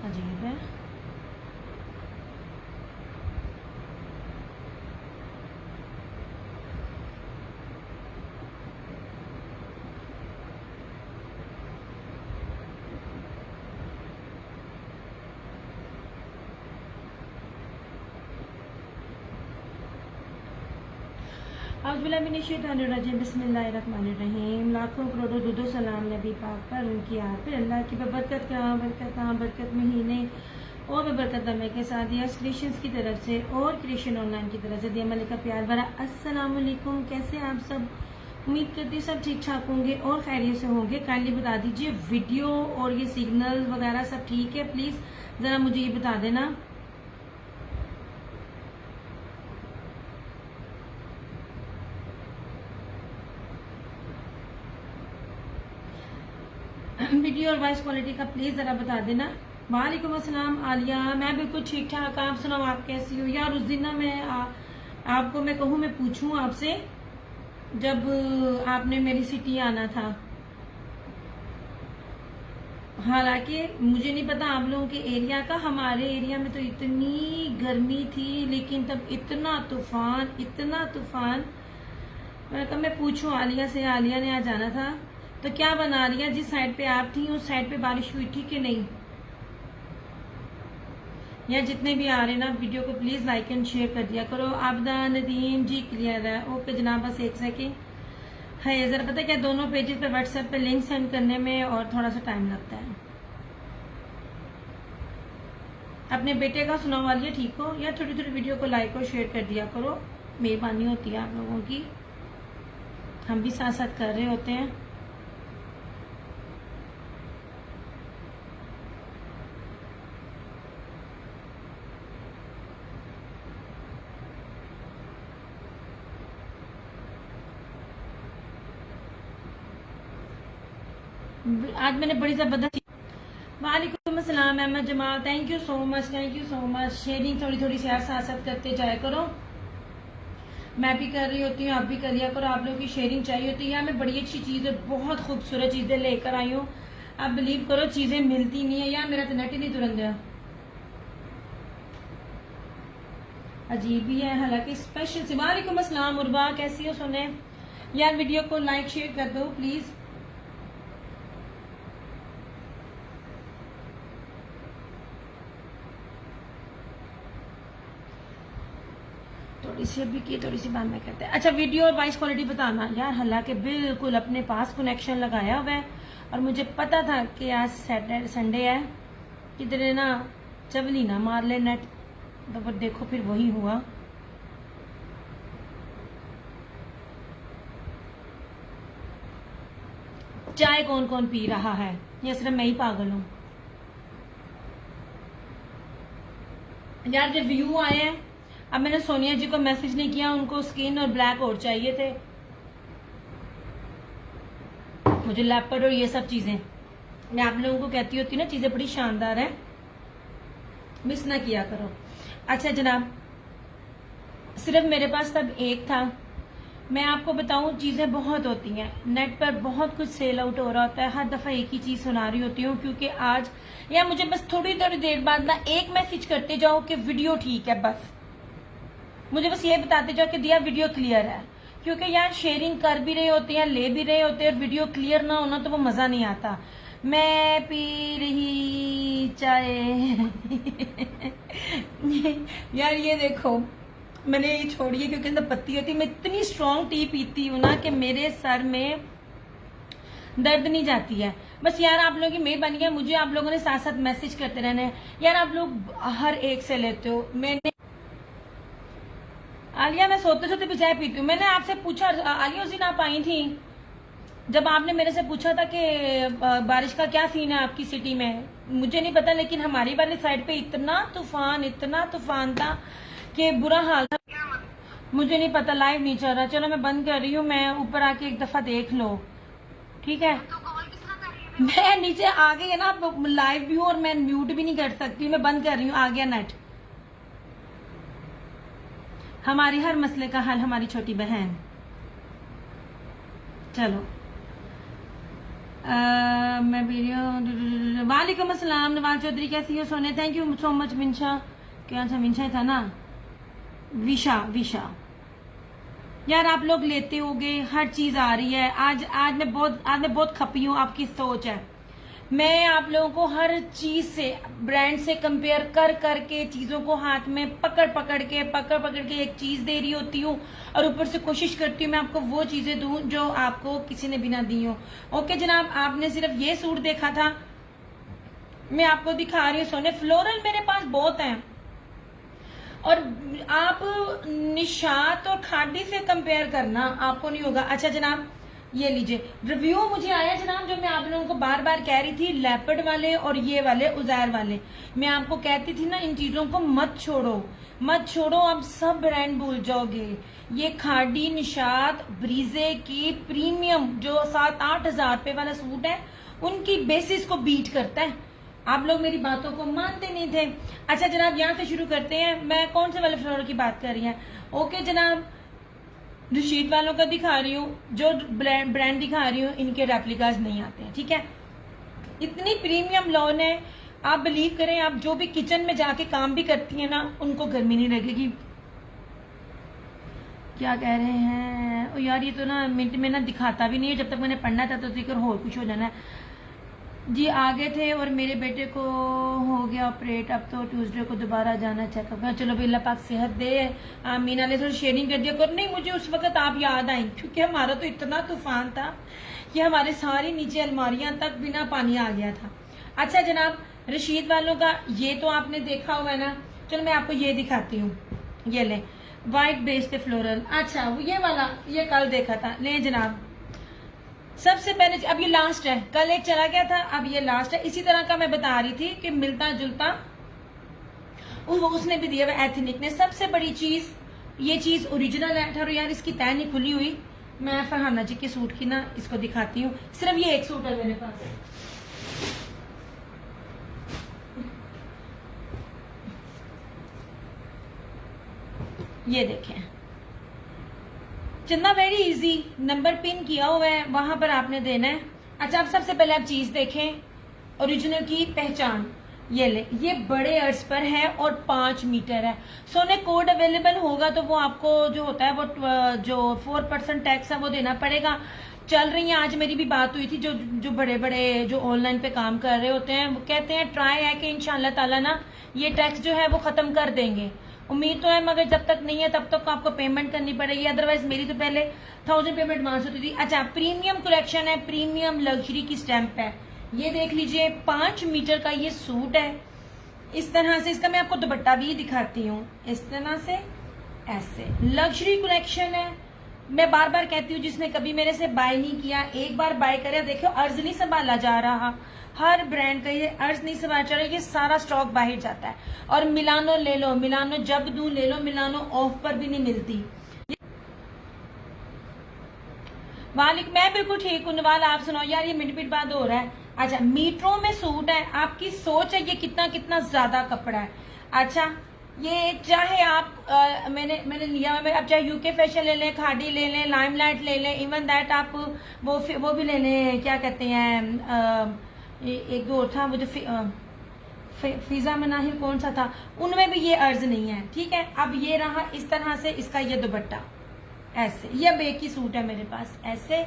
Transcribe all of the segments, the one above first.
अजीब है। औज़ुबिल्लाहिमिनश्शैतानिर्रजीम बिस्मिल्लाहिर्रहमानिर्रहीम। लाखों करोड़ों दुदो सलाम नबी पाक पर, उनकी आप पर, अल्लाह की बरकत महीने और बरकत दमे के साथ यस क्रिश्चियंस की तरफ से और क्रिश्चियन ऑनलाइन की तरफ से दिया मलिक का प्यार भरा अस्सलाम वालेकुम। कैसे आप सब? उम्मीद करती सब ठीक ठाक होंगे और खैरियत से होंगे। काइंडली बता दीजिए वीडियो और ये सिग्नल वगैरह सब ठीक है? प्लीज जरा मुझे ये बता देना। वीडियो और वॉइस क्वालिटी का प्लीज जरा बता देना। वालेकुम अस्सलाम आलिया, मैं बिल्कुल ठीक ठाक। आप सुनाओ, आप कैसी हो? यार उस दिन ना मैं आपको मैं कहूँ, मैं पूछूं आपसे, जब आपने मेरी सिटी आना था, हालांकि मुझे नहीं पता आप लोगों के एरिया का, हमारे एरिया में तो इतनी गर्मी थी, लेकिन तब इतना तूफान। मैं कहा मैं पूछूं आलिया से, आलिया ने आज आना था, तो क्या बना रही है? जिस साइड पे आप थी उस साइड पे बारिश हुई थी कि नहीं? या जितने भी आ रहे ना वीडियो को प्लीज लाइक एंड शेयर कर दिया करो। आबदा नदीम जी क्लियर है? ओके जनाब, बस एक सेकेंड है। जरा पता है क्या, दोनों पेजेस पे व्हाट्सएप पे लिंक सेंड करने में और थोड़ा सा टाइम लगता है। अपने बेटे का सुनाओ वाली है, ठीक हो? या थोड़ी वीडियो को लाइक और शेयर कर दिया करो, मेहरबानी होती है आप लोगों की। हम भी साथ साथ कर रहे होते हैं। आज मैंने बड़ी जबरदस्त। वालेकुम अस्सलाम Ahmad Jamal, thank you so much. Sharing थोड़ी सी साथ साथ करते जाया करो। मैं भी कर रही होती हूँ, आप भी कर लिया करो। आप लोगों की शेयरिंग चाहिए होती है। यार मैं बड़ी अच्छी चीजें, बहुत खूबसूरत चीजें लेकर आई हूँ। आप बिलीव करो चीजें मिलती नहीं है। यार मेरा तो नेट ही नहीं तुरंत गया, अजीब ही है। हालांकि स्पेशल से वालेकुम अस्सलाम उर्वा, कैसी हो? सुने यार, वीडियो को लाइक शेयर कर दो प्लीज। थोड़ी सी बात में करते हैं। अच्छा, वीडियो और वॉइस क्वालिटी बताना यार। हालांकि बिल्कुल अपने पास कनेक्शन लगाया हुआ है और मुझे पता था कि आज सैटरडे संडे है, किधरे ना चवली ना मार ले नेट, तो पर देखो फिर वही हुआ। चाय कौन कौन पी रहा है? या सिर्फ मैं ही पागल हूं? यार जो व्यू आए हैं, अब मैंने सोनिया जी को मैसेज नहीं किया, उनको स्किन और ब्लैक और चाहिए थे, मुझे लेपर्ड और ये सब चीजें। मैं आप लोगों को कहती होती ना चीजें बड़ी शानदार है, मिस ना किया करो। अच्छा जनाब, सिर्फ मेरे पास तब एक था। मैं आपको बताऊं, चीजें बहुत होती हैं नेट पर, बहुत कुछ सेल आउट हो रहा होता है। हर दफा एक ही चीज सुना रही होती हूँ, क्योंकि आज या मुझे बस थोड़ी देर बाद ना एक मैसेज करते जाओ कि वीडियो ठीक है, बस मुझे बस ये बताते जाओ कि दिया वीडियो क्लियर है। क्योंकि यार शेयरिंग कर भी रहे होते हैं, ले भी रहे होते हैं, और वीडियो क्लियर ना होना तो वो मजा नहीं आता। मैं पी रही चाय यार ये देखो, मैंने ये छोड़ी है क्योंकि अंदर पत्ती होती है। मैं इतनी स्ट्रॉन्ग टी पीती हूँ ना कि मेरे सर में दर्द नहीं जाती है। बस यार आप लोगों की मेहरबानी है, मुझे आप लोगों ने साथ साथ मैसेज करते रहना है। यार आप लोग हर एक से लेते हो। मैंने आलिया, मैं सोते सोते भी चाय पीती हूँ। मैंने आपसे पूछा, आलिया उस दिन आप आई थी जब आपने मेरे से पूछा था कि बारिश का क्या सीन है आपकी सिटी में। मुझे नहीं पता, लेकिन हमारी वाली साइड पे इतना तूफान था कि बुरा हाल था। मुझे नहीं पता, लाइव नहीं चल रहा। चलो मैं बंद कर रही हूँ, मैं ऊपर आके एक दफा देख लो, ठीक है? मैं नीचे आ गई है ना, लाइव भी हूँ और मैं म्यूट भी नहीं कर सकती। मैं बंद कर रही हूँ, आ गया नेट। हमारी हर मसले का हल हमारी छोटी बहन। चलो मैं वीडियो। वालेकुम अस्सलाम नवाज चौधरी, कैसी हो सोने? Thank you so much Minsha. क्या था मिंशा था ना, विशा। यार आप लोग लेते होगे, हर चीज आ रही है। आज मैं बहुत खपी हूँ। आपकी सोच है, मैं आप लोगों को हर चीज से ब्रांड से कंपेयर कर करके चीजों को हाथ में पकड़ के एक चीज दे रही होती हूँ, और ऊपर से कोशिश करती हूँ मैं आपको वो चीजें दूं जो आपको किसी ने भी ना दी हो। ओके जनाब, आपने सिर्फ ये सूट देखा था, मैं आपको दिखा रही हूँ सोने। फ्लोरल मेरे पास बहुत है, और आप निशात और खादी से कंपेयर करना आपको नहीं होगा। अच्छा जनाब, ये लीजिए रिव्यू मुझे आया जनाब, जो मैं आप लोगों को बार बार कह रही थी, लेपर्ड वाले और ये वाले उजैर वाले। मैं आपको कहती थी ना, इन चीजों को मत छोड़ो, आप सब ब्रांड भूल जाओगे। ये खादी निशात ब्रीजे की प्रीमियम जो 7-8 हजार रुपए वाला सूट है, उनकी बेसिस को बीट करता है। आप लोग मेरी बातों को मानते नहीं थे। अच्छा जनाब, यहाँ से शुरू करते हैं। मैं कौन से वाले फ्लोर की बात कर रही हैं? ओके जनाब, रशीद वालों का दिखा रही हूँ, जो ब्रांड दिखा रही हूँ, इनके रेप्लिकाज नहीं आते हैं, ठीक है। इतनी प्रीमियम लॉन है, आप बिलीव करें, आप जो भी किचन में जाके काम भी करती हैं ना, उनको गर्मी नहीं लगेगी। क्या कह रहे हैं? ओ यार, ये तो ना मिनट में ना दिखाता भी नहीं है, जब तक मैंने पढ़ना था तो जिक्र हो कुछ हो जाना है जी। आगे थे और मेरे बेटे को हो गया ऑपरेट, अब तो ट्यूसडे को दोबारा जाना चेकअप का। चलो भाई, अल्लाह पाक सेहत दे। मीना ने थोड़ी शेयरिंग कर दिया कर। नहीं, मुझे उस वक्त आप याद आई, क्योंकि हमारा तो इतना तूफान था कि हमारे सारी नीचे अलमारियां तक बिना पानी आ गया था। अच्छा जनाब, रशीद वालों का ये तो आपने देखा हुआ है ना। चलो मैं आपको ये दिखाती हूँ, ये ले व्हाइट बेस पे फ्लोरल। अच्छा ये वाला, ये कल देखा था। ले जनाब, सबसे पहले अब ये लास्ट है, कल एक चला गया था, अब ये लास्ट है। इसी तरह का मैं बता रही थी कि मिलता जुलता उसने भी दिया हुआ एथनिक ने। सबसे बड़ी चीज, ये चीज ओरिजिनल है। ठहरो यार, इसकी तय नहीं खुली हुई। मैं फरहाना जी के सूट की ना इसको दिखाती हूँ। सिर्फ ये एक सूट है मेरे पास। ये देखें, चंदा वेरी इजी, नंबर पिन किया हुआ है, वहां पर आपने देना है। अच्छा, अब सबसे पहले आप चीज देखें, ओरिजिनल की पहचान। ये ले, ये बड़े अर्ज पर है और 5 मीटर है। सोने कोड अवेलेबल होगा तो वो आपको जो होता है वो जो 4% टैक्स है वो देना पड़ेगा। चल रही है, आज मेरी भी बात हुई थी, जो बड़े बड़े जो ऑनलाइन पे काम कर रहे होते हैं, वो कहते हैं ट्राई है कि इंशाल्लाह ताला ना ये टैक्स जो है वो खत्म कर देंगे। उम्मीद तो है, मगर जब तक नहीं है तब तक आपको पेमेंट करनी पड़ेगी। अदरवाइज मेरी तो पहले 1000 पेमेंट एडवांस होती थी। अच्छा, प्रीमियम कलेक्शन है, प्रीमियम लग्जरी की स्टैंप है। ये देख लीजिए, 5 मीटर का ये सूट है। इस तरह से इसका मैं आपको दुपट्टा भी दिखाती हूँ। इस तरह से ऐसे लग्जरी कलेक्शन है। मैं बार बार कहती हूँ, जिसने कभी मेरे से बाय नहीं किया, एक बार बाय करे। देखो, अर्ज नहीं संभाला जा रहा, हर ब्रांड का ये अर्ज नहीं संभाला जा रहा, ये सारा स्टॉक बाहर जाता है। और मिलानो ले लो, मिलानो जब दूं ले लो, मिलानो ऑफ पर भी नहीं मिलती। वालिक, मैं बिल्कुल ठीक हूँ। नवाल आप सुनाओ यार, ये मिनट बाद हो रहा है। अच्छा, मीटरों में सूट है, आपकी सोच है ये कितना कितना ज्यादा कपड़ा है। अच्छा, ये चाहे आप मैंने लिया है, आप चाहे यूके फैशन ले लें, खादी ले लें, लाइमलाइट ले लें, इवन दैट आप वो भी ले लें, क्या कहते हैं, एक दो था वो जो फिजा मनाहिर कौन सा था, उनमें भी ये अर्ज नहीं है। ठीक है, अब ये रहा इस तरह से, इसका ये दुपट्टा ऐसे, ये बेक की सूट है मेरे पास ऐसे।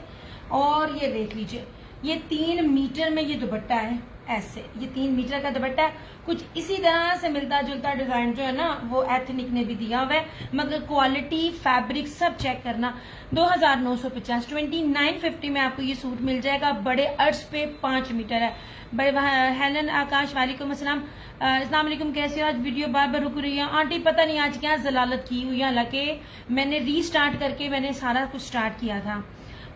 और ये देख लीजिए, ये 3 मीटर में ये दुपट्टा है ऐसे, ये 3 मीटर का दुपट्टा है। कुछ इसी तरह से मिलता जुलता डिजाइन जो है ना वो एथनिक ने भी दिया हुआ है, मगर क्वालिटी फैब्रिक सब चेक करना। 2950 2950 में आपको ये सूट मिल जाएगा। बड़े अर्ज पे 5 मीटर है। बड़े हेलन आकाश, वालेकुम अस्सलाम, अस्सलाम वालेकुम, कैसे हो? आज वीडियो बार बार रुक रही है आंटी, पता नहीं आज क्या जलालत की हुई है, हालांकि मैंने रीस्टार्ट करके मैंने सारा कुछ स्टार्ट किया था।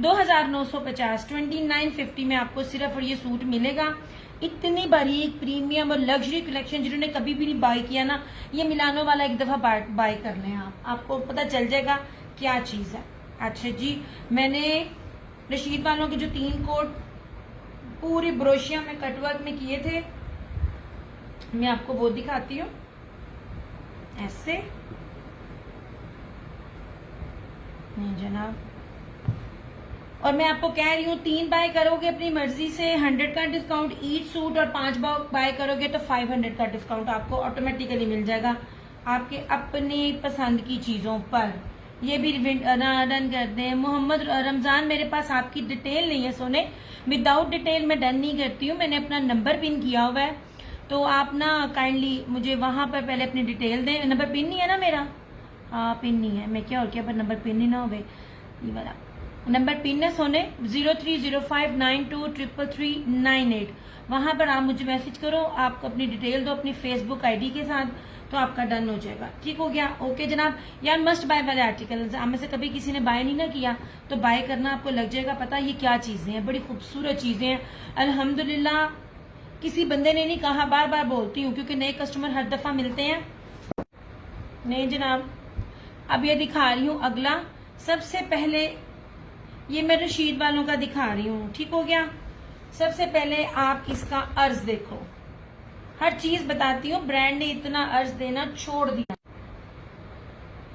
2950 2950 में आपको सिर्फ और ये सूट मिलेगा। इतनी बारीक प्रीमियम और लग्जरी कलेक्शन, जिन्होंने कभी भी नहीं बाय किया ना, ये मिलानो वाला एक दफा बाय कर लें आप, आपको पता चल जाएगा क्या चीज है। अच्छा जी, मैंने रशीद वालों के जो 3 कोट पूरी ब्रोशिया में कटवर्क में किए थे, मैं आपको वो दिखाती हूँ ऐसे। नहीं जनाब, और मैं आपको कह रही हूँ 3 बाय करोगे अपनी मर्जी से 100 का डिस्काउंट ईच सूट, और 5 बाय करोगे तो 500 का डिस्काउंट आपको ऑटोमेटिकली मिल जाएगा आपके अपनी पसंद की चीजों पर। ये भी डन करते हैं। मोहम्मद रमजान, मेरे पास आपकी डिटेल नहीं है सोने, विदाउट डिटेल मैं डन नहीं करती हूँ। मैंने अपना नंबर पिन किया हुआ है, तो आप ना काइंडली मुझे वहां पर पहले अपनी डिटेल दें। नंबर पिन नहीं है ना मेरा? हाँ पिन नहीं है, मैं क्या और क्या पर नंबर पिन नहीं ना हो गए। ये वाला नंबर पिन है सोने 0305923339 वहां पर आप मुझे मैसेज करो, आपको अपनी डिटेल दो अपनी फेसबुक आईडी के साथ, तो आपका डन हो जाएगा। ठीक हो गया? ओके जनाब। यार मस्ट बाय वाले आर्टिकल हमें से कभी किसी ने बाय नहीं ना किया तो बाय करना आपको लग जाएगा पता ये क्या चीजें हैं, बड़ी खूबसूरत चीजें हैं अल्हम्दुलिल्लाह। किसी बंदे ने नहीं कहा, बार बार बोलती हूँ क्योंकि नए कस्टमर हर दफा मिलते हैं। नहीं जनाब, अब ये दिखा रही हूँ अगला। सबसे पहले ये मैं रशीद वालों का दिखा रही हूँ। ठीक हो गया? सबसे पहले आप इसका अर्ज देखो, हर चीज बताती हूँ। ब्रांड ने इतना अर्ज देना छोड़ दिया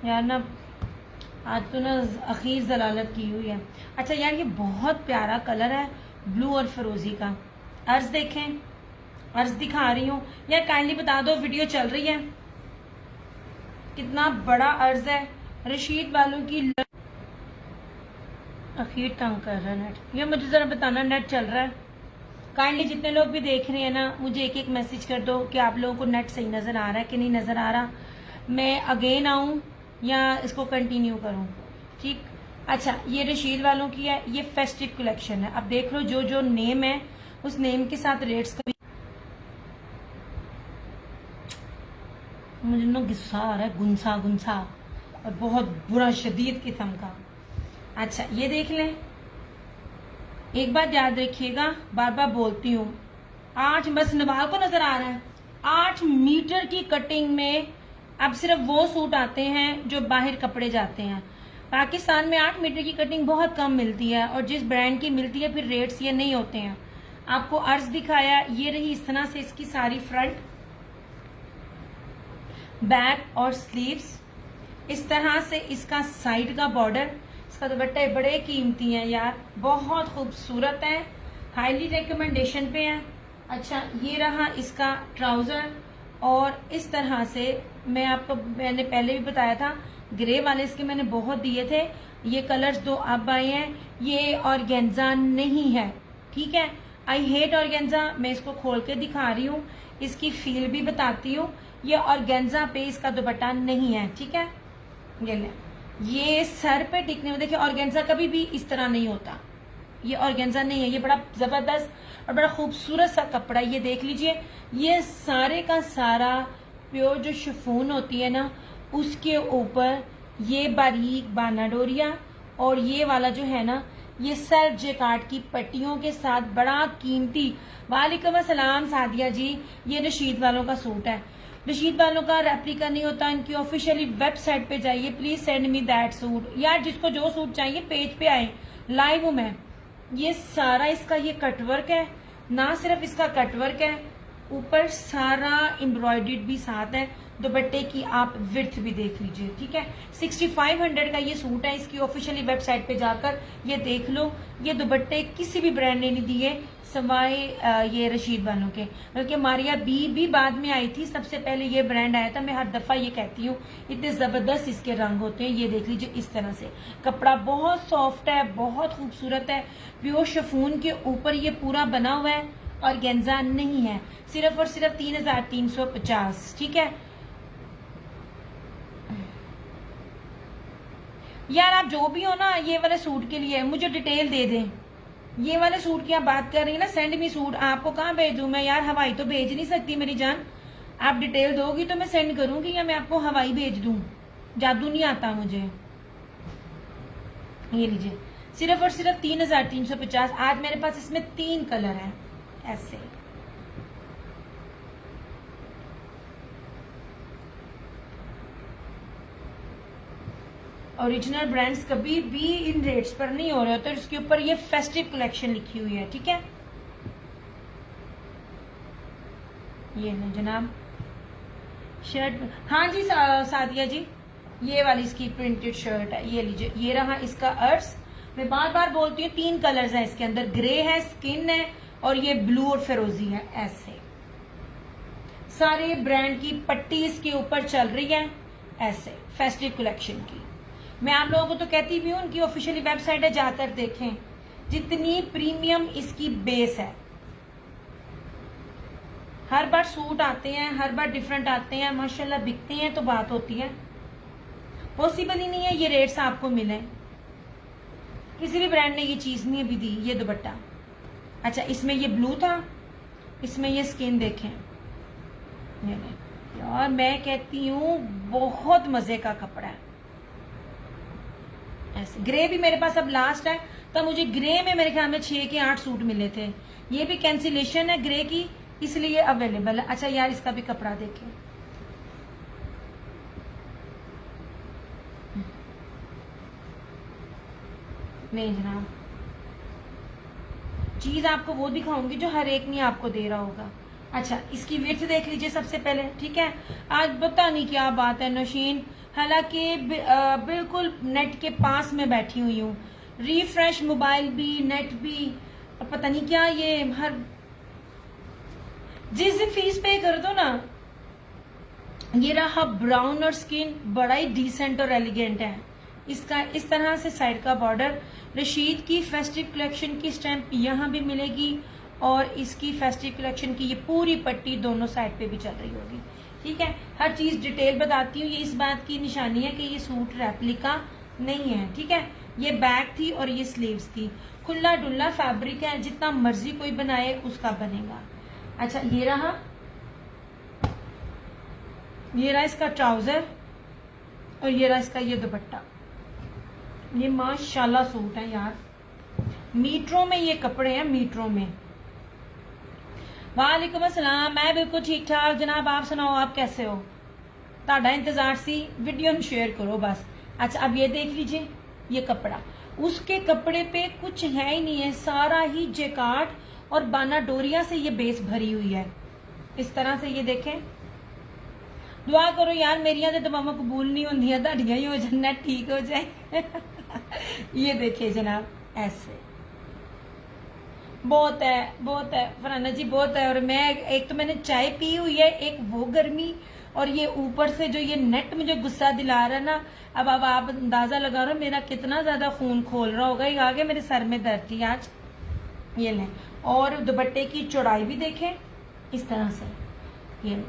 यार ना, आज तो ना अखीर जलालत की हुई है। अच्छा यार ये बहुत प्यारा कलर है, ब्लू और फिरोजी का। अर्ज देखें, अर्ज दिखा रही हूँ। यार काइंडली बता दो वीडियो चल रही है? कितना बड़ा अर्ज है रशीद वालों की। अखीर तंग कर रहा है नेट। ये मुझे जरा बताना नेट चल रहा है? काइंडली जितने लोग भी देख रहे हैं ना मुझे एक एक मैसेज कर दो कि आप लोगों को नेट सही नजर आ रहा है कि नहीं नजर आ रहा, मैं अगेन आऊं या इसको कंटिन्यू करूं। ठीक। अच्छा ये रशीद वालों की है, ये फेस्टिव कलेक्शन है। अब देख लो जो जो नेम है उस नेम के साथ रेट्स का भी मुझे ना गुस्सा आ रहा है, गुंसा गुंसा और बहुत बुरा शदीद किस्म का। अच्छा ये देख लें, एक बात याद रखिएगा, बार बार बोलती हूँ, 8 बस नवाल को नजर आ रहा है 8 मीटर की कटिंग में अब सिर्फ वो सूट आते हैं जो बाहर कपड़े जाते हैं। पाकिस्तान में 8 मीटर की कटिंग बहुत कम मिलती है और जिस ब्रांड की मिलती है फिर रेट्स ये नहीं होते हैं। आपको अर्ज दिखाया, ये रही इस तरह से इसकी सारी फ्रंट, बैक और स्लीव्स, इस तरह से इसका साइड का बॉर्डर। इसका दुपट्टे बड़े कीमती हैं यार, बहुत खूबसूरत है, हाईली रिकमेंडेशन पे है। अच्छा ये रहा इसका ट्राउजर, और इस तरह से मैंने पहले भी बताया था ग्रे वाले इसके मैंने बहुत दिए थे। ये कलर्स 2 अब आए हैं। ये ऑर्गेन्जा नहीं है, ठीक है? I hate organza. मैं इसको खोल के दिखा रही हूँ, इसकी फील भी बताती हूँ। ये ऑर्गेन्जा पे इसका दुपट्टा नहीं है, ठीक है? ये ले, ये सर पे टिकने में देखिए ऑर्गेन्जा कभी भी इस तरह नहीं होता, ये ऑर्गेन्जा नहीं है। ये बड़ा जबरदस्त और बड़ा खूबसूरत सा कपड़ा, ये देख लीजिए। ये सारे का सारा प्योर जो शिफॉन होती है ना उसके ऊपर ये बारीक बाना डोरिया और ये वाला जो है ना ये सेल्फ जेकार्ड की पट्टियों के साथ बड़ा कीमती। वालेकुम अस्सलाम सादिया जी, ये रशीद वालों का सूट है। रशीद वालों का रेप्लिका नहीं होता, इनकी ऑफिशियली वेबसाइट पे जाइए, please send me that suit. यार जिसको जो सूट चाहिए पेज पे आए, लाइव हूं मैं। ये सारा इसका ये कटवर्क है, ना सिर्फ इसका कटवर्क है, ऊपर सारा एम्ब्रॉयडर्ड भी साथ है। दुपट्टे की आप विड्थ भी देख लीजिए, ठीक है? 6500 का ये सूट है। इसकी ऑफिशियली वेबसाइट पे जाकर ये देख लो। ये दुपट्टे किसी भी ब्रांड ने नहीं दिए सवाए ये रशीद वालों के, बल्कि मारिया बी भी बाद में आई थी, सबसे पहले ये ब्रांड आया था। मैं हर दफा ये कहती हूँ इतने जबरदस्त इसके रंग होते हैं। ये देख लीजिए इस तरह से कपड़ा बहुत सॉफ्ट है, बहुत खूबसूरत है, प्योर शिफॉन के ऊपर ये पूरा बना हुआ है और गेंजा नहीं है। सिर्फ और सिर्फ 3350, ठीक है? यार आप जो भी हो ना ये वाले सूट के लिए मुझे डिटेल दे दें। ये वाले सूट की आप बात कर रही हैं ना, सेंड मी सूट, आपको कहाँ भेज दूं मैं? यार हवाई तो भेज नहीं सकती मेरी जान, आप डिटेल दोगी तो मैं सेंड करूंगी या मैं आपको हवाई भेज दूं? जादू नहीं आता मुझे। ये लीजिए सिर्फ और सिर्फ 3350। आज मेरे पास इसमें 3 कलर हैं ऐसे। ओरिजिनल ब्रांड्स कभी भी इन रेट्स पर नहीं हो रहे होते, तो इसके ऊपर ये फेस्टिव कलेक्शन लिखी हुई है, ठीक है? ये है जनाब शर्ट। हाँ जी सादिया जी, ये वाली इसकी प्रिंटेड शर्ट है। ये लीजिए, ये रहा इसका अर्ज। मैं बार बार बोलती हूँ 3 कलर्स हैं इसके अंदर, ग्रे है, स्किन है और ये ब्लू और फिरोजी है। ऐसे सारे ब्रांड की पट्टी इसके ऊपर चल रही है, ऐसे फेस्टिव कलेक्शन की। मैं आप लोगों को तो कहती भी हूँ उनकी ऑफिशियली वेबसाइट है, जाकर देखें जितनी प्रीमियम इसकी बेस है। हर बार सूट आते हैं, हर बार डिफरेंट आते हैं, माशाल्लाह बिकते हैं तो बात होती है। पॉसिबल ही नहीं है ये रेट्स आपको मिले, किसी भी ब्रांड ने ये चीज नहीं अभी दी। ये दुपट्टा, अच्छा इसमें ये ब्लू था, इसमें ये स्किन देखें यार, मैं कहती हूँ बहुत मजे का कपड़ा है। ऐसे ग्रे भी मेरे पास अब लास्ट है, तब मुझे ग्रे में मेरे ख्याल में 6 के 8 सूट मिले थे। ये भी कैंसिलेशन है ग्रे की, इसलिए अवेलेबल है। अच्छा यार इसका भी कपड़ा देखें, नहीं जनाब, चीज आपको वो दिखाऊंगी जो हर एक नहीं आपको दे रहा होगा। अच्छा इसकी विड्थ देख लीजिए सबसे पहले, ठीक है। आज पता नहीं क्या बात है नौशीन, हालांकि बिल्कुल नेट के पास में बैठी हुई हूँ, रिफ्रेश मोबाइल भी नेट भी, और पता नहीं क्या ये हर जिस दिन फीस पे कर दो ना। ये रहा ब्राउन और स्किन बड़ा ही डिसेंट और एलिगेंट है। इसका इस तरह से साइड का बॉर्डर, रशीद की फेस्टिव कलेक्शन की स्टैंप यहाँ भी मिलेगी और इसकी फेस्टिव कलेक्शन की ये पूरी पट्टी दोनों साइड पे भी चल रही होगी, ठीक है। हर चीज डिटेल बताती हूँ, ये इस बात की निशानी है कि ये सूट रेप्लिका नहीं है, ठीक है। ये बैक थी और ये स्लीव्स थी, खुला डुल्ला फैब्रिक है, जितना मर्जी कोई बनाए उसका बनेगा। अच्छा ये रहा इसका ट्राउजर और ये रहा इसका ये दुपट्टा। ये माशाल्लाह सूट है यार, मीटरों में ये कपड़े हैं, मीटरों में। वालेकुम अस्सलाम, मैं बिल्कुल ठीक ठाक जनाब, आप सुनाओ आप कैसे हो? ताड़ा इंतजार सी, वीडियो में शेयर करो बस। अच्छा अब ये देख लीजिए, ये कपड़ा उसके कपड़े पे कुछ है ही नहीं है, सारा ही जेकार्ड और बाना डोरिया से ये बेस भरी हुई है। इस तरह से ये देखें, दुआ करो यार मेरिया तो दवावां कबूल नहीं होंदियां, ताड़ियां ही हो जाए, ठीक हो जाए। ये देखिए जनाब, ऐसे बहुत है फराना जी, बहुत है। और मैं एक तो मैंने चाय पी हुई है, एक वो गर्मी, और ये ऊपर से जो ये नेट मुझे गुस्सा दिला रहा है ना, अब आप अंदाजा लगा रहे हो मेरा कितना ज्यादा खून खोल रहा होगा। ये आगे मेरे सर में दर्द थी आज। ये लें, और दुपट्टे की चौड़ाई भी देखें इस तरह से, ये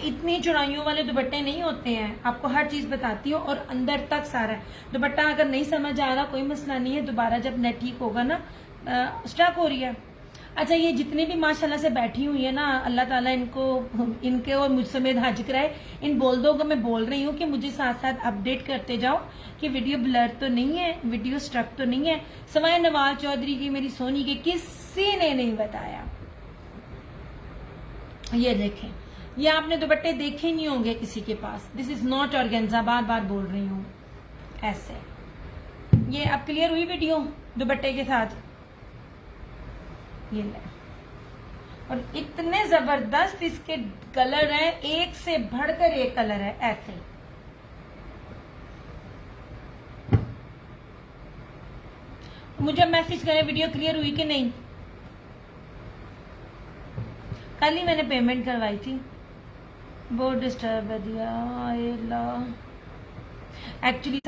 इतनी चौड़ाइयों वाले दुपट्टे नहीं होते हैं, आपको हर चीज बताती हूँ। और अंदर तक सारा है दुपट्टा, अगर नहीं समझ आ रहा कोई मसला नहीं है, दोबारा जब नेट ठीक होगा ना, स्टक हो रही है। अच्छा ये जितनी भी माशाल्लाह से बैठी हुई है ना, अल्लाह ताला इनके और मुझ समेत हज कराए। इन बोल दो को मैं बोल रही हूँ कि मुझे साथ साथ अपडेट करते जाओ कि वीडियो ब्लर तो नहीं है, वीडियो स्ट्रक तो नहीं है, सवाए नवाज चौधरी की मेरी सोनी के किसी ने नहीं बताया। ये देखें, ये आपने दुपट्टे देखे नहीं होंगे किसी के पास। दिस इज नॉट ऑर्गेन्जा, बार बार बोल रही हूँ। ऐसे ये अब क्लियर हुई वीडियो दुपट्टे के साथ। ये ले, और इतने जबरदस्त इसके कलर हैं, एक से बढ़कर एक कलर है। ऐसे मुझे मैसेज करें वीडियो क्लियर हुई कि नहीं। कल ही मैंने पेमेंट करवाई थी, बहुत डिस्टर्ब है दिया। एक्चुअली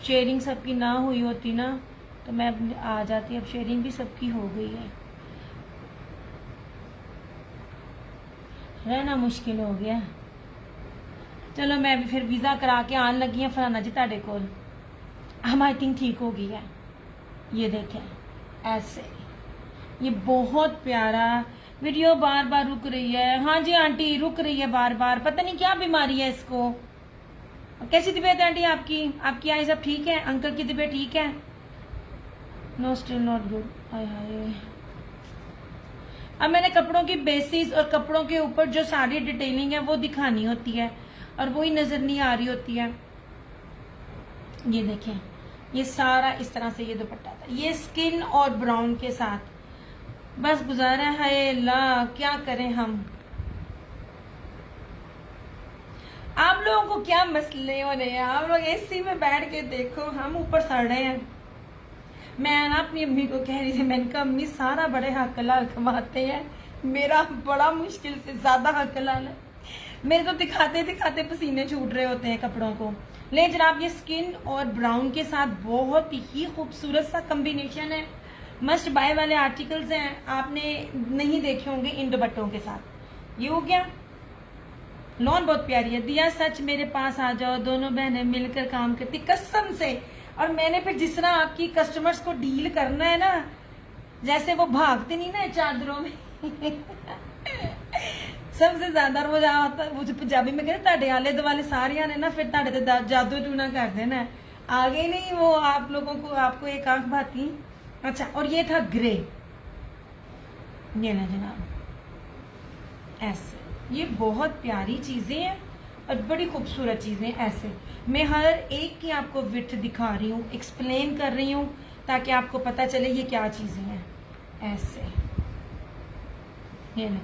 शेयरिंग सबकी ना हुई होती ना तो मैं आ जाती, अब शेयरिंग भी सबकी हो गई है, रहना मुश्किल हो गया। चलो मैं भी फिर वीज़ा करा के आने लगी हूँ फलाना जी ताड़े कोल। हम आई थिंक ठीक हो गई है। ये देखें ऐसे, ये बहुत प्यारा। वीडियो बार बार रुक रही है। हाँ जी आंटी रुक रही है बार बार, पता नहीं क्या बीमारी है इसको। कैसी तबीयत है आंटी आपकी? आपकी आई सब ठीक है? अंकल की तबीयत ठीक है? No still not good. हाय हाय। अब मैंने कपड़ों की बेसिस और कपड़ों के ऊपर जो सारी डिटेलिंग है वो दिखानी होती है और वही नजर नहीं आ रही होती है। ये देखें, ये सारा इस तरह से ये दुपट्टा था, ये स्किन और ब्राउन के साथ। बस गुजारा है अल्लाह, क्या करें हम। आप लोगों को क्या मसले हो रहे हैं? आप लोग एसी में बैठ के देखो, हम ऊपर सड़ रहे हैं। मैं ना अपनी अम्मी को कह रही थी, मैंने कहा अम्मी सारा बड़े हक हलाल कमाते हैं, मेरा बड़ा मुश्किल से ज्यादा हक हलाल है। मेरे तो दिखाते दिखाते पसीने छूट रहे होते हैं कपड़ों को। ले जनाब, ये स्किन और ब्राउन के साथ बहुत ही खूबसूरत सा कॉम्बिनेशन है। मस्ट बाय वाले आर्टिकल्स हैं, आपने नहीं देखे होंगे इन दुपट्टों के साथ। ये हो गया। लॉन बहुत प्यारी है। दिया सच मेरे पास आ जाओ, दोनों बहनें मिलकर काम करती, कसम से। और मैंने फिर जिस तरह आपकी कस्टमर्स को डील करना है ना, जैसे वो भागते नहीं ना चादरों में सबसे ज्यादा रोज आता वो जो पंजाबी में कहते ताड़े आले दुआले सारिया ने ना फिर ताड़े ते जादू टूना कर देना। आगे नहीं वो आप लोगों को, आपको एक आंख भाती। अच्छा, और ये था ग्रे, ये ना जनाब ऐसे, ये बहुत प्यारी चीजें हैं और बड़ी खूबसूरत चीजें। ऐसे मैं हर एक की आपको विड्थ दिखा रही हूँ, एक्सप्लेन कर रही हूँ ताकि आपको पता चले ये क्या चीजें हैं। ऐसे ये ना,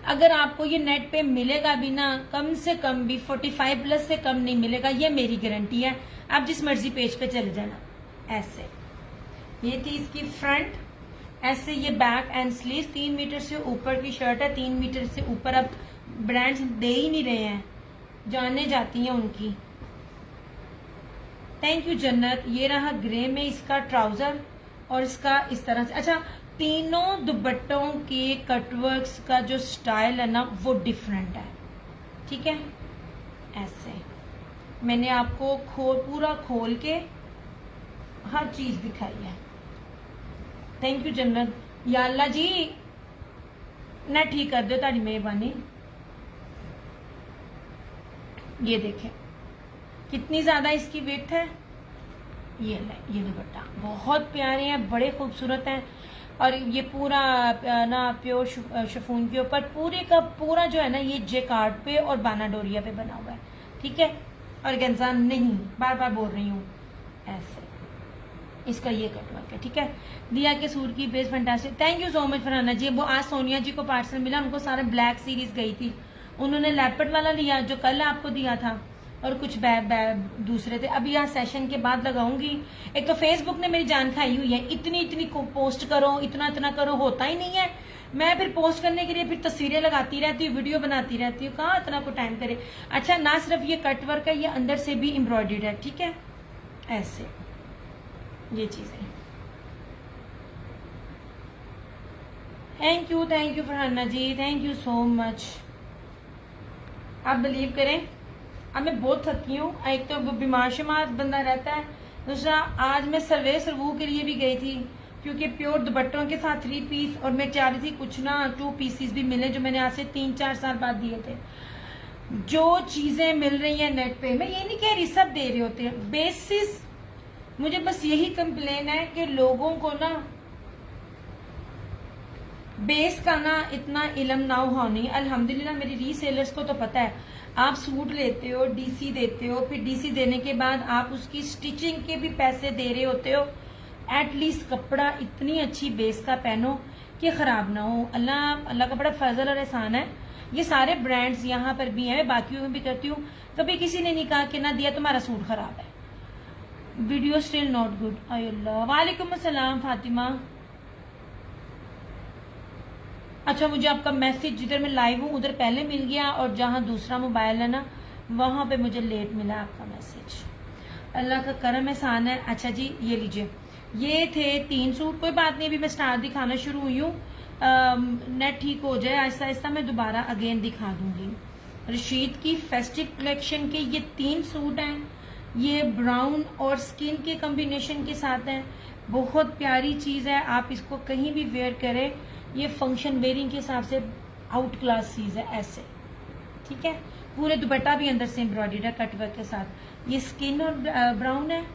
अगर आपको ये नेट पे मिलेगा भी ना, कम से कम भी 45 प्लस से कम नहीं मिलेगा, ये मेरी गारंटी है। आप जिस मर्जी पेज पे चले जाना। ऐसे ये थी इसकी फ्रंट, ऐसे ये बैक एंड स्लीव। 3 मीटर से ऊपर की शर्ट है, 3 मीटर से ऊपर अब ब्रांड्स दे ही नहीं रहे हैं, जाने जाती हैं उनकी। थैंक यू जन्नत। ये रहा ग्रे में इसका ट्राउजर और इसका इस तरह से। अच्छा, तीनों दुपट्टों के कटवर्क्स का जो स्टाइल है ना वो डिफरेंट है, ठीक है। ऐसे मैंने आपको पूरा खोल के हर चीज दिखाई है। थैंक यू जन्नत। या अल्लाह जी ना ठीक कर दो, तारी मेहरबानी। ये देखें कितनी ज्यादा इसकी विड्थ है। ये दुपट्टा बहुत प्यारे हैं, बड़े खूबसूरत हैं। और ये पूरा ना प्योर शिफॉन के ऊपर पूरे का पूरा जो है ना ये जेकार्ड पे और बाना डोरिया पे बना हुआ है, ठीक है। और गेंजा नहीं, बार बार बोल रही हूँ। ऐसे इसका ये कटवर्क है, ठीक है। दिया के सूट की बेस fantastic. Thank you so much Farhana ji. वो आज सोनिया जी को पार्सल मिला, उनको सारा ब्लैक सीरीज गई थी, उन्होंने लेपर्ड वाला लिया जो कल आपको दिया था, और कुछ दूसरे थे। अभी यहाँ सेशन के बाद लगाऊंगी। एक तो फेसबुक ने मेरी जान खाई हुई है, इतनी पोस्ट करो, इतना करो, होता ही नहीं है। मैं फिर पोस्ट करने के लिए फिर तस्वीरें लगाती रहती हूँ, वीडियो बनाती रहती हूँ, कहाँ इतना को टाइम करे। अच्छा, ना सिर्फ ये कटवर्क है, ये अंदर से भी एम्ब्रॉयडर्ड है, ठीक है। ऐसे ये चीजें। Thank you Farhana ji, thank you so much. आप बिलीव करें, अब मैं बहुत थकी हूँ। एक तो बीमार शिमार बंदा रहता है, दूसरा आज मैं सर्वू के लिए भी गई थी क्योंकि प्योर दुपट्टों के साथ 3 पीस, और मैं चाह रही थी कुछ ना 2 पीसेस भी मिले जो मैंने आज से 3-4 साल बाद दिए थे। जो चीजें मिल रही हैं नेट पे, मैं ये नहीं कह रही सब दे रहे होते हैं, बेसिस मुझे बस यही कंप्लेन है कि लोगों को ना बेस का ना इतना इल्म ना होनी। अल्हम्दुलिल्लाह मेरी रीसेलर्स को तो पता है, आप सूट लेते हो, डीसी देते हो, फिर डीसी देने के बाद आप उसकी स्टिचिंग के भी पैसे दे रहे होते हो। एटलीस्ट कपड़ा इतनी अच्छी बेस का पहनो कि खराब ना हो। अल्लाह का बड़ा फजल और एहसान है। ये सारे ब्रांड्स यहाँ पर भी हैं, बाकियों में भी करती हूँ। कभी किसी ने नहीं कहा कि ना दिया तुम्हारा सूट खराब है। Video still not good. Allah, वालेकुम अस्सलाम फातिमा। अच्छा, मुझे आपका मैसेज जिधर मैं लाइव हूँ उधर पहले मिल गया, और जहाँ दूसरा मोबाइल है ना वहां पे मुझे लेट मिला आपका मैसेज। अल्लाह का करम एहसान है। अच्छा जी, ये लीजिए, ये थे 3 सूट। कोई बात नहीं, अभी मैं स्टार दिखाना शुरू हुई हूँ, नेट ठीक हो जाए आहिस्ता आहिस्ता मैं दोबारा अगेन दिखा दूंगी। रशीद की फेस्टिव कलेक्शन के ये 3 सूट हैं। ये ब्राउन और स्किन के कॉम्बिनेशन के साथ हैं। बहुत प्यारी चीज है, आप इसको कहीं भी वेयर करें, ये फंक्शन वेयरिंग के हिसाब से आउट क्लास चीज है। ऐसे, ठीक है। पूरे दुपट्टा भी अंदर से एम्ब्रॉयडर्ड है कटवर्क के साथ। ये स्किन और ब्राउन है,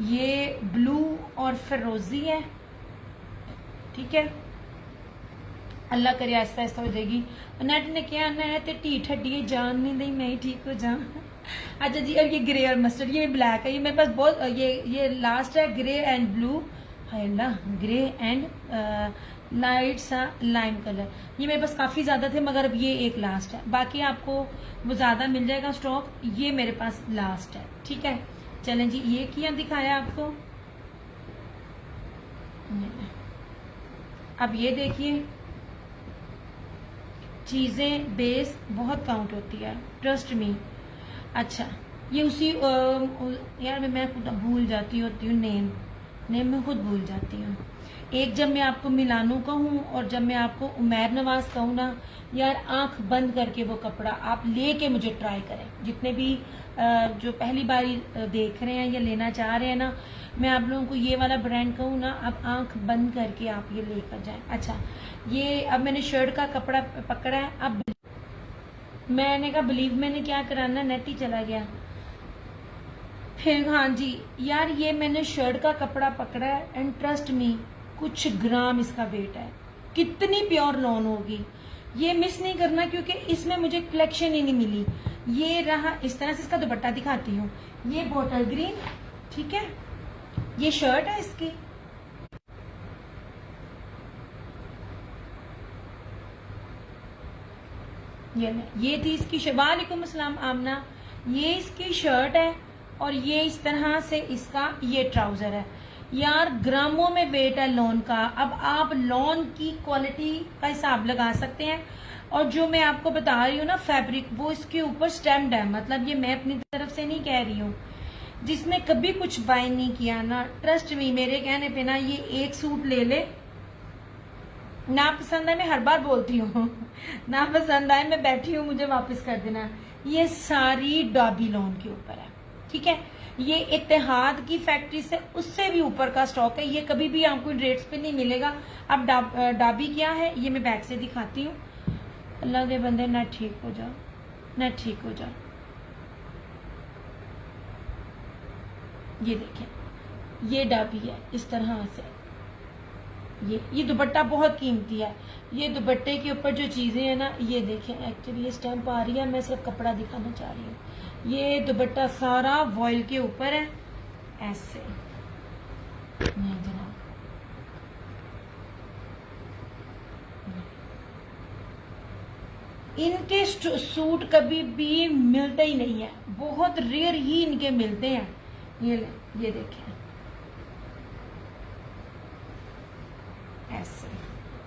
ये ब्लू और फिरोजी है, ठीक है। अल्लाह करे आहिस्ता आहिस्ता हो जाएगी। नेट ने क्या आना है, ढीठ हड्डी जान नहीं दी, मैं ही ठीक हो जा। अच्छा जी, अब ये ग्रे और मस्टर्ड, ये ब्लैक है, ये मेरे पास बहुत, ये लास्ट है grey and blue. Hi Allah, grey and light सा लाइम कलर। ये मेरे पास काफी ज्यादा थे मगर अब ये एक लास्ट है, बाकी आपको वो ज्यादा मिल जाएगा स्टॉक, ये मेरे पास लास्ट है। ठीक है, चलें जी, ये किया दिखाया आपको। अब ये देखिए, चीजें बेस बहुत काउंट होती है, ट्रस्ट मी। अच्छा, ये उसी यार मैं खुद भूल जाती होती हूँ नेम मैं खुद भूल जाती हूँ। एक जब मैं आपको मिलानू कहूँ और जब मैं आपको उमैर नवाज कहूँ ना, यार आंख बंद करके वो कपड़ा आप लेके मुझे ट्राई करें। जितने भी जो पहली बारी देख रहे हैं या लेना चाह रहे हैं ना, मैं आप लोगों को ये वाला ब्रांड कहूँ ना, आप आंख बंद करके आप ये लेकर जाएं। अच्छा, ये अब मैंने शर्ट का कपड़ा पकड़ा है। अब मैंने कहा बिलीव मैंने क्या कराना, नेट ही चला गया फिर। हाँ जी यार, ये मैंने शर्ट का कपड़ा पकड़ा है एंड ट्रस्ट मी, कुछ ग्राम इसका वेट है। कितनी प्योर लॉन होगी, ये मिस नहीं करना क्योंकि इसमें मुझे कलेक्शन ही नहीं मिली। ये रहा, इस तरह से इसका दुपट्टा दिखाती हूँ, ये बॉटल ग्रीन, ठीक है, ये शर्ट है इसकी। ये थी इसकी वालेकुम अस्सलाम आमना, ये इसकी शर्ट है और ये इस तरह से इसका ये ट्राउजर है। यार ग्रामों में वेट है लॉन का। अब आप लॉन की क्वालिटी का हिसाब लगा सकते हैं। और जो मैं आपको बता रही हूँ ना फैब्रिक, वो इसके ऊपर स्टैम्प्ड है, मतलब ये मैं अपनी तरफ से नहीं कह रही हूँ। जिसने कभी कुछ बाय नहीं किया ना, ट्रस्ट मी, मेरे कहने पे ना ये एक सूट ले ले, ना पसंद आए, मैं हर बार बोलती हूँ ना पसंद आए मैं बैठी हूँ मुझे वापस कर देना। ये सारी डॉबी लॉन के ऊपर है, ठीक है। ये इत्तेहाद की फैक्ट्री से उससे भी ऊपर का स्टॉक है, ये कभी भी आपको रेट्स पे नहीं मिलेगा। अब डाबी क्या है ये मैं बैक से दिखाती हूँ। अल्लाह के बंदे ना ठीक हो जाओ, ना ठीक हो जाओ। ये देखें, ये डाबी है इस तरह से। ये दुपट्टा बहुत कीमती है। ये दुपट्टे के ऊपर जो चीजें हैं ना, ये देखें, एक्चुअली ये स्टैम्प आ रही है, मैं सिर्फ कपड़ा दिखाना चाह रही हूँ। ये दुपट्टा सारा वॉइल के ऊपर है ऐसे। जनाब इनके सूट कभी भी मिलते ही नहीं है, बहुत रेयर ही इनके मिलते हैं। ये देखें ऐसे।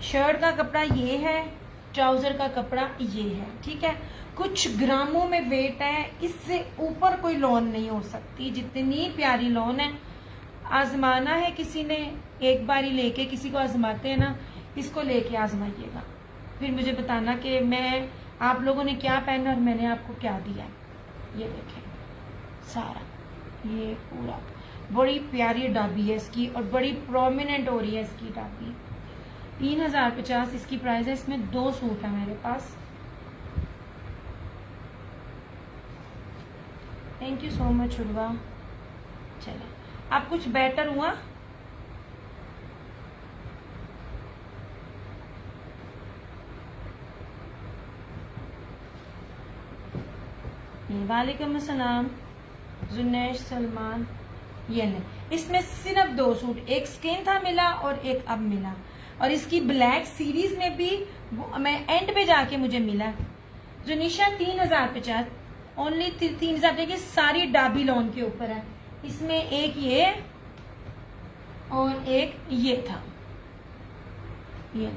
शर्ट का कपड़ा ये है, ट्राउजर का कपड़ा ये है, ठीक है। कुछ ग्रामों में वेट है, इससे ऊपर कोई लॉन नहीं हो सकती। जितनी प्यारी लॉन है, आजमाना है किसी ने, एक बारी लेके किसी को आजमाते हैं ना, इसको लेके आजमाइएगा, फिर मुझे बताना कि मैं आप लोगों ने क्या पहना और मैंने आपको क्या दिया। ये देखें सारा, ये पूरा बड़ी प्यारी डाबी है इसकी और बड़ी प्रोमिनेंट हो रही है इसकी डाबी। 3050 इसकी प्राइस है। इसमें 2 सूट है मेरे पास। Thank you so much Urwa. चले, अब कुछ बेटर हुआ। वालेकुम अस्सलाम जुनेश सलमान। ये नहीं, इसमें सिर्फ 2 सूट, एक स्किन था मिला और एक अब मिला। और इसकी ब्लैक सीरीज में भी मैं एंड पे जाके मुझे मिला। जुनिशा 3050 ओनली 3000 की सारी डाबी लॉन के ऊपर है। इसमें एक ये और एक ये था। ये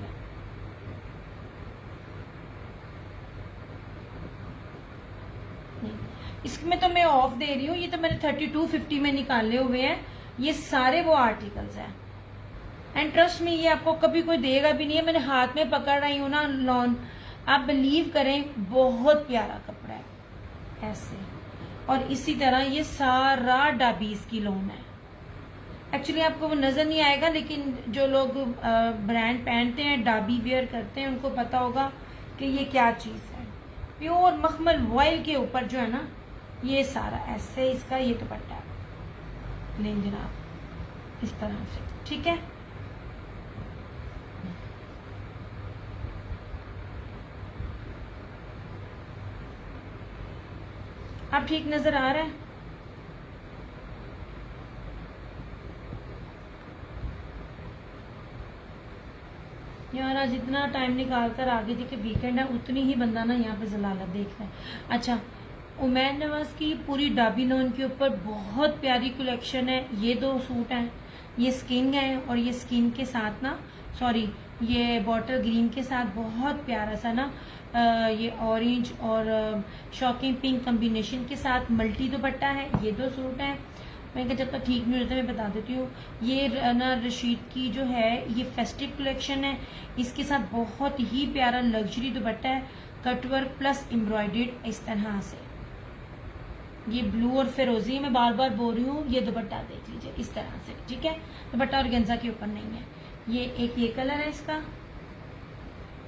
इसमें तो मैं ऑफ दे रही हूँ, ये तो मैंने 3250 में निकाले हुए हैं। ये सारे वो आर्टिकल्स हैं एंड ट्रस्ट में ये आपको कभी कोई देगा भी नहीं है। मैंने हाथ में पकड़ रही हूँ ना लॉन, आप बिलीव करें बहुत प्यारा कपड़ा है ऐसे। और इसी तरह ये सारा डाबीज की लॉन है। एक्चुअली आपको वो नजर नहीं आएगा, लेकिन जो लोग ब्रांड पहनते हैं, डाबी वेयर करते हैं, उनको पता होगा कि ये क्या चीज है। प्योर मखमल वॉइल के ऊपर जो है ना, ये सारा ऐसे इसका ये दुपट्टा है। लें जनाब इस तरह से, ठीक है। अब ठीक नजर आ रहा है? यार जितना टाइम निकाल कर आ गई थी कि वीकेंड है, उतनी ही बंदा ना यहाँ पे जलालत देख रहा है। अच्छा, उमैर नवाज की पूरी डाबी लोन के ऊपर बहुत प्यारी कलेक्शन है। ये 2 सूट हैं, ये स्किन है और ये स्किन के साथ ना, सॉरी, ये बॉटल ग्रीन के साथ बहुत प्यारा सा ना ये ऑरेंज और शॉकिंग पिंक कॉम्बिनेशन के साथ मल्टी दुपट्टा है। ये 2 सूट हैं। मैं कहा जब तक ठीक नहीं होता मैं बता देती हूँ। ये ना रशीद की जो है ये फेस्टिव कलेक्शन है, इसके साथ बहुत ही प्यारा लग्जरी दुपट्टा है, कटवर्क प्लस एम्ब्रॉयडर्ड इस तरह से। ये ब्लू और फिरोजी, मैं बार बार बोल रही हूँ, ये दुपट्टा देख लीजिए इस तरह से, ठीक है। दुपट्टा ऑर्गेन्जा के ऊपर नहीं है। ये एक ये कलर है इसका,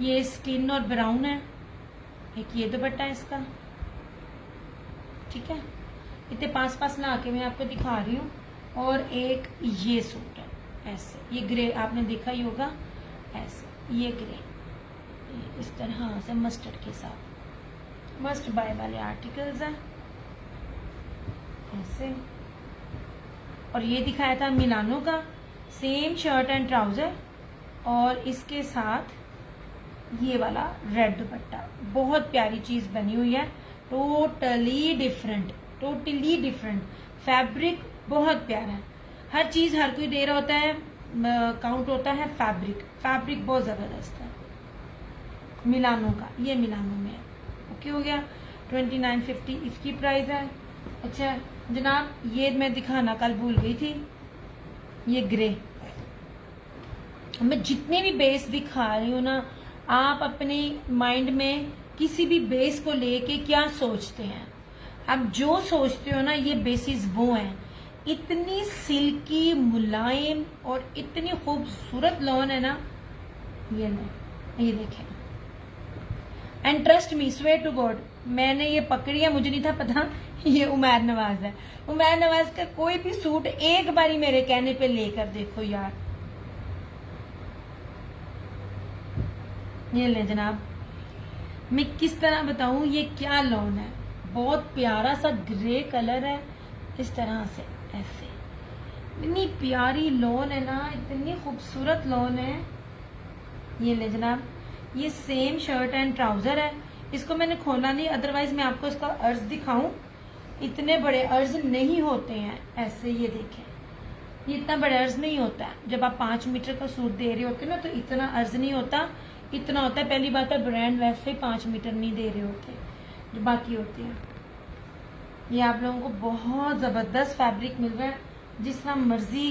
ये स्किन और ब्राउन है। एक ये दुपट्टा है इसका, ठीक है। इतने पास ला के मैं आपको दिखा रही हूँ। और एक ये सूट है ऐसे, ये ग्रे आपने देखा ही होगा ऐसे, ये ग्रे इस तरह से मस्टर्ड के साथ, मस्ट बाय वाले आर्टिकल्स हैं ऐसे। और ये दिखाया था मिलानो का, सेम शर्ट एंड ट्राउजर और इसके साथ ये वाला रेड दुपट्टा। बहुत प्यारी चीज बनी हुई है, totally different, totally different. Fabric बहुत प्यारा है, हर चीज हर कोई दे रहा होता है, काउंट होता है फैब्रिक। फैब्रिक बहुत जबरदस्त है मिलानो का, ये मिलानो में है। ओके हो गया। 2950 इसकी प्राइस है। अच्छा जनाब, ये मैं दिखाना कल भूल गई थी, ये ग्रे। मैं जितने भी बेस दिखा रही हूँ ना, आप अपने माइंड में किसी भी बेस को लेके क्या सोचते हैं, आप जो सोचते हो ना, ये बेसिस वो हैं। इतनी सिल्की मुलायम और इतनी खूबसूरत लॉन है ना, ये देखें। And trust me, swear to God, मैंने ये पकड़ी है, मुझे नहीं था पता ये उमैर नवाज है। उमैर नवाज का कोई भी सूट एक बारी मेरे कहने पे लेकर देखो यार। ये ले जनाब, मैं किस तरह बताऊं ये क्या लॉन है। बहुत प्यारा सा ग्रे कलर है इस तरह से ऐसे, इतनी प्यारी लॉन है ना, इतनी खूबसूरत लॉन है। ये ले जनाब, ये सेम शर्ट एंड ट्राउजर है। इसको मैंने खोला नहीं, अदरवाइज मैं आपको इसका अर्ज दिखाऊं। इतने बड़े अर्ज नहीं होते हैं ऐसे, ये देखें, ये इतना बड़ा अर्ज नहीं होता है। जब आप 5 मीटर का सूट दे रहे होते ना, तो इतना अर्ज नहीं होता, इतना होता है। पहली बात है, ब्रांड वैसे ही 5 मीटर नहीं दे रहे होते जो बाकी होते हैं। ये आप लोगों को बहुत जबरदस्त फैब्रिक मिल रहा है, जिस तरह मर्जी,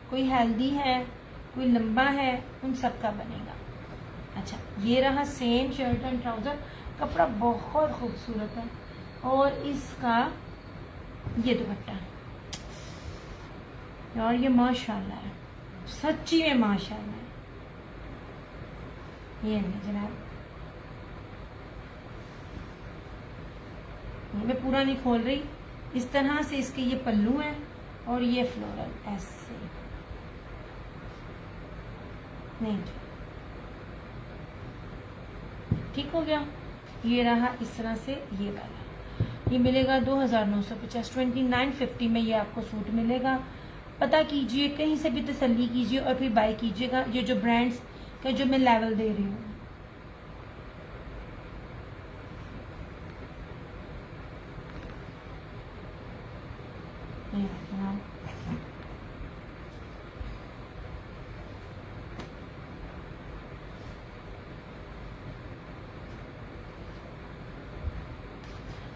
कोई हेल्दी है, कोई लंबा है, उन सब का बनेगा। अच्छा, ये रहा सेम शर्ट एंड ट्राउजर, कपड़ा बहुत खूबसूरत है। और इसका ये दुपट्टा यार, ये माशाल्लाह है, सच्ची में माशाल्लाह है। ये नहीं जनाब, ये मैं पूरा नहीं खोल रही, इस तरह से इसके ये पल्लू है और ये फ्लोरल ऐसे नहीं, ठीक हो गया। ये रहा इस तरह से, ये वाला ये मिलेगा 2950, 2950 में ये आपको सूट मिलेगा। पता कीजिए, कहीं से भी तसल्ली कीजिए और फिर बाय कीजिएगा। ये जो ब्रांड्स का जो मैं लेवल दे रही हूँ,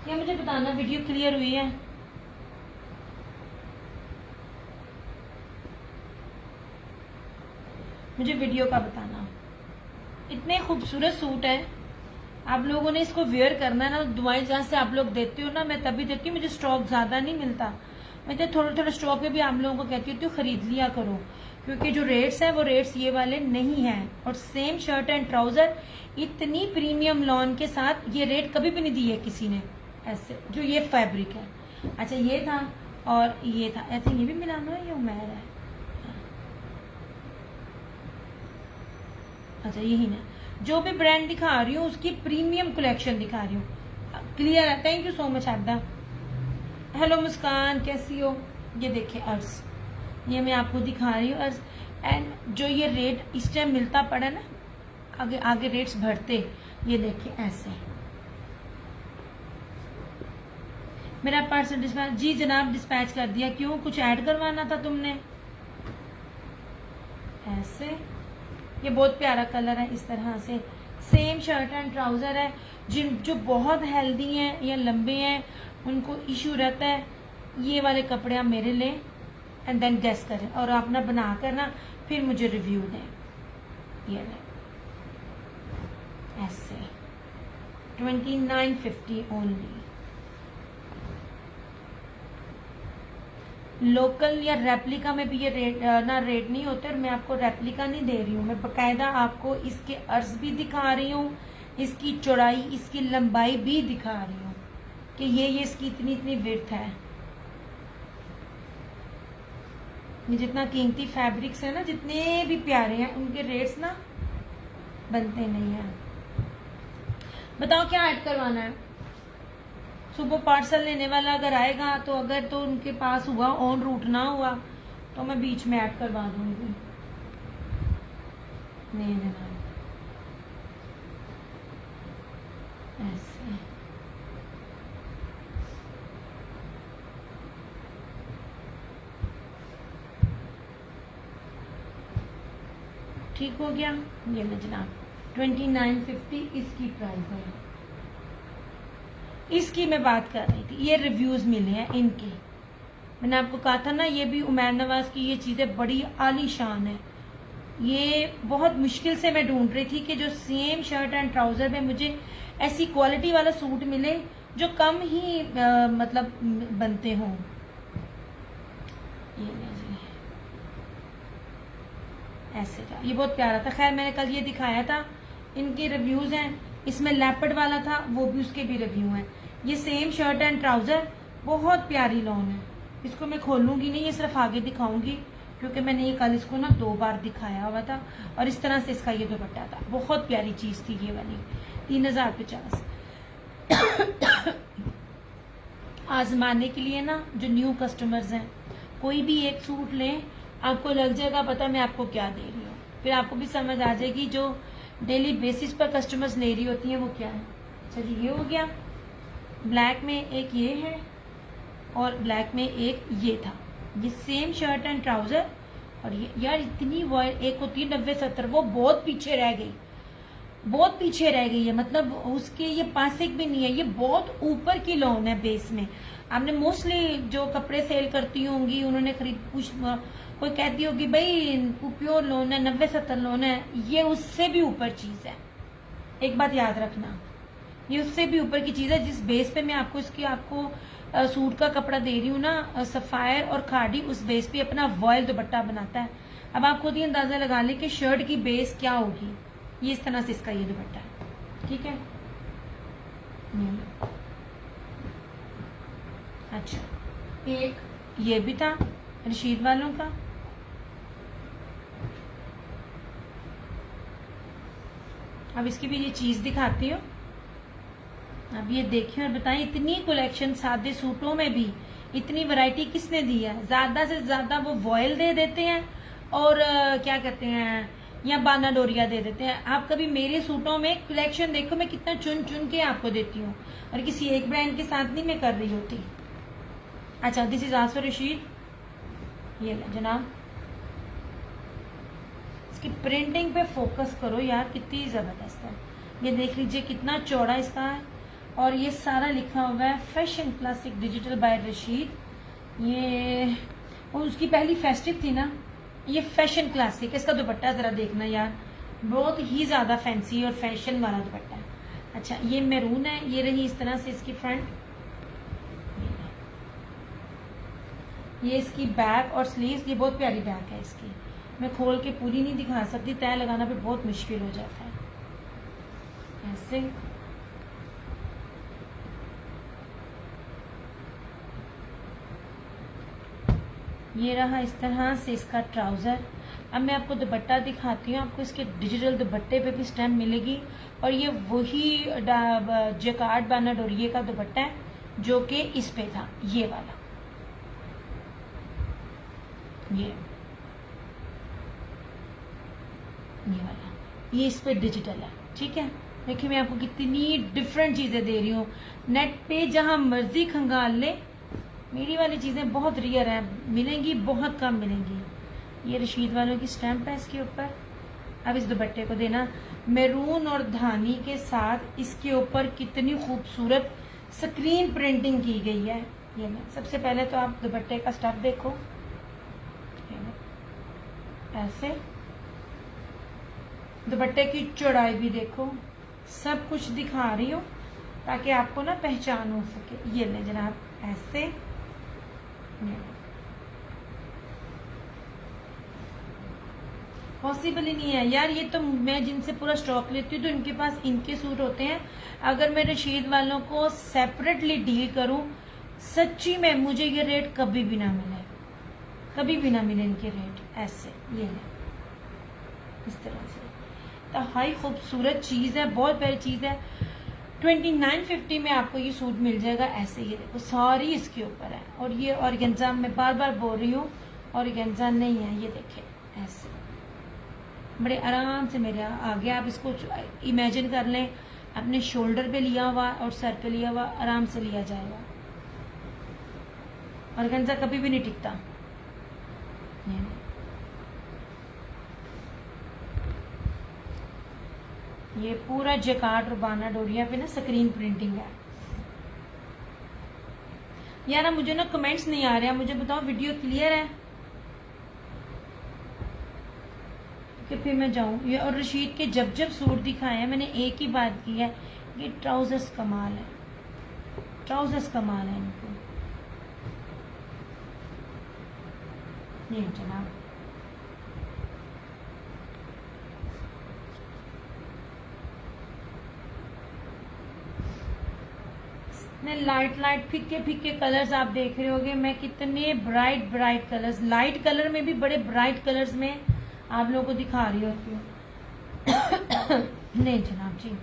क्या मुझे बताना वीडियो क्लियर हुई है? मुझे वीडियो का बताना। इतने खूबसूरत सूट है, आप लोगों ने इसको वेयर करना है ना। दुआएं जहाँ से आप लोग देते हो ना, मैं तभी देती हूँ। मुझे स्टॉक ज्यादा नहीं मिलता, मैं तो थोड़ा थोड़ा स्टॉक में भी आप लोगों को कहती हूँ खरीद लिया करो, क्योंकि जो रेट्स हैं वो रेट्स ये वाले नहीं हैं। और सेम शर्ट एंड ट्राउजर इतनी प्रीमियम लॉन के साथ, ये रेट कभी भी नहीं दी है किसी ने ऐसे, जो ये फैब्रिक है। अच्छा, ये था और ये था, आई थिंक ये भी मिलानो है, ये उमैर है। अच्छा, यही ना, जो भी ब्रांड दिखा रही हूँ उसकी प्रीमियम कलेक्शन दिखा रही हूँ। क्लियर है? थैंक यू सो मच आदा। हेलो मुस्कान, कैसी हो? ये देखिए अर्ज, ये मैं आपको दिखा रही हूँ अर्ज। एंड जो ये रेट इस टाइम मिलता पड़ा ना, आगे आगे रेट्स बढ़ते। ये देखिए ऐसे। मेरा पार्सल डिस्पैच, जी जनाब डिस्पैच कर दिया। क्यों, कुछ ऐड करवाना था तुमने? ऐसे। ये बहुत प्यारा कलर है, इस तरह से सेम शर्ट एंड ट्राउजर है। जिन जो बहुत हेल्दी हैं या लंबे हैं उनको इशू रहता है, ये वाले कपड़े आप मेरे लें एंड देन गेस करें और आप ना बना कर ना फिर मुझे रिव्यू दें। ये ऐसे 2950 ओनली। लोकल या रेप्लिका में भी ये रेट नहीं होते, और मैं आपको रेप्लिका नहीं दे रही हूँ, मैं बकायदा आपको इसके अर्ज भी दिखा रही हूँ, इसकी चौड़ाई इसकी लंबाई भी दिखा रही हूँ कि ये इसकी इतनी इतनी विड्थ है। ये जितना कीमती फैब्रिक्स है ना, जितने भी प्यारे हैं, उनके रेट्स ना बनते नहीं हैं। बताओ क्या ऐड करवाना है? सुबह पार्सल लेने वाला अगर आएगा तो अगर तो उनके पास हुआ, ऑन रूट ना हुआ तो मैं बीच में ऐड करवा दूंगी। नहीं ऐसे। ठीक हो गया। ये ले जनाब 2950 इसकी प्राइस है। इसकी मैं बात कर रही थी, ये रिव्यूज मिले हैं इनके। मैंने आपको कहा था ना, ये भी उमैर नवाज की ये चीजें बड़ी आलीशान है। ये बहुत मुश्किल से मैं ढूंढ रही थी कि जो सेम शर्ट एंड ट्राउजर में मुझे ऐसी क्वालिटी वाला सूट मिले जो कम ही मतलब बनते हों। ये ऐसे था, ये बहुत प्यारा था। खैर मैंने कल ये दिखाया था, इनके रिव्यूज हैं। इसमें लेपर्ड वाला था, वो भी, उसके भी रिव्यू हैं। ये सेम शर्ट एंड ट्राउजर, बहुत प्यारी लॉन है। इसको मैं खोलूंगी नहीं, ये सिर्फ आगे दिखाऊंगी क्योंकि मैंने ये कल इसको ना 2 बार दिखाया हुआ था। और इस तरह से इसका ये दुपट्टा था, बहुत प्यारी चीज थी ये वाली। 3050। आजमाने के लिए ना जो न्यू कस्टमर्स हैं, कोई भी एक सूट लें, आपको लग जाएगा पता मैं आपको क्या दे रही हूँ। फिर आपको भी समझ आ जाएगी जो डेली बेसिस पर कस्टमर्स ले रही होती हैं वो क्या है। अच्छा जी, ये हो गया। ब्लैक में एक ये है और ब्लैक में एक ये था। ये सेम शर्ट एंड ट्राउजर। और ये यार इतनी वॉयल, एक होती है 90-70, वो बहुत पीछे रह गई, बहुत पीछे रह गई है। मतलब उसके ये पास एक भी नहीं है, ये बहुत ऊपर की लोन है बेस में। आपने मोस्टली जो कपड़े सेल करती होंगी उन्होंने कोई कहती होगी भाई प्योर लोन है, 90-70 लोन है, ये उससे भी ऊपर चीज है। एक बात याद रखना, ये उससे भी ऊपर की चीज है। जिस बेस पे मैं आपको सूट का कपड़ा दे रही हूँ ना, सफायर और खाड़ी, उस बेस पे अपना वॉयल दुपट्टा बनाता है। अब आप खुद ही अंदाजा लगा ले कि शर्ट की बेस क्या होगी। ये इस तरह से इसका ये दुपट्टा है, ठीक है। अच्छा, एक ये भी था रशीद वालों का। अब इसकी भी ये चीज दिखाती हूँ। अब ये देखिए और बताएं, इतनी कलेक्शन सादे सूटों में भी इतनी वैरायटी किसने दी है? ज्यादा से ज्यादा वो वॉयल दे देते हैं और क्या कहते हैं, या बाना डोरिया दे देते हैं। आप कभी मेरे सूटों में कलेक्शन देखो, मैं कितना चुन चुन के आपको देती हूँ, और किसी एक ब्रांड के साथ नहीं मैं कर रही होती। अच्छा, दिस इज आल्सो रशीद। ये जनाब, इसकी प्रिंटिंग पे फोकस करो यार, कितनी जबरदस्त है। ये देख लीजिए कितना चौड़ा इसका है, और ये सारा लिखा हुआ है fashion classic digital by Rashid. ये और उसकी पहली फेस्टिव थी ना, ये फैशन क्लासिक। इसका दुपट्टा जरा देखना यार, बहुत ही ज्यादा फैंसी और फैशन वाला दुपट्टा है। अच्छा, ये मैरून है। ये रही इस तरह से इसकी फ्रंट, ये इसकी बैक और स्लीव्स। ये बहुत प्यारी बैक है इसकी, मैं खोल के पूरी नहीं दिखा सकती, तय लगाना भी बहुत मुश्किल हो जाता है। ऐसे ये रहा इस तरह से इसका ट्राउजर। अब मैं आपको दुपट्टा दिखाती हूँ। आपको इसके डिजिटल दुपट्टे पे भी स्टैम्प मिलेगी, और ये वही जैकार्ड बाना डोरिये का दुपट्टा है जो कि इस पे था, ये वाला। ये वाला ये इस पे डिजिटल है, ठीक है। देखिए मैं आपको कितनी डिफरेंट चीजें दे रही हूँ। नेट पे जहां मर्जी खंगाल ले, मेरी वाली चीजें बहुत रेयर है, मिलेंगी बहुत कम मिलेंगी। ये रशीद वालों की स्टैंप है इसके ऊपर। अब इस दुपट्टे को देना मैरून और धानी के साथ, इसके ऊपर कितनी खूबसूरत स्क्रीन प्रिंटिंग की गई है। ये ना, सबसे पहले तो आप दुपट्टे का स्टफ देखो, ऐसे दुपट्टे की चौड़ाई भी देखो, सब कुछ दिखा रही हूँ ताकि आपको ना पहचान हो सके। ये ले जनाब, ऐसे पॉसिबल ही नहीं है यार। ये तो मैं जिनसे पूरा स्टॉक लेती हूँ तो इनके पास इनके सूट होते हैं। अगर मैं रशीद वालों को सेपरेटली डील करूं, सच्ची में मुझे ये रेट कभी भी ना मिले, कभी भी ना मिले इनके रेट। ऐसे ये है, इस तरह से तो हाई खूबसूरत चीज है, बहुत प्यारी चीज है। 2950 में आपको ये सूट मिल जाएगा। ऐसे ये देखो सारी इसके ऊपर है, और ये ऑर्गेन्जा मैं बार बार बोल रही हूँ ऑर्गेन्जा नहीं है। ये देखे ऐसे बड़े आराम से मेरे आगे आप इसको इमेजिन कर लें, अपने शोल्डर पे लिया हुआ और सर पे लिया हुआ, आराम से लिया जाएगा। ऑर्गेन्जा कभी भी नहीं टिकता। ये पूरा जकार्ड और बाना डोरिया पे ना स्क्रीन प्रिंटिंग है। यार ना मुझे ना कमेंट्स नहीं आ रहे, मुझे बताओ वीडियो क्लियर है कि फिर मैं जाऊं। ये और रशीद के जब जब सूट दिखाए हैं मैंने एक ही बात की है, ये ट्राउजर्स कमाल है, ट्राउजर्स कमाल है इनको। ये जनाब लाइट लाइट फीके फीके कलर्स आप देख रहे होगे, मैं कितने bright bright colours, light colour में भी बड़े ब्राइट कलर्स में आप लोगों को दिखा रही होती हूँ। नहीं जनाब जी,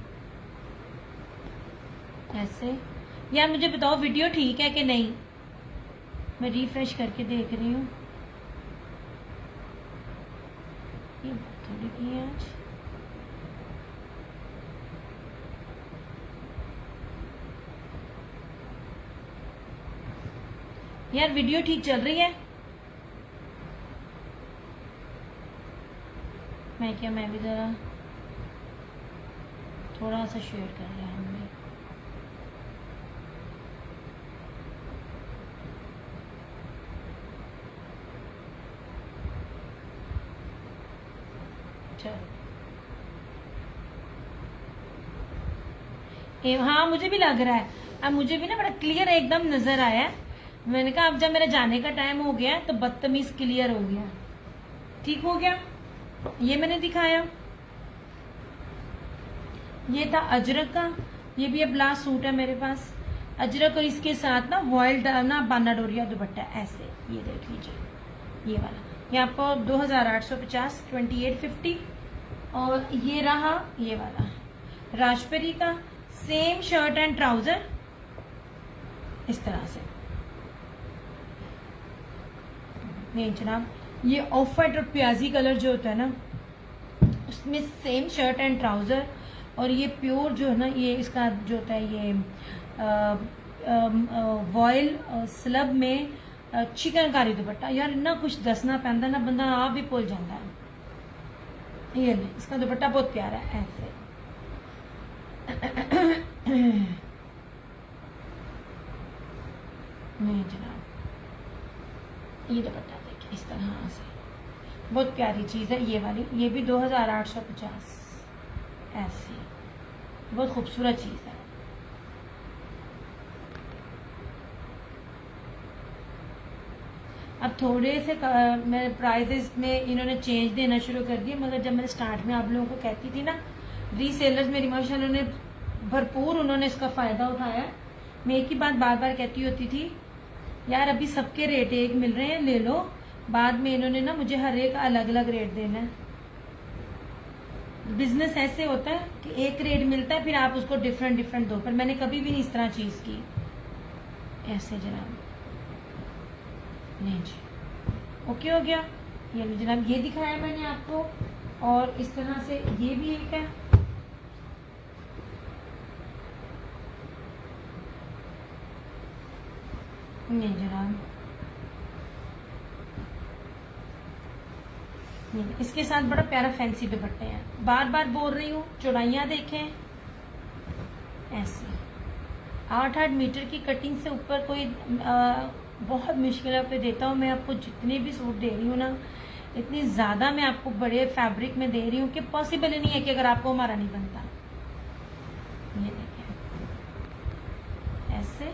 ऐसे। यार मुझे बताओ वीडियो ठीक है कि नहीं, मैं रिफ्रेश करके देख रही हूँ। ये बात थोड़ी की है आज। यार वीडियो ठीक चल रही है? मैं भी जरा थोड़ा सा शेयर कर रहे हैं। हाँ मुझे भी लग रहा है, अब मुझे भी ना बड़ा क्लियर एकदम नजर आया। मैंने कहा अब जब मेरा जाने का टाइम हो गया तो बदतमीज क्लियर हो गया, ठीक हो गया। ये मैंने दिखाया, ये था अजरक का, ये भी अब लास्ट सूट है मेरे पास अजरक, और इसके साथ ना वॉयल ना बाना डोरिया दुपट्टा ऐसे। ये देख लीजिए, ये वाला ये आपको 2850 2850। और ये रहा ये वाला राजपरी का, सेम शर्ट एंड ट्राउजर इस तरह से। नहीं जनाब, ये ऑफ वाइट और प्याजी कलर जो होता है ना, उसमें सेम शर्ट एंड ट्राउजर, और ये प्योर जो है ना, ये इसका जो होता है ये वॉयल स्लब में चिकनकारी दुपट्टा। यार इतना कुछ दसना पैंदा ना, बंदा आप भी भूल जाता है। ये ले, इसका दुपट्टा बहुत प्यारा है ऐसे। नहीं जनाब, ये दुपट्टा देखिए इस तरह से, बहुत प्यारी चीज है ये वाली। ये भी 2850 ऐसे, बहुत खूबसूरत चीज है। अब थोड़े से मेरे प्राइजेस में इन्होंने चेंज देना शुरू कर दिए, मगर जब मैंने स्टार्ट में आप लोगों को कहती थी ना, रीसेलर्स मेरी माशाल्लाह उन्होंने भरपूर उन्होंने इसका फायदा उठाया। मैं एक ही बात बार बार कहती होती थी, यार अभी सबके रेट एक मिल रहे हैं, ले लो। बाद में इन्होंने ना मुझे हर एक अलग अलग रेट देना है। बिजनेस ऐसे होता है कि एक रेट मिलता है, फिर आप उसको डिफरेंट डिफरेंट दो, पर मैंने कभी भी नहीं इस तरह चीज की ऐसे जनाब। नहीं जी, ओके हो गया। ये जनाब, ये दिखाया मैंने आपको और इस तरह से ये भी एक है, नहीं जनाब, इसके साथ बड़ा प्यारा फैंसी दुपट्टे हैं। बार बार बोल रही हूँ, चौड़ाइयाँ देखें ऐसे 8-8 मीटर की कटिंग से ऊपर कोई बहुत मुश्किल पे देता हूँ। मैं आपको जितने भी सूट दे रही हूँ ना, इतनी ज़्यादा मैं आपको बड़े फैब्रिक में दे रही हूँ कि पॉसिबल ही नहीं है कि अगर आपको हमारा नहीं बनता। ये देखें ऐसे,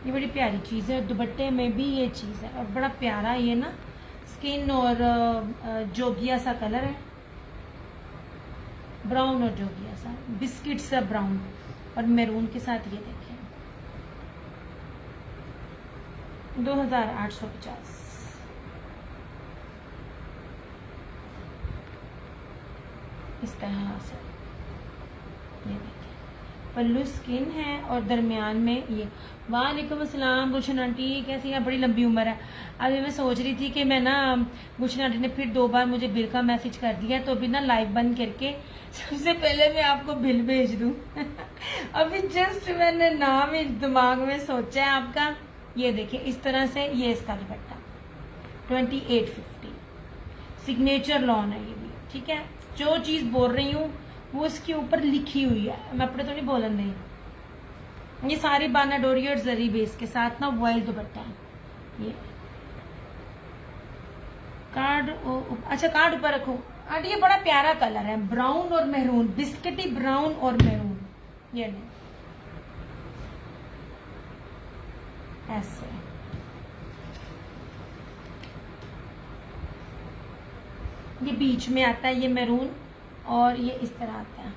ये बड़ी प्यारी चीज़ है। दुपट्टे में भी ये चीज़ है और बड़ा प्यारा ये ना स्किन और जोगिया सा कलर है, ब्राउन और जोगिया सा, बिस्किट सा ब्राउन और मैरून के साथ। ये देखें 2850। इस तरह से ये देखिए पल्लू स्किन है और दरमियान में ये। वालेकुम अस्सलाम गुलशन आंटी, कैसी है? बड़ी लंबी उम्र है। अभी मैं सोच रही थी कि मैं ना, गुलशन आंटी ने फिर 2 बार मुझे बिल का मैसेज कर दिया, तो अभी ना लाइव बंद करके सबसे पहले मैं आपको बिल भेज दूं। अभी जस्ट मैंने नाम ही दिमाग में सोचा है आपका। ये देखिए इस तरह से, ये इसका दुपट्टा 2850 सिग्नेचर लॉन है ये भी, ठीक है। जो चीज बोल रही हूँ वो इसके ऊपर लिखी हुई है, मैं अपने तो नहीं बोलन दे। ये सारी बाना डोरी और जरी बेस के साथ ना वॉयल दुपट्टा है ये। कार्ड अच्छा कार्ड ऊपर रखो आंटी। ये बड़ा प्यारा कलर है, ब्राउन और मैरून, बिस्किटी ब्राउन और मैरून। ये नहीं ऐसे, ये बीच में आता है ये मैरून और ये इस तरह आता है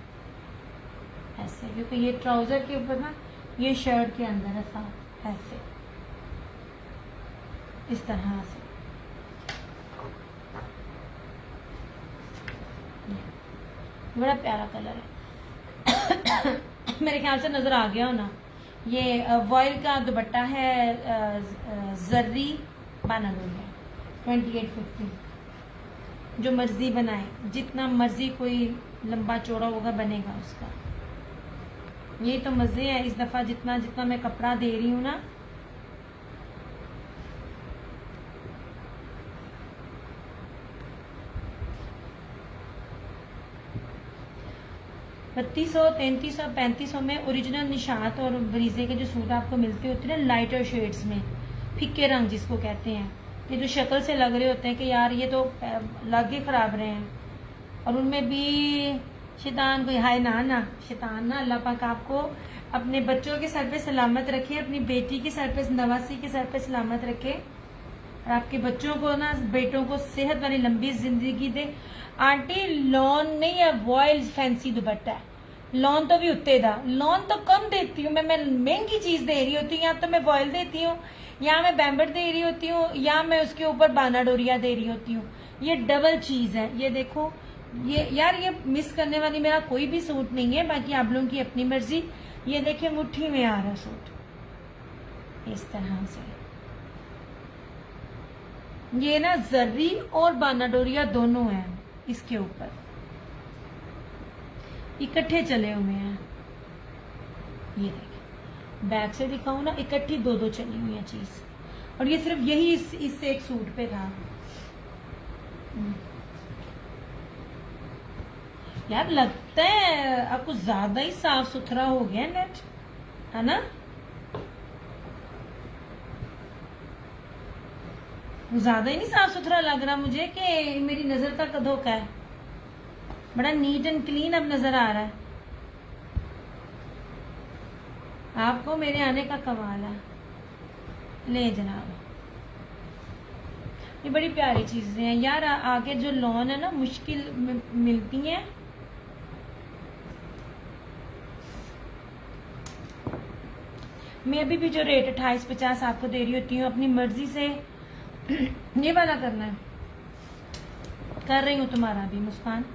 ऐसे, क्योंकि ये ट्राउजर के ऊपर ना, ये शर्ट के अंदर है साथ ऐसे, इस तरह से। बड़ा प्यारा कलर है। मेरे ख्याल से नजर आ गया हो ना। ये वॉयल का दुपट्टा है, जर्री बाना डोरी है 2850। जो मर्जी बनाए, जितना मर्जी कोई लंबा चौड़ा होगा बनेगा उसका। ये तो मजे है इस दफा, जितना जितना मैं कपड़ा दे रही हूँ ना। $3200, $3300, $3500 में ओरिजिनल निशात और बरीजे के जो सूट आपको मिलते होते हैं ना, लाइटर शेड्स में, फिक्के रंग जिसको कहते हैं। ये जो शक्ल से लग रहे होते हैं कि यार ये तो लग ही खराब रहे हैं, और उनमें भी शैतान कोई हाय ना शैतान ना। अल्लाह पाक आपको अपने बच्चों के सर पे सलामत रखे, अपनी बेटी के सर पे, नवासी के सर पे सलामत रखे, और आपके बच्चों को ना, बेटों को सेहत वाली लंबी जिंदगी दे। आंटी लॉन नहीं है, वॉयल फैंसी दुपट्टा है। लॉन तो भी उत्ते दा, लॉन तो कम देती हूँ मैं महंगी चीज दे रही होती हूँ, या तो मैं वॉयल देती हूँ, या मैं बैम्बर दे रही होती हूँ, या मैं उसके ऊपर बाना डोरिया दे रही होती हूँ। ये डबल चीज है। ये देखो, ये यार ये मिस करने वाली मेरा कोई भी सूट नहीं है, बाकी आप लोगों की अपनी मर्जी। ये देखिए मुट्ठी में आ रहा सूट इस तरह से। ये ना जर्री और बाना डोरिया दोनों हैं इसके ऊपर, इकट्ठे चले हुए हैं। ये देखिए बैक से दिखाऊं ना, इकट्ठी दो चली हुई है चीज, और ये सिर्फ यही इससे एक सूट पे था। यार लगता है आपको ज्यादा ही साफ सुथरा हो गया नेट, है ना? ज्यादा ही नहीं साफ सुथरा लग रहा मुझे, कि मेरी नजर का धोखा है। बड़ा नीट एंड क्लीन अब नजर आ रहा है। आपको मेरे आने का कमाल है। ले जनाब, ये बड़ी प्यारी चीजें हैं यार। आगे जो लॉन है ना, मुश्किल मिलती हैं। मैं अभी भी जो रेट 2850 आपको दे रही होती हूँ, अपनी मर्जी से ये वाला करना है, कर रही हूँ तुम्हारा भी। मुस्कान,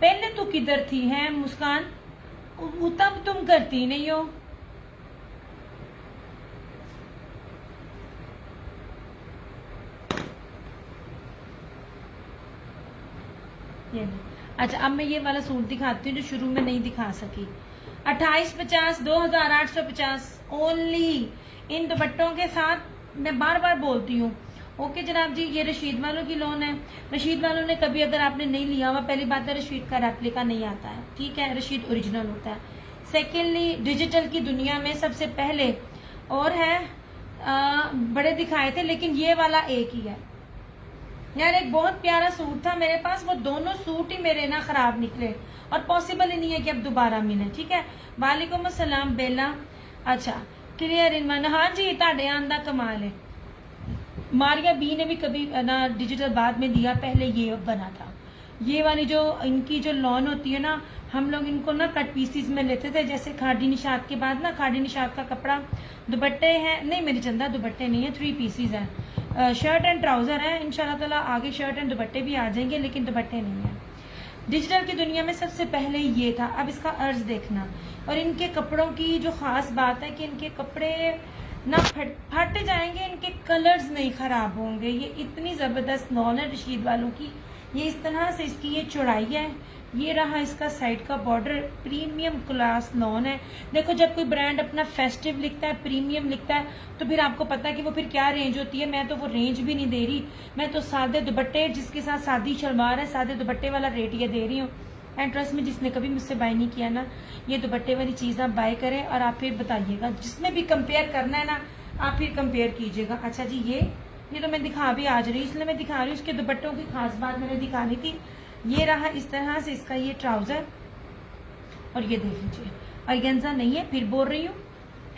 पहले तू किधर थी है मुस्कान? तब तुम करती नहीं हो। अच्छा, अब मैं ये वाला सूट दिखाती हूँ जो शुरू में नहीं दिखा सकी। 2850, 2850 ओनली इन दुपट्टों के साथ। मैं बार बार बोलती हूँ। ओके जनाब जी, ये रशीद वालों की लोन है। रशीद वालों ने कभी अगर आपने नहीं लिया हुआ, पहली बात है रशीद का रेप्लिका नहीं आता है, ठीक है, रशीद ओरिजिनल होता है। सेकेंडली, डिजिटल की दुनिया में सबसे पहले और है बड़े दिखाए थे, लेकिन ये वाला एक ही है यार। एक बहुत प्यारा सूट था मेरे पास, वो दोनों सूट ही मेरे ना खराब निकले और पॉसिबल ही नहीं है कि अब दोबारा मिले, ठीक है। वालेकुम अस्सलाम बेला। अच्छा, क्लियर इन मन, हाँ जी, ताड़े आन दा कमाल है। मारिया बी ने भी कभी ना डिजिटल बाद में दिया, पहले ये बना था। ये वाली जो इनकी जो लॉन होती है ना, हम लोग इनको ना कट पीसीज में लेते थे, जैसे खाड़ी निशात के बाद ना, खाड़ी निशात का कपड़ा दुपट्टे हैं, नहीं मेरी चंदा दुपट्टे नहीं है, 3 पीसीज हैं, शर्ट एंड ट्राउजर है। इंशाल्लाह ताला आगे शर्ट एंड दुपट्टे भी आ जाएंगे, लेकिन दुपट्टे नहीं है। डिजिटल की दुनिया में सबसे पहले ये था। अब इसका अर्ज देखना, और इनके कपड़ों की जो खास बात है कि इनके कपड़े ना फट जाएंगे, इनके कलर्स नहीं खराब होंगे। ये इतनी जबरदस्त लॉन है रशीद वालों की। ये इस तरह से इसकी ये चौड़ाई है, ये रहा इसका साइड का बॉर्डर, प्रीमियम क्लास लॉन है। देखो जब कोई ब्रांड अपना फेस्टिव लिखता है, प्रीमियम लिखता है, तो फिर आपको पता है कि वो फिर क्या रेंज होती है। मैं तो वो रेंज भी नहीं दे रही, मैं तो सादे दुपट्टे जिसके साथ सादी शलवार है, सादे दुपट्टे वाला रेट ये दे रही हूँ। एंड ट्रस्ट में, जिसने कभी मुझसे बाय नहीं किया ना, ये दुपट्टे वाली चीज आप बाय करें और आप फिर बताइएगा। जिसमें भी कंपेयर करना है ना, आप फिर कंपेयर कीजिएगा। अच्छा जी, ये तो मैं दिखा भी आज रही, इसलिए मैं दिखा रही हूँ। इसके दुपट्टों की खास बात मैंने दिखानी थी। ये रहा इस तरह से इसका ये ट्राउजर, और ये देख लीजिए ऑर्गेन्जा नहीं है, फिर बोल रही हूँ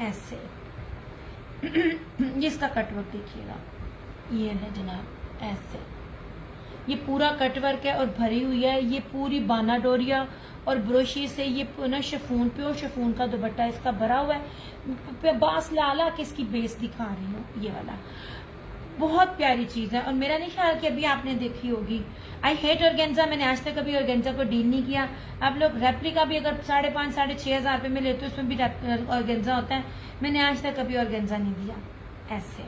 ऐसे। ये इसका कटवर्क देखिएगा, ये है जनाब ऐसे, ये पूरा कटवर्क है और भरी हुई है। ये पूरी बाना डोरिया और ब्रोशी से ये ना शिफॉन, प्योर शिफॉन का दुपट्टा इसका भरा हुआ है। बास लाला के इसकी बेस दिखा रही हूँ, ये वाला बहुत प्यारी चीज है। और मेरा नहीं ख्याल कि अभी आपने देखी होगी। आई हेट ऑर्गेन्जा, मैंने आज तक कभी ऑर्गेन्जा को डील नहीं किया। आप लोग रेप्लिका भी अगर 5,500 6,500 रुपए में लेते हो, उसमें भी ऑर्गेन्जा होता है। मैंने आज तक कभी ऑर्गेन्जा नहीं दिया ऐसे।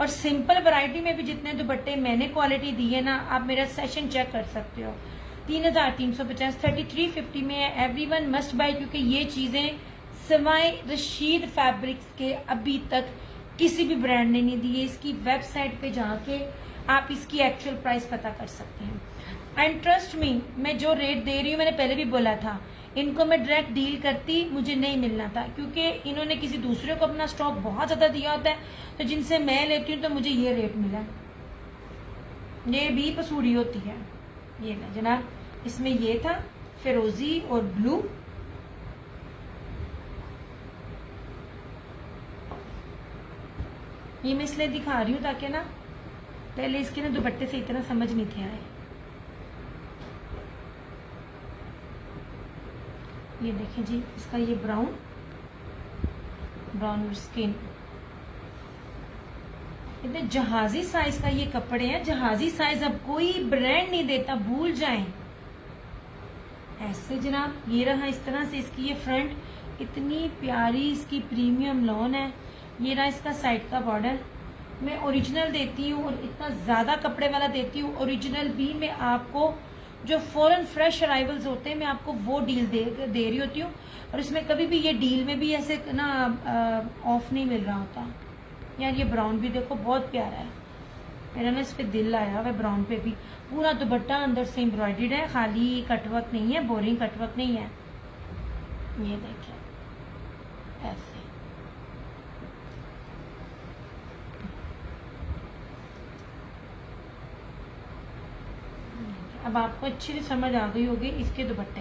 और सिंपल वैरायटी में भी जितने दुपट्टे मैंने क्वालिटी दी है ना, आप मेरा सेशन चेक कर सकते हो। 3,350, 3,350 में है। एवरीवन मस्ट बाय, क्योंकि ये चीजें सिवाय रशीद फैब्रिक्स के अभी तक किसी भी ब्रांड ने नहीं दी है। इसकी वेबसाइट पे जाके आप इसकी एक्चुअल प्राइस पता कर सकते हैं। एंड ट्रस्ट मी, मैं जो रेट दे रही हूँ, मैंने पहले भी बोला था, इनको मैं डायरेक्ट डील करती, मुझे नहीं मिलना था, क्योंकि इन्होंने किसी दूसरे को अपना स्टॉक बहुत ज्यादा दिया होता है, तो जिनसे मैं लेती हूँ तो मुझे ये रेट मिला। ये भी पसूड़ी होती है। ये ना जनाब, इसमें ये था फिरोजी और ब्लू, ये मैं इसलिए दिखा रही हूँ ताकि ना पहले इसके ना दुपट्टे से इतना समझ नहीं थे आए। ये देखें जी, इसका ये ब्राउन स्किन, इतने जहाजी साइज का ये कपड़े हैं। जहाजी साइज अब कोई ब्रांड नहीं देता, भूल जाएं ऐसे जनाब। ये रहा इस तरह से इसकी ये फ्रंट, इतनी प्यारी इसकी प्रीमियम लॉन है। ये रहा इसका साइड का बॉर्डर। मैं ओरिजिनल देती हूँ और इतना ज्यादा कपड़े वाला देती हूँ। ओरिजिनल भी मैं आपको, जो फॉरेन फ्रेश अराइवल्स होते हैं, मैं आपको वो डील दे रही होती हूँ। और इसमें कभी भी ये डील में भी ऐसे ना ऑफ नहीं मिल रहा होता। यार ये ब्राउन भी देखो बहुत प्यारा है, मेरा ना इस पे दिल आया हुआ है ब्राउन पे भी। पूरा दुपट्टा अंदर से एम्ब्रॉयडर्ड है, खाली कटवर्क नहीं है, बोरिंग कटवर्क नहीं है। ये देखिए ऐसे। अब आपको अच्छी से समझ आ गई होगी इसके दुपट्टे।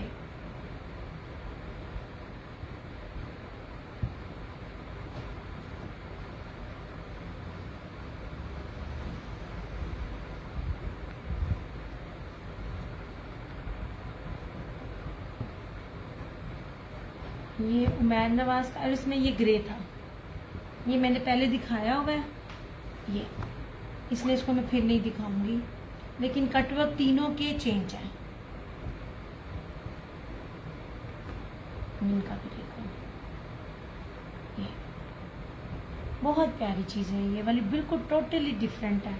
ये उमैर नवाज का, और इसमें ये ग्रे था, ये मैंने पहले दिखाया हुआ है ये, इसलिए इसको मैं फिर नहीं दिखाऊंगी। लेकिन कटवर्क तीनों के चेंज है। इनका भी देखो, बहुत प्यारी चीज़ है ये वाली, बिल्कुल टोटली डिफरेंट है।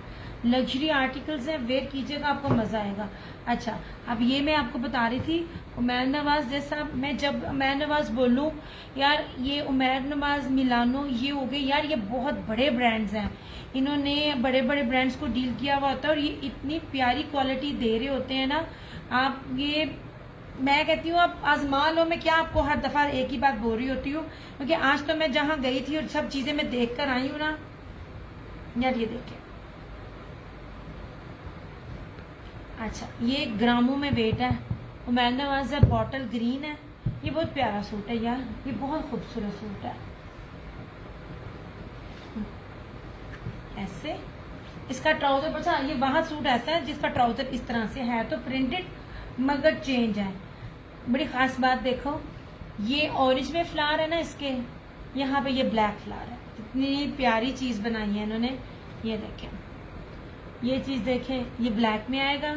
लग्जरी आर्टिकल्स हैं, वेयर कीजिएगा आपको मज़ा आएगा। अच्छा, अब ये मैं आपको बता रही थी उमैर नवाज जैसा, मैं जब उमैर नवाज बोलूँ यार, ये उमैर नवाज, मिलानो, ये हो गए यार, ये बहुत बड़े ब्रांड्स हैं, इन्होंने बड़े बड़े ब्रांड्स को डील किया हुआ होता है और ये इतनी प्यारी क्वालिटी दे रहे होते हैं ना। आप ये, मैं कहती हूँ आप आजमा लो। मैं क्या आपको हर दफा एक ही बात बोल रही होती हूँ, क्योंकि आज तो मैं जहाँ गई थी और सब चीजें मैं देख कर आई हूँ ना यार। ये देखिए, अच्छा ये ग्रामों में वेट है, उमैर नवाज है, बॉटल ग्रीन है। ये बहुत प्यारा सूट है यार, ये बहुत खूबसूरत सूट है। ऐसे इसका ट्राउजर, बचा ये वहां सूट ऐसा है जिसका ट्राउजर इस तरह से है, तो प्रिंटेड मगर चेंज है। बड़ी खास बात देखो, ये ऑरेंज में फ्लावर है ना इसके, यहाँ पे ये ब्लैक फ्लावर है। इतनी प्यारी चीज बनाई है इन्होंने। ये देखें, ये चीज देखें, ये ब्लैक में आएगा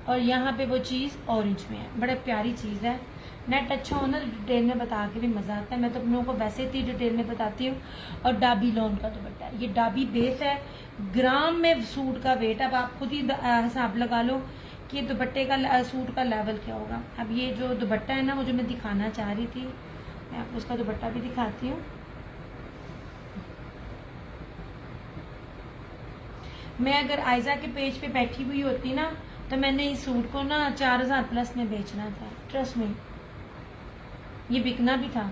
और यहाँ पे वो चीज ऑरेंज में है। बड़ा प्यारी चीज है। नेट अच्छा हो ना, डिटेल में बता के भी मजा आता है। मैं तो अपनों को वैसे इतनी डिटेल में बताती हूँ। और डाबी लॉन का दुपट्टा है, ये डाबी बेस है, ग्राम में सूट का वेट। अब आप खुद ही हिसाब लगा लो कि दुपट्टे का सूट का लेवल क्या होगा। अब ये जो दुपट्टा है ना, वो जो मैं दिखाना चाह रही थी, मैं आपको उसका दुपट्टा भी दिखाती हूँ। मैं अगर आयजा के पेज पे बैठी हुई होती ना, तो मैंने इस सूट को ना 4000 प्लस में बेचना था, ट्रस्ट में, ये बिकना भी था।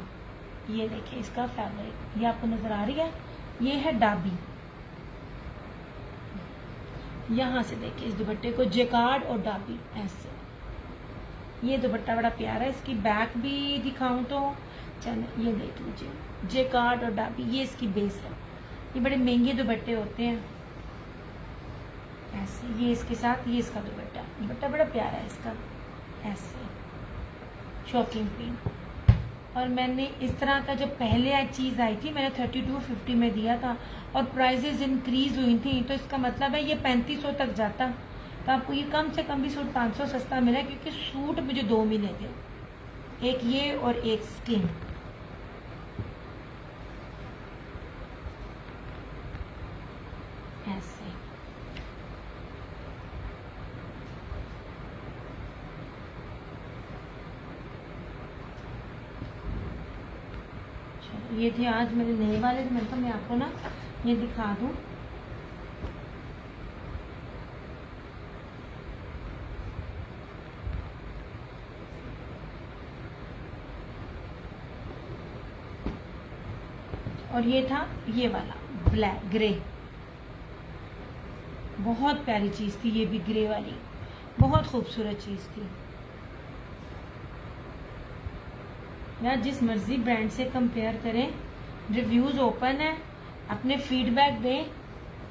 ये देखिए इसका फैब्रिक, ये आपको नजर आ रही है, ये है डाबी। यहां से देखिए इस दुपट्टे को, जेकार्ड और डाबी ऐसे। ये दुपट्टा बड़ा प्यारा है। इसकी बैक भी दिखाऊं तो चलो, ये देख लीजिए, जेकार्ड और डाबी, ये इसकी बेस है। ये बड़े महंगे दुपट्टे होते हैं ऐसे। ये इसके साथ, ये इसका दुपट्टा, दुपट्टा बड़ा प्यारा है इसका, ऐसे शॉकिंग पिंक। और मैंने इस तरह का जो पहले चीज आई थी, मैंने 3250 में दिया था और प्राइजेस इंक्रीज हुई थी, तो इसका मतलब है ये 3500 तक जाता। तो आपको ये कम से कम भी सूट 500 सस्ता मिला, क्योंकि सूट मुझे 2 मिले थे, एक ये और एक स्किन। ऐसे ये थे आज मेरे नए वाले, तो मैंने कहा मैं आपको ना ये दिखा दूं। और ये था ये वाला ब्लैक ग्रे, बहुत प्यारी चीज थी ये भी, ग्रे वाली बहुत खूबसूरत चीज थी यार। जिस मर्जी ब्रांड से कंपेयर करें, रिव्यूज ओपन है, अपने फीडबैक दें,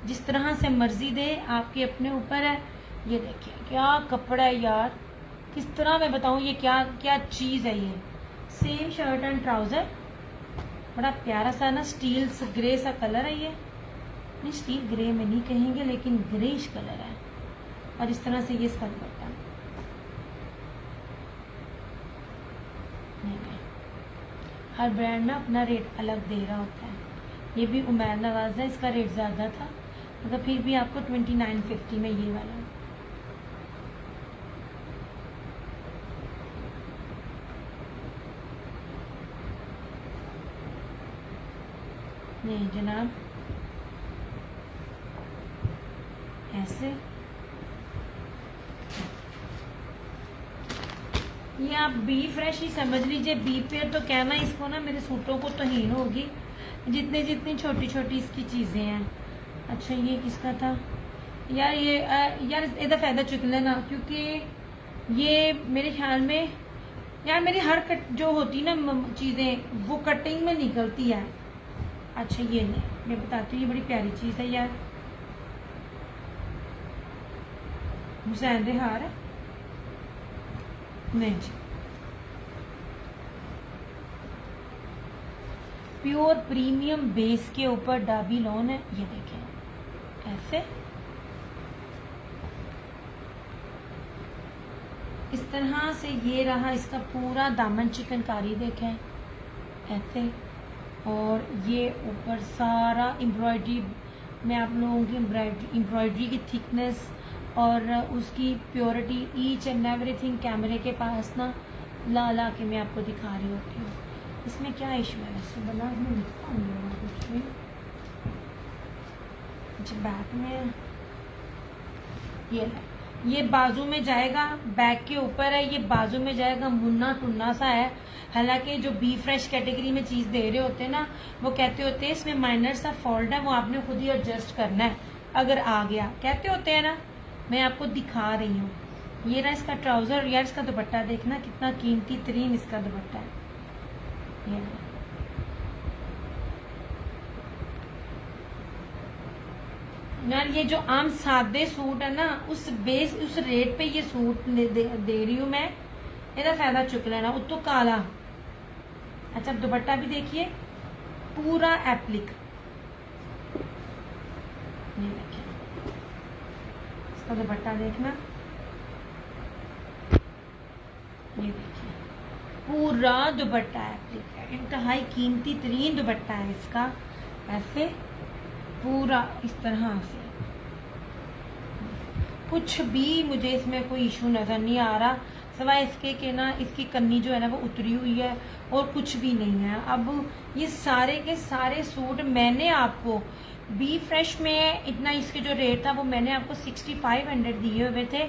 जिस तरह से मर्जी दे, आपके अपने ऊपर है। ये देखिए क्या कपड़ा है यार, किस तरह मैं बताऊं ये क्या क्या चीज है। ये सेम शर्ट एंड ट्राउजर, बड़ा प्यारा सा ना स्टील ग्रे सा कलर है। ये नहीं, स्टील ग्रे में नहीं कहेंगे, लेकिन ग्रेश कलर है। और इस तरह से ये इसका दुपट्टा, हर ब्रांड ना अपना रेट अलग दे रहा होता है। ये भी उमैर नवाज है, इसका रेट ज़्यादा था, मगर फिर भी आपको 2950 में ये वाला। नहीं जनाब, ऐसे ये आप बी फ्रेश ही समझ लीजिए। बी पेयर तो कहना इसको ना, मेरे सूटों को तो हीन होगी, जितनी जितनी छोटी छोटी इसकी चीजें हैं। अच्छा ये किसका था यार, ये यार इधर फायदा चुक लेना, क्योंकि ये मेरे ख्याल में यार मेरी हर कट जो होती ना चीजें, वो कटिंग में निकलती है। अच्छा ये नहीं, मैं बताती हूँ, ये बड़ी प्यारी चीज है यार, हुसैन रिहार है। नहीं जी, प्योर प्रीमियम बेस के ऊपर डाबी लॉन है। ये देखें ऐसे, इस तरह से ये रहा इसका पूरा दामन चिकनकारी, देखें ऐसे और ये ऊपर सारा एम्ब्रॉयडरी, मैं आप लोगों की एम्ब्रॉयडरी की थिकनेस और उसकी प्योरिटी ईच एंड एवरीथिंग कैमरे के पास ना ला के मैं आपको दिखा रही होती हूँ। इसमें क्या इशू है वैसे बना में लिख पाऊंगी कुछ भी। अच्छा बैक में ये बाजू में जाएगा, बैक के ऊपर है, ये बाजू में जाएगा, मुन्ना टुन्ना सा है। हालांकि जो बी फ्रेश कैटेगरी में चीज दे रहे होते हैं ना, वो कहते होते हैं इसमें माइनर सा फॉल्ट है, वो आपने खुद ही एडजस्ट करना है अगर आ गया, कहते होते हैं ना। मैं आपको दिखा रही हूँ, ये रहा इसका ट्राउजर। यार इसका दुपट्टा देखना कितना कीमती तरीन इसका दुपट्टा है। ये यार ये जो आम सादे सूट है ना, उस रेट पे ये सूट दे रही हूँ मैं, ਇਹਦਾ फायदा चुक लेना। उत्तो काला। अच्छा अब दुपट्टा भी देखिए, पूरा एप्लिक, ये देखिए इसका दुपट्टा देखना, ये देखिए पूरा दुपट्टा एप्लिक है, इंतहाई कीमती तरीन दुपट्टा है इसका, ऐसे पूरा इस तरह से। कुछ भी मुझे इसमें कोई इशू नजर नहीं आ रहा, सिवाय इसके कि ना इसकी कन्नी जो है ना वो उतरी हुई है, और कुछ भी नहीं है। अब ये सारे के सारे सूट मैंने आपको बी फ्रेश में इतना, इसके जो रेट था वो मैंने आपको 6500 दिए हुए थे।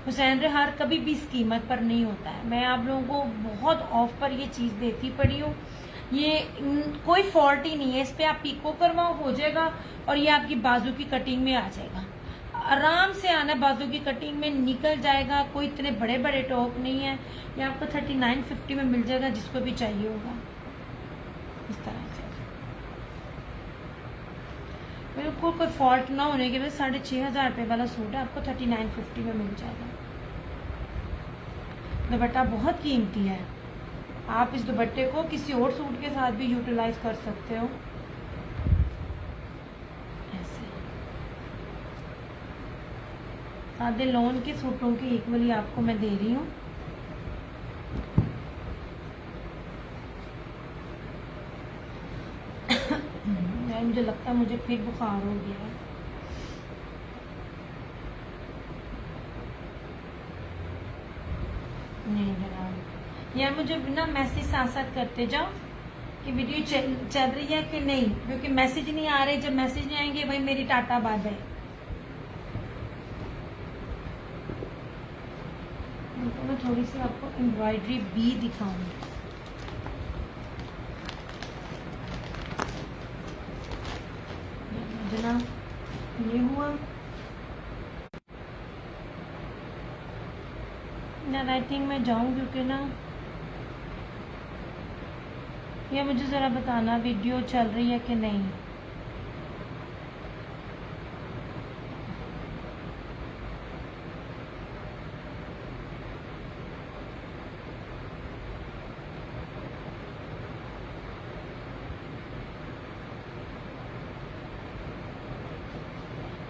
हुसैन रेहार कभी भी इस कीमत पर नहीं होता है, मैं आप लोगों को बहुत ऑफ पर ये चीज देती पड़ी हूँ। ये कोई फॉल्ट ही नहीं है, इस पे आप पीको करवाओ हो जाएगा, और ये आपकी बाजू की कटिंग में आ जाएगा, आराम से आना, बाजू की कटिंग में निकल जाएगा। कोई इतने बड़े बड़े टॉप नहीं है, ये आपको 3950 में मिल जाएगा जिसको भी चाहिए होगा। इस तरह से बिल्कुल कोई फॉल्ट ना होने के बाद 6500 रुपये वाला सूट है, आपको 3950 में मिल जाएगा। दुपट्टा बहुत कीमती है, आप इस दुपट्टे को किसी और सूट के साथ भी यूटिलाइज कर सकते हो। ऐसे सादे लॉन के सूटों की इक्वली आपको मैं दे रही हूँ। मुझे लगता है मुझे फिर बुखार हो गया है। नहीं जनाब, यार मुझे ना मैसेज साथ साथ करते जाओ कि वीडियो चल रही है कि नहीं, क्योंकि मैसेज नहीं आ रहे। जब मैसेज नहीं आएंगे भाई मेरी टाटा बाय बाय। तो मैं थोड़ी सी आपको एम्ब्रॉयडरी भी दिखाऊंगी। जनाब ये हुआ ना, राइटिंग में जाऊं क्योंकि ना ये मुझे ज़रा बताना वीडियो चल रही है कि नहीं।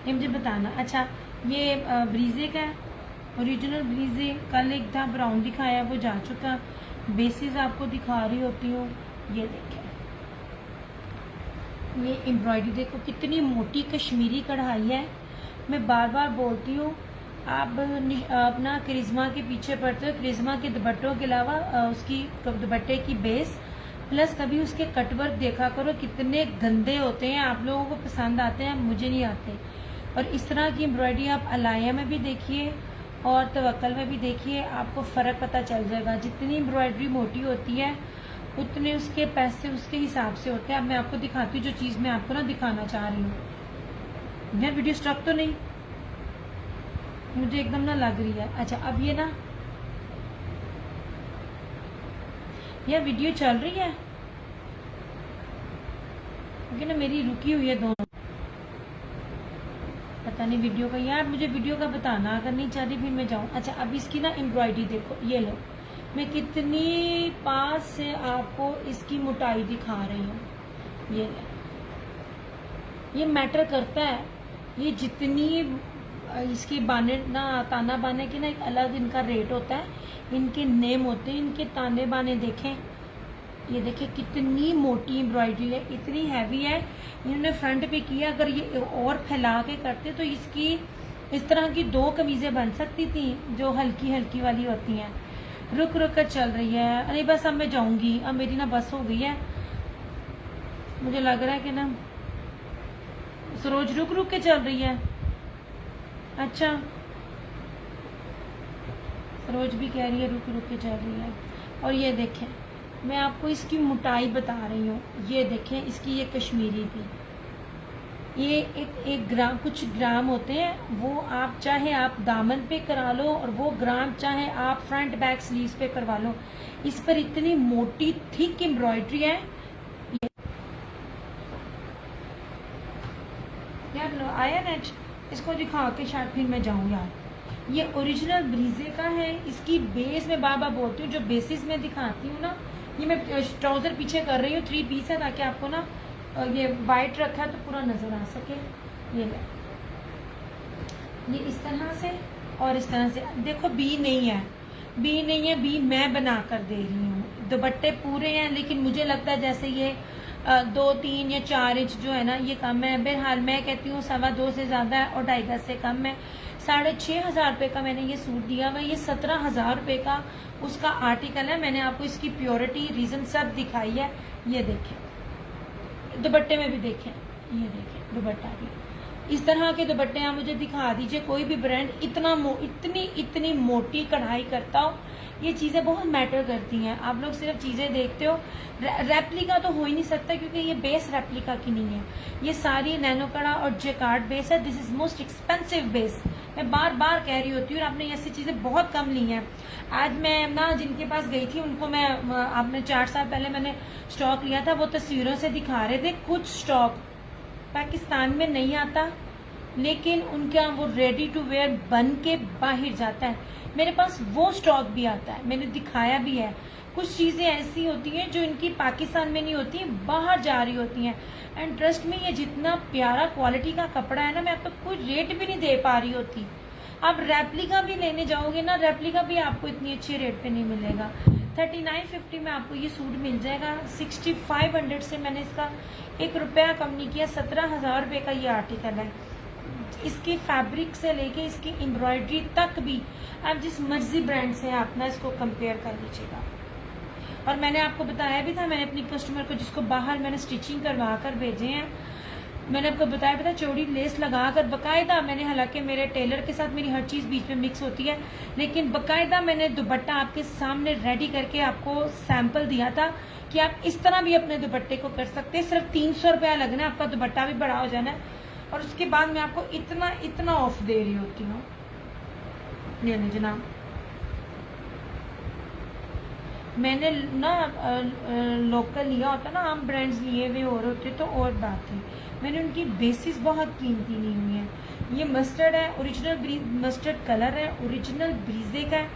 ये मुझे बताना। अच्छा ये ब्रीजे का है, ओरिजिनल ब्रीजे। कल एक था ब्राउन दिखाया, वो जा चुका। बेसिस आपको दिखा रही होती हूँ। ये देखें, ये एम्ब्रॉयडरी देखो कितनी मोटी कश्मीरी कढ़ाई है। मैं बार बार बोलती हूँ, आप अपना करिश्मा के पीछे पड़ते हो। करिश्मा के दुपट्टों के अलावा उसकी दुपट्टे की बेस प्लस कभी उसके कटवर्क देखा करो, कितने गंदे होते हैं। आप लोगों को पसंद आते हैं, मुझे नहीं आते। और इस तरह की एम्ब्रॉयडरी आप अलाया में भी देखिए और तवक्कल में भी देखिए, आपको फ़र्क पता चल जाएगा। जितनी एम्ब्रॉयडरी मोटी होती है उतने उसके पैसे उसके हिसाब से होते हैं। अब मैं आपको दिखाती हूँ जो चीज़ मैं आपको ना दिखाना चाह रही हूँ। यार वीडियो स्ट्रक तो नहीं, मुझे एकदम ना लग रही है। अच्छा अब ये ना, यह वीडियो चल रही है क्योंकि ना मेरी रुकी हुई है दोनों, पता नहीं वीडियो का। यार मुझे वीडियो का बताना, अगर नहीं चाह रही फिर मैं जाऊँ। अच्छा अब इसकी ना एम्ब्रॉयडरी देखो, ये लो, मैं कितनी पास से आपको इसकी मोटाई दिखा रही हूँ। ये मैटर करता है। ये जितनी इसकी बाने ना, ताना बाने की ना एक अलग इनका रेट होता है, इनके नेम होते हैं, इनके ताने बाने देखें ये देखिए कितनी मोटी एम्ब्रॉयडरी है, इतनी हैवी है। इन्होंने फ्रंट पे किया, अगर ये और फैला के करते तो इसकी इस तरह की 2 कमीजें बन सकती थी जो हल्की हल्की वाली होती हैं। रुक रुक कर चल रही है। अरे बस अब मैं जाऊंगी, अब मेरी ना बस हो गई है। मुझे लग रहा है कि ना सरोज रुक रुक के चल रही है। अच्छा, सरोज भी कह रही है रुक रुक के चल रही है। और ये देखें, मैं आपको इसकी मोटाई बता रही हूँ। ये देखें इसकी, ये कश्मीरी भी, ये एक ग्राम, कुछ ग्राम होते हैं वो, आप चाहे आप दामन पे करा लो और वो ग्राम चाहे आप फ्रंट बैक स्लीव्स पे करवा लो। इस पर इतनी मोटी थिक एम्ब्रॉयडरी है। यार लो आया नेट, इसको दिखा के शायद फिर मैं जाऊँ यार। ये ओरिजिनल ब्रीजे का है। इसकी बेस में बार बार बोलती हूँ, जो बेसिस में दिखाती हूँ ना, ये मैं ट्राउजर पीछे कर रही हूँ, 3 पीस है ताकि आपको ना ये वाइट रखा है तो पूरा नजर आ सके। ये इस तरह से और इस तरह से। देखो बी नहीं है, बी नहीं है, बी मैं बना कर दे रही हूँ। दुपट्टे पूरे हैं लेकिन मुझे लगता है जैसे ये 2, 3 या 4 इंच जो है ना ये कम है। बहरहाल मैं कहती हूँ 2.25 से ज्यादा है और 2.5 गज से कम है। 6,500 रुपये का मैंने ये सूट दिया हुआ। ये 17,000 रुपये का उसका आर्टिकल है। मैंने आपको इसकी प्योरिटी रीजन सब दिखाई है। ये देखें, दुपट्टे में भी देखें, ये देखें दुपट्टा भी। इस तरह के दुपट्टे आप मुझे दिखा दीजिए, कोई भी ब्रांड इतनी मोटी कढ़ाई करता हो। ये चीजें बहुत मैटर करती हैं। आप लोग सिर्फ चीजें देखते हो, रेप्लिका तो हो ही नहीं सकता क्योंकि ये बेस रेप्लिका की नहीं है। ये सारी नैनो कड़ा और जेकार्ड बेस है। This is most expensive base. मैं बार बार कह रही होती हूँ, और आपने ऐसी चीजें बहुत कम ली हैं। आज मैं ना जिनके पास गई थी उनको मैं, आपने 4 साल पहले मैंने स्टॉक लिया था, वो तस्वीरों से दिखा रहे थे। कुछ स्टॉक पाकिस्तान में नहीं आता लेकिन उनका वो रेडी टू वेयर बन के बाहर जाता है। मेरे पास वो स्टॉक भी आता है, मैंने दिखाया भी है। कुछ चीजें ऐसी होती हैं जो इनकी पाकिस्तान में नहीं होती, बाहर जा रही होती हैं। एंड ट्रस्ट में, ये जितना प्यारा क्वालिटी का कपड़ा है ना, मैं आपको कोई रेट भी नहीं दे पा रही होती। आप रेप्लिका भी लेने जाओगे ना, रेप्लिका भी आपको इतनी अच्छे रेट पे नहीं मिलेगा। 3950 में आपको ये सूट मिल जाएगा। 6500 से मैंने इसका 1 रुपया कम नहीं किया। 17,000 रुपये का ये आर्टिकल है। इसकी फैब्रिक से लेके इसकी एम्ब्रॉयडरी तक भी आप जिस मर्जी ब्रांड से आप ना इसको कंपेयर कर लीजिएगा। और मैंने आपको बताया भी था, मैंने अपनी कस्टमर को जिसको बाहर मैंने स्टिचिंग करवा कर भेजे हैं, मैंने आपको बताया था चौड़ी लेस लगाकर बकायदा मैंने, हालांकि मेरे टेलर के साथ मेरी हर चीज़ बीच में मिक्स होती है, लेकिन बकायदा मैंने दुपट्टा आपके सामने रेडी करके आपको सैंपल दिया था कि आप इस तरह भी अपने दुपट्टे को कर सकते हैं। सिर्फ 300 रुपया लगना है, आपका दुपट्टा भी बड़ा हो जाना है और उसके बाद मैं आपको इतना ऑफ दे रही होती हूँ। नहीं जनाब, मैंने ना लोकल लिया होता ना, आम ब्रांड्स लिए हुए और होते तो और बात थी। मैंने उनकी बेसिस बहुत कीमती ली हुई है। ये मस्टर्ड है, ओरिजिनल मस्टर्ड कलर है, ओरिजिनल ब्रीजे का है।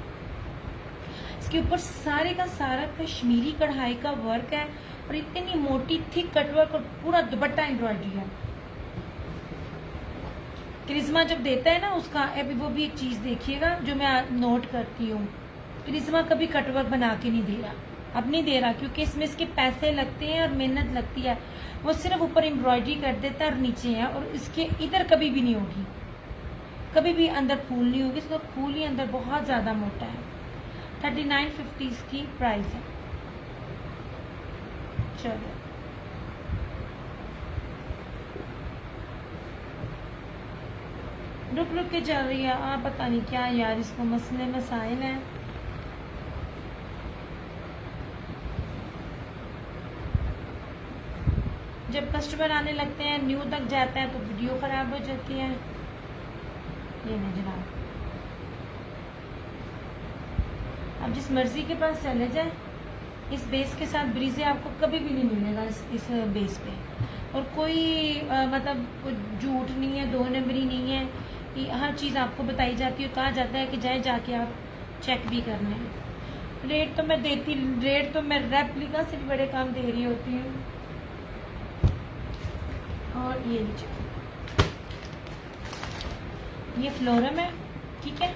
इसके ऊपर सारे का सारा कश्मीरी कढ़ाई का वर्क है और इतनी मोटी थिक कटवर्क और पूरा दुपट्टा एम्ब्रॉयडरी है। करिश्मा जब देता है ना उसका, अभी वो भी एक चीज देखिएगा जो मैं नोट करती हूँ, करिश्मा कभी कटवर्क बना के नहीं दे रहा, अब नहीं दे रहा क्योंकि इसमें इसके पैसे लगते हैं और मेहनत लगती है। वो सिर्फ ऊपर एम्ब्रॉयडरी कर देता है और नीचे है, और इसके इधर कभी भी नहीं होगी, कभी भी अंदर फूल नहीं होगी। इसका फूल ही अंदर बहुत ज्यादा मोटा है। 3950 इसकी प्राइस है। चलो रुक रुक के चल रही है, आप पता नहीं क्या यार, इसको मसले मसाइल हैं। जब कस्टमर आने लगते हैं, न्यू तक जाता है तो वीडियो खराब हो जाती है। ये नहीं जनाब, आप जिस मर्जी के पास चले जाए, इस बेस के साथ ब्रीजे आपको कभी भी नहीं मिलेगा इस बेस पे। और कोई मतलब कोई झूठ नहीं है, 2 नंबरी नहीं है, हर चीज़ आपको बताई जाती है। कहा जाता है कि जाके आप चेक भी करना है। रेट तो मैं देती, रेट तो मैं रेप्लिका से भी बड़े काम दे रही होती हूँ। और ये नीचे ये फ्लोरम है, ठीक है।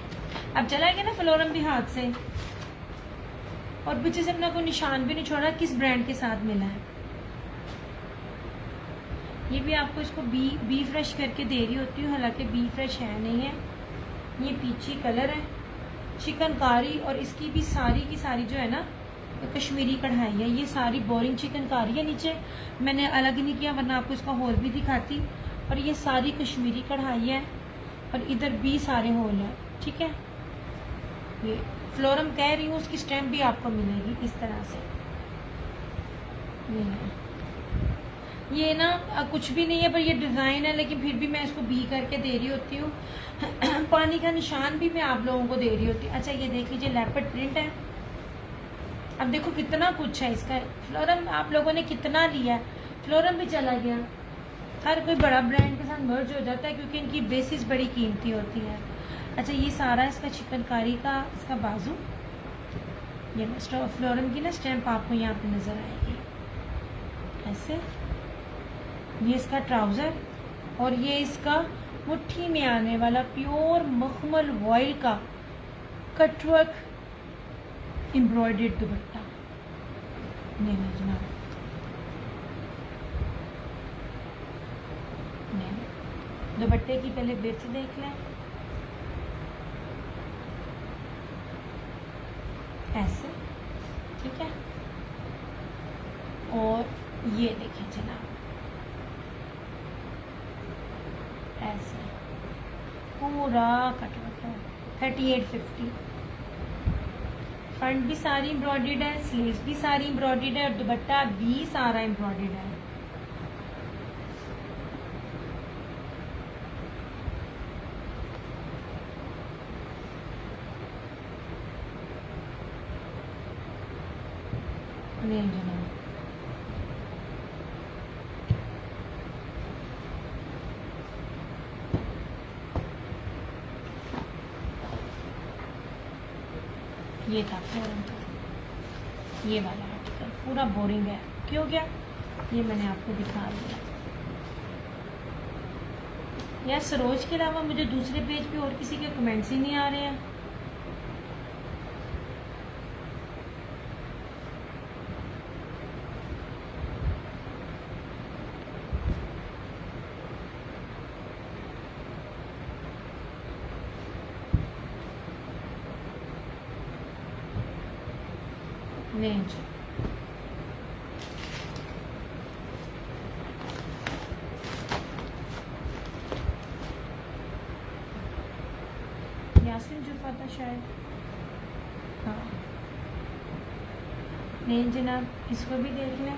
अब चलाएंगे ना फ्लोरम भी हाथ से, और पीछे से अपना कोई निशान भी नहीं छोड़ा किस ब्रांड के साथ मिला है। ये भी आपको इसको बी फ्रेश करके दे रही होती हूँ, हालांकि बी फ्रेश है नहीं है। ये पीची कलर है, चिकनकारी, और इसकी भी सारी की सारी जो है ना कश्मीरी कढ़ाई है। ये सारी बोरिंग चिकनकारी है, नीचे मैंने अलग नहीं किया वरना आपको इसका होल भी दिखाती। और ये सारी कश्मीरी कढ़ाई है और इधर भी सारे होल है, ठीक है। ये फ्लोरम कह रही हूँ, उसकी स्टैम्प भी आपको मिलेगी इस तरह से। ये ना कुछ भी नहीं है, पर ये डिज़ाइन है, लेकिन फिर भी मैं इसको बी करके दे रही होती हूँ। पानी का निशान भी मैं आप लोगों को दे रही होती हूँ। अच्छा ये देख लीजिए, लेपर्ड प्रिंट है। अब देखो कितना कुछ है इसका। फ्लोरम आप लोगों ने कितना लिया, फ्लोरम भी चला गया। हर कोई बड़ा ब्रांड के साथ मर्ज हो जाता है क्योंकि इनकी बेसिस बड़ी कीमती होती है। अच्छा ये सारा इसका चिकनकारी का इसका बाजू, ये फ्लोरम की ना स्टैम्प आपको यहाँ पे नज़र आएगी ऐसे। ये इसका ट्राउज़र, और ये इसका मुट्ठी में आने वाला प्योर मखमल वॉइल का कटवर्क एम्ब्रॉयडर्ड दुपट्टा। नहीं जनाब, नहीं, दुपट्टे की पहले विड्थ देख लें, ऐसे, ठीक है। और ये देखें जनाब, ऐसे पूरा कटवर्क है। 3850। फ्रंट भी सारी एम्ब्रॉयडर्ड है, स्लीव्स भी सारी एम्ब्रॉयडर्ड है, और दुपट्टा भी सारा एम्ब्रॉयडर्ड है। नहीं जनाब, ये था फ्लोरम का ये वाला आर्टिकल, पूरा बोरिंग है। क्यों गया, ये मैंने आपको दिखा दिया। यार सरोज के अलावा मुझे दूसरे पेज पे और किसी के कमेंट्स ही नहीं आ रहे हैं। रेंज यासिन जुफा था शायद, हाँ। नहीं जनाब, इसको भी देख लें,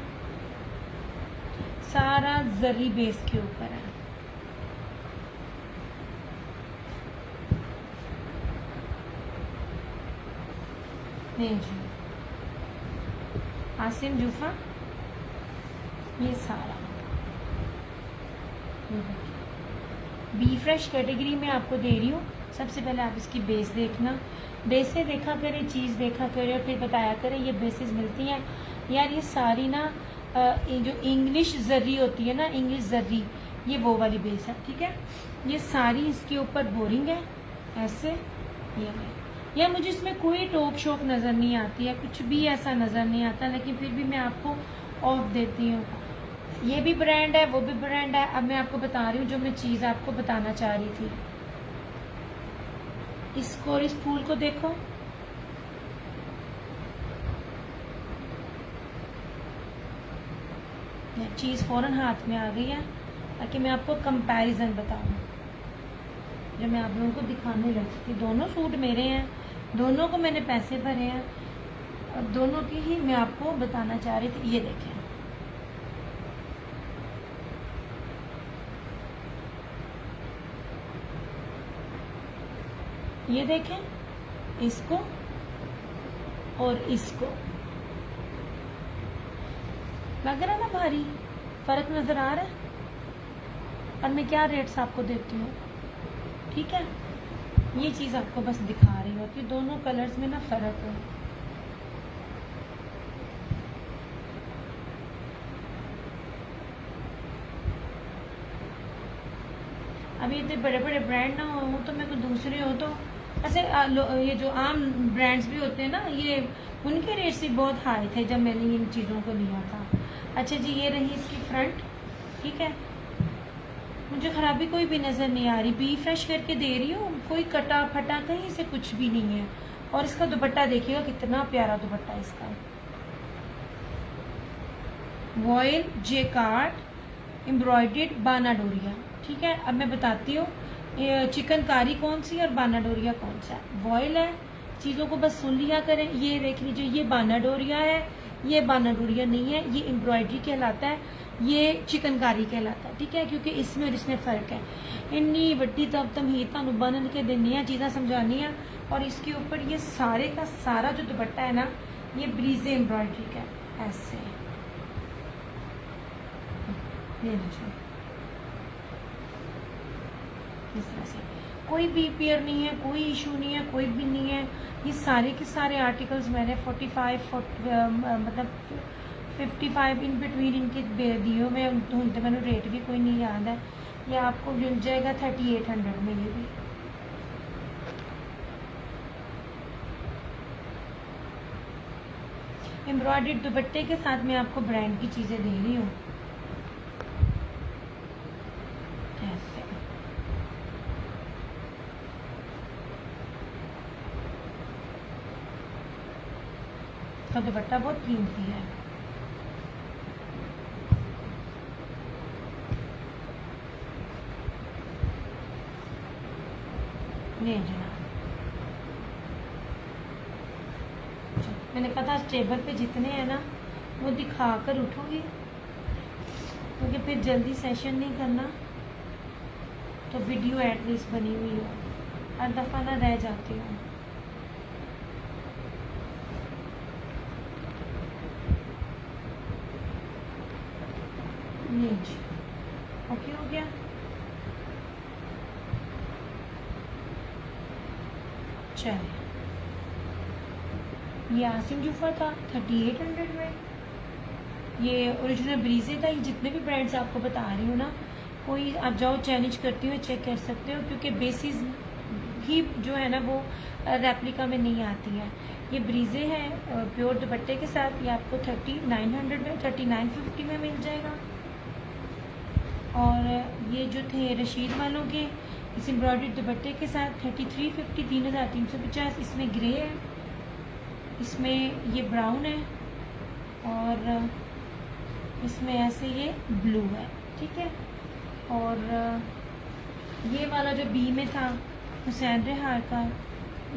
सारा जरी बेस के ऊपर है। नहीं जी, आसिम जूफा, ये सारा बी फ्रेश कैटेगरी में आपको दे रही हूँ। सबसे पहले आप इसकी बेस देखना, बेस से देखा करें, चीज़ देखा करें और फिर बताया करें ये बेसिस मिलती हैं। यार ये सारी ना जो इंग्लिश जर्री होती है ना, इंग्लिश जर्री, ये वो वाली बेस है, ठीक है। ये सारी इसके ऊपर बोरिंग है ऐसे। ये या मुझे इसमें कोई टोक शोक नज़र नहीं आती है, कुछ भी ऐसा नज़र नहीं आता, लेकिन फिर भी मैं आपको ऑफ देती हूँ। ये भी ब्रांड है, वो भी ब्रांड है। अब मैं आपको बता रही हूँ जो मैं चीज़ आपको बताना चाह रही थी। इसको और इस फूल को देखो, चीज़ फौरन हाथ में आ गई है, ताकि मैं आपको कंपैरिजन बताऊँ जो मैं आप लोगों को दिखाने लगी थी। दोनों सूट मेरे हैं, दोनों को मैंने पैसे भरे हैं और दोनों की ही मैं आपको बताना चाह रही थी। ये देखें, ये देखें, इसको और इसको, लग रहा है ना भारी, फर्क नजर आ रहा है। और मैं क्या रेट्स आपको देती हूँ, ठीक है। ये चीज़ आपको बस दिखा रही होती है, दोनों कलर्स में ना फर्क है। अभी इतने बड़े बड़े ब्रांड ना हो तो मेरे को दूसरे हो तो ऐसे ये जो आम ब्रांड्स भी होते हैं ना, ये उनके रेट्स भी बहुत हाई थे जब मैंने इन चीज़ों को लिया था। अच्छा जी, ये रही इसकी फ्रंट, ठीक है। मुझे खराबी कोई भी नज़र नहीं आ रही, बी फ्रेश करके दे रही हूँ, कोई कटा फटा कहीं से कुछ भी नहीं है। और इसका दुपट्टा देखिएगा कितना प्यारा दुपट्टा है इसका, वॉयल जेकार्ड एम्ब्रॉयडर्ड बाना डोरिया, ठीक है। अब मैं बताती हूँ चिकनकारी कौन सी और बाना डोरिया कौन सा है। वॉयल है, चीज़ों को बस सुन लिया करें। ये देख लीजिए, ये बाना डोरिया है, ये बाना डोरिया नहीं है, ये एम्ब्रॉयडरी कहलाता है, ये चिकनकारी कहलाता है, ठीक है। क्योंकि इसमें और इसमें फ़र्क है। इन्नी वड्डी तब तमहीद तुहानू बन के देनी है, चीज़ां समझानी है। और इसके ऊपर ये सारे का सारा जो दुपट्टा है ना, ये ब्रीजे एम्ब्रॉयडरी का है, ऐसे ये लीजिए इस तरह से। कोई भी पेयर नहीं है, कोई इशू नहीं है, कोई भी नहीं है। ये सारे के सारे आर्टिकल्स मैंने 45 मतलब 55 इन बिटवीन इनके दिए हुए हैं। तो मैंने रेट भी कोई नहीं याद है। ये आपको मिल जाएगा 3800 में। ये भी एम्ब्रॉयडर्ड दुपट्टे के साथ मैं आपको ब्रांड की चीज़ें दे रही हूँ, ऐसे। तो दुपट्टा बहुत कीमती है। नहीं जनाब, मैंने कहा टेबल पे जितने हैं ना वो दिखा कर उठूंगी, क्योंकि फिर जल्दी सेशन नहीं करना, तो वीडियो एटलीस्ट बनी हुई हो। हर दफ़ा ना रह जाती हूँ। नहीं जी, ओके हो गया। चलिए, ये आसिम जूफा था 3800 में। ये ओरिजिनल ब्रीजे था। ये जितने भी ब्रांड्स आपको बता रही हूँ ना, कोई आप जाओ चैलेंज करती हुए चेक कर सकते हो, क्योंकि बेसिस ही जो है ना वो रेप्लिका में नहीं आती है। ये ब्रीजे है प्योर दुपट्टे के साथ। ये आपको 3900 में 3950 में मिल जाएगा। और ये जो थे रशीद वालों के इस एम्ब्रॉयडर्ड दुपट्टे के साथ 3350 3350। इसमें ग्रे है, इसमें ये ब्राउन है, और इसमें ऐसे ये ब्लू है, ठीक है। और ये वाला जो बी में था हुसैन रेहार का,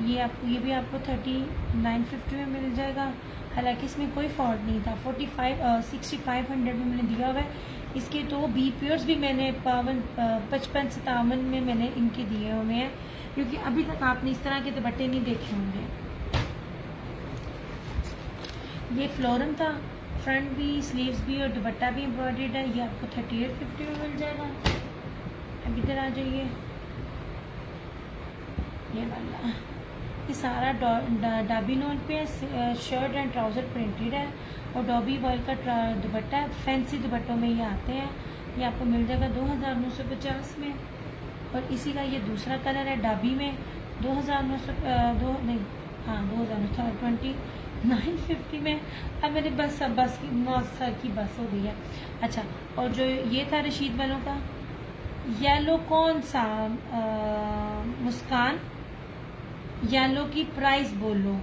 ये भी आपको 3950 में मिल जाएगा। हालांकि इसमें कोई फॉल्ट नहीं था। 6500 में मैंने दिया हुआ है। इसके तो बी पेयर्स भी मैंने 55-57 में मैंने इनके दिए हुए हैं, क्योंकि अभी तक आपने इस तरह के दुपट्टे नहीं देखे होंगे। ये फ्लोरल था, फ्रंट भी स्लीव्स भी और दुपट्टा भी एम्ब्रॉयडर्ड है। ये आपको 3850 में मिल जाएगा। अब इधर आ जाइए, ये वाला, ये सारा डाबी नॉन पे शर्ट एंड ट्राउज़र प्रिंटेड है, और डॉबी वॉयल का दुपट्टा है। फैंसी दुपट्टों में ये आते हैं। ये आपको मिल जाएगा 2950 में। और इसी का ये दूसरा कलर है डाबी में 2950 में। अब मेरे बस की बस हो गई है। अच्छा, और जो ये था रशीद वालों का येलो, कौन सा मुस्कान, येलो की प्राइस बोलो,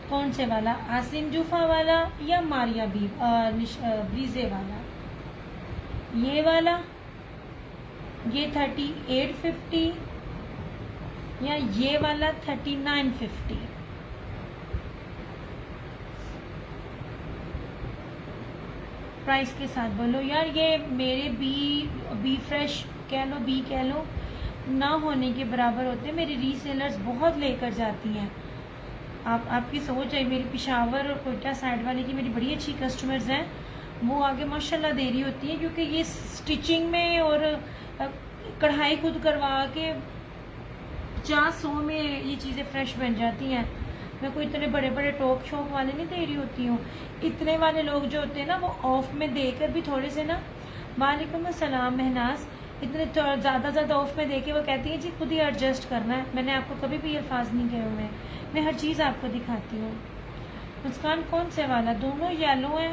कौन से वाला, आसिम जूफा वाला या मारिया ब्रीजे वाला? ये वाला, ये 3850 या ये वाला 3950? प्राइस के साथ बोलो यार। ये मेरे बी फ्रेश कह लो, बी कह लो, ना होने के बराबर होते हैं। मेरी रीसेलर्स बहुत लेकर जाती हैं। आपकी सोच है, मेरी पिशावर और कोयटा साइड वाले की मेरी बड़ी अच्छी कस्टमर्स हैं, वो आगे माशाल्लाह दे रही होती है, क्योंकि ये स्टिचिंग में और कढ़ाई खुद करवा के 50-100 में ये चीज़ें फ्रेश बन जाती हैं। मैं कोई इतने बड़े बड़े टॉप शॉप वाले नहीं दे रही होती हूँ। इतने वाले लोग जो होते हैं ना, वो ऑफ में देकर भी थोड़े से ना, वालेकुम अस्सलाम महनाज, इतने ज़्यादा ऑफ में देके वो कहती है जी खुद ही एडजस्ट करना है। मैंने आपको कभी भी ये अल्फाज नहीं कहे हुए हैं। मैं हर चीज़ आपको दिखाती हूँ। मुस्कान कौन से वाला? दोनों येलो है।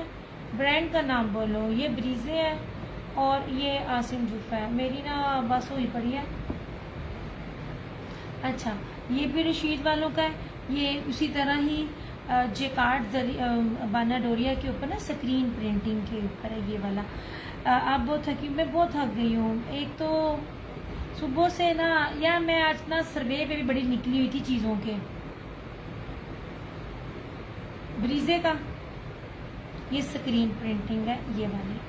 ब्रांड का नाम बोलो। ये ब्रीजे है और ये आसिम जूफा है। मेरी ना बस हुई पड़ी है। अच्छा, ये भी रशीद वालों का है। ये उसी तरह ही जेकार्ड बाना डोरिया के ऊपर ना स्क्रीन प्रिंटिंग के ऊपर है ये वाला। आप बहुत थकी, मैं बहुत थक गई हूँ। एक तो सुबह से ना यार मैं आज ना सर्वे पे भी बड़ी निकली हुई थी चीज़ों के। ब्रीजे का ये स्क्रीन प्रिंटिंग है ये वाली।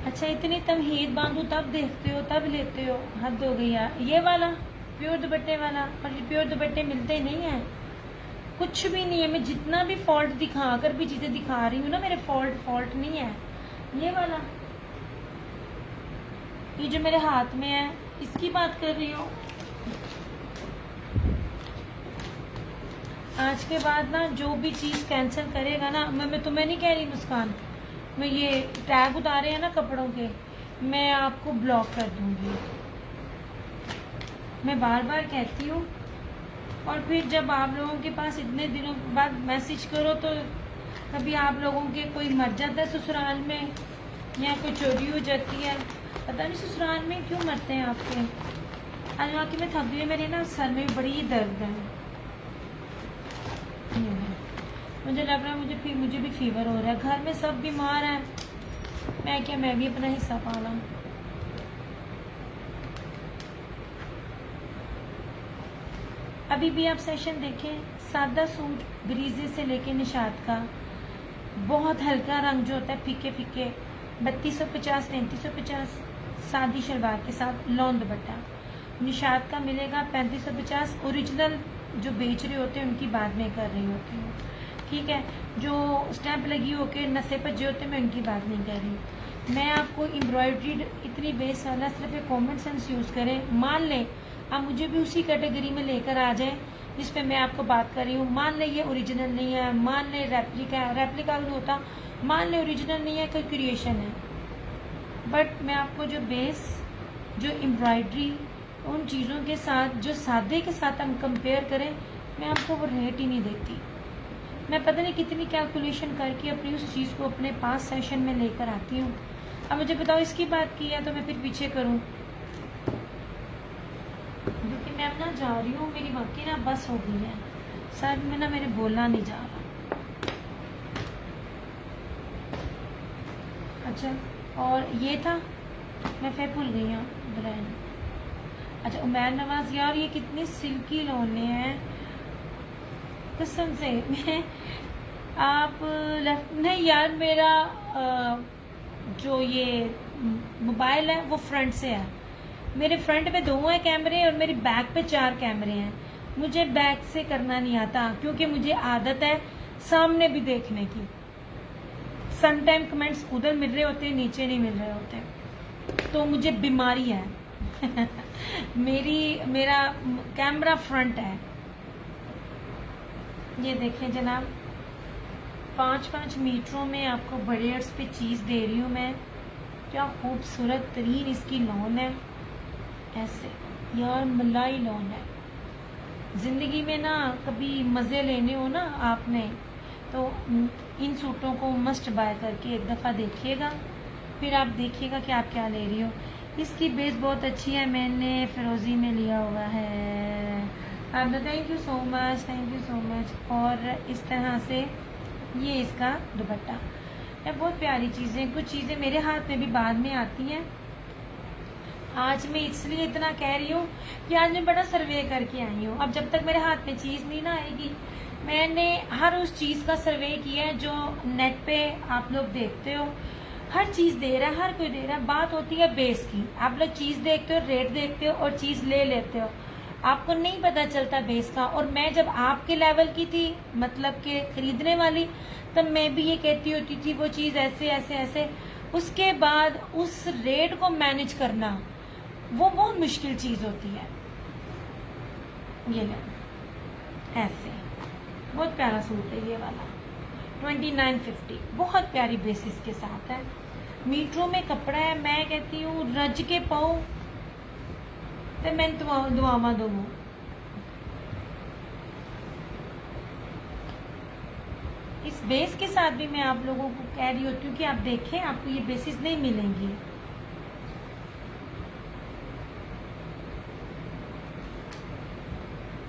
अच्छा, इतनी तमहीद बांधू तब देखते हो तब लेते हो, हद हो गई यार। ये वाला प्योर दुपट्टे वाला, और ये प्योर दुपट्टे मिलते नहीं हैं, कुछ भी नहीं है। मैं जितना भी फॉल्ट दिखा कर भी चीज़ें दिखा रही हूँ ना, मेरे फॉल्ट नहीं है। ये वाला, ये जो मेरे हाथ में है इसकी बात कर रही हूँ। आज के बाद ना जो भी चीज़ कैंसिल करेगा ना, मैं तुम्हें नहीं कह रही मुस्कान, मैं ये टैग उतारे हैं ना कपड़ों के, मैं आपको ब्लॉक कर दूंगी। मैं बार बार कहती हूँ, और फिर जब आप लोगों के पास इतने दिनों बाद मैसेज करो तो कभी आप लोगों के कोई मर जाता है ससुराल में, या कोई चोरी हो जाती है। पता नहीं ससुराल में क्यों मरते हैं आपके। आज वाकई में थक गई, मेरे ना सर में बड़ी दर्द है। मुझे लग रहा है मुझे भी फीवर हो रहा है। घर में सब बीमार हैं, मैं भी अपना हिस्सा पाला। अभी भी आप सेशन देखें, सादा सूट ब्रीजे से लेके निशात का, बहुत हल्का रंग जो होता है फीके फीके, 3250 3350, सादी शलवार के साथ लॉन दुपट्टा। निशात का मिलेगा 3550। ओरिजिनल जो बेच रहे होते हैं उनकी बात में कर रही होती हूँ, ठीक है। जो स्टैंप लगी होके नशे भज्जे होते हैं मैं उनकी बात नहीं कर रही। मैं आपको एम्ब्रॉयड्रीड इतनी बेस वाला सिर्फ एक कॉमन सेंस यूज़ करें। मान लें आप मुझे भी उसी कैटेगरी में लेकर आ जाएं जिस पे मैं आपको बात कर रही हूँ। मान लें ये ओरिजिनल नहीं है, मान लें रेप्लिका नहीं होता, मान लें ओरिजिनल नहीं है, कोई क्रिएशन है, बट मैं आपको जो बेस, जो एम्ब्रॉयड्री, उन चीज़ों के साथ जो सादे के साथ हम कंपेयर करें, मैं आपको वो रेट ही नहीं देती। मैं पता नहीं कितनी कैलकुलेशन करके अपनी उस चीज़ को अपने पास सेशन में लेकर आती हूँ। अब मुझे बताओ इसकी बात की है तो मैं फिर पीछे करूँ, क्योंकि मैं अपना जा रही हूँ। मेरी वाकई ना बस हो गई है, सर में ना मेरे बोलना नहीं जा रहा। अच्छा, और ये था, मैं फिर भूल गई हूँ ब्रांड। अच्छा, उमैर नवाज, यार ये कितनी सिल्की लौने हैं कसम से। मैं आप लेफ्ट नहीं यार, मेरा जो ये मोबाइल है वो फ्रंट से है। मेरे फ्रंट पे 2 हैं कैमरे और मेरी बैक पे 4 कैमरे हैं। मुझे बैक से करना नहीं आता क्योंकि मुझे आदत है सामने भी देखने की। समटाइम कमेंट्स उधर मिल रहे होते हैं, नीचे नहीं मिल रहे होते, तो मुझे बीमारी है। मेरा कैमरा फ्रंट है। ये देखें जनाब, 5-5 मीटरों में आपको बड़े अर्स पे चीज़ दे रही हूँ मैं। क्या खूबसूरत तरीन इसकी लॉन है, ऐसे यार मलाई लॉन है। ज़िंदगी में ना कभी मज़े लेने हो ना आपने, तो इन सूटों को मस्ट बाय करके एक दफ़ा देखिएगा, फिर आप देखिएगा कि आप क्या ले रही हो। इसकी बेस बहुत अच्छी है, मैंने फिरोजी में लिया हुआ है। आप thank you so much, thank you so much. और इस तरह से ये इसका दुपट्टा है, बहुत प्यारी चीज़ें। कुछ चीज़ें मेरे हाथ में भी बाद में आती हैं। आज मैं इसलिए इतना कह रही हूँ कि आज मैं बड़ा सर्वे करके आई हूँ। अब जब तक मेरे हाथ में चीज़ नहीं ना आएगी, मैंने हर उस चीज़ का सर्वे किया है जो नेट पे आप लोग देखते हो। हर चीज़ दे रहा है, हर कोई दे रहा है। बात होती है बेस की। आप लोग चीज़ देखते हो, रेट देखते हो और चीज़ ले लेते हो, आपको नहीं पता चलता बेस का। और मैं जब आपके लेवल की थी, मतलब के खरीदने वाली, तब मैं भी ये कहती होती थी वो चीज़ ऐसे ऐसे ऐसे। उसके बाद उस रेट को मैनेज करना वो बहुत मुश्किल चीज़ होती है। ये ले ऐसे, बहुत प्यारा सूट है ये वाला, 2950, बहुत प्यारी बेसिस के साथ है। मीटरों में कपड़ा है। मैं कहती हूँ रज के पाओ तो मैं दुआवा दूँ। इस बेस के साथ भी मैं आप लोगों को कह रही होती हूँ कि आप देखें, आपको ये बेसिस नहीं मिलेंगी।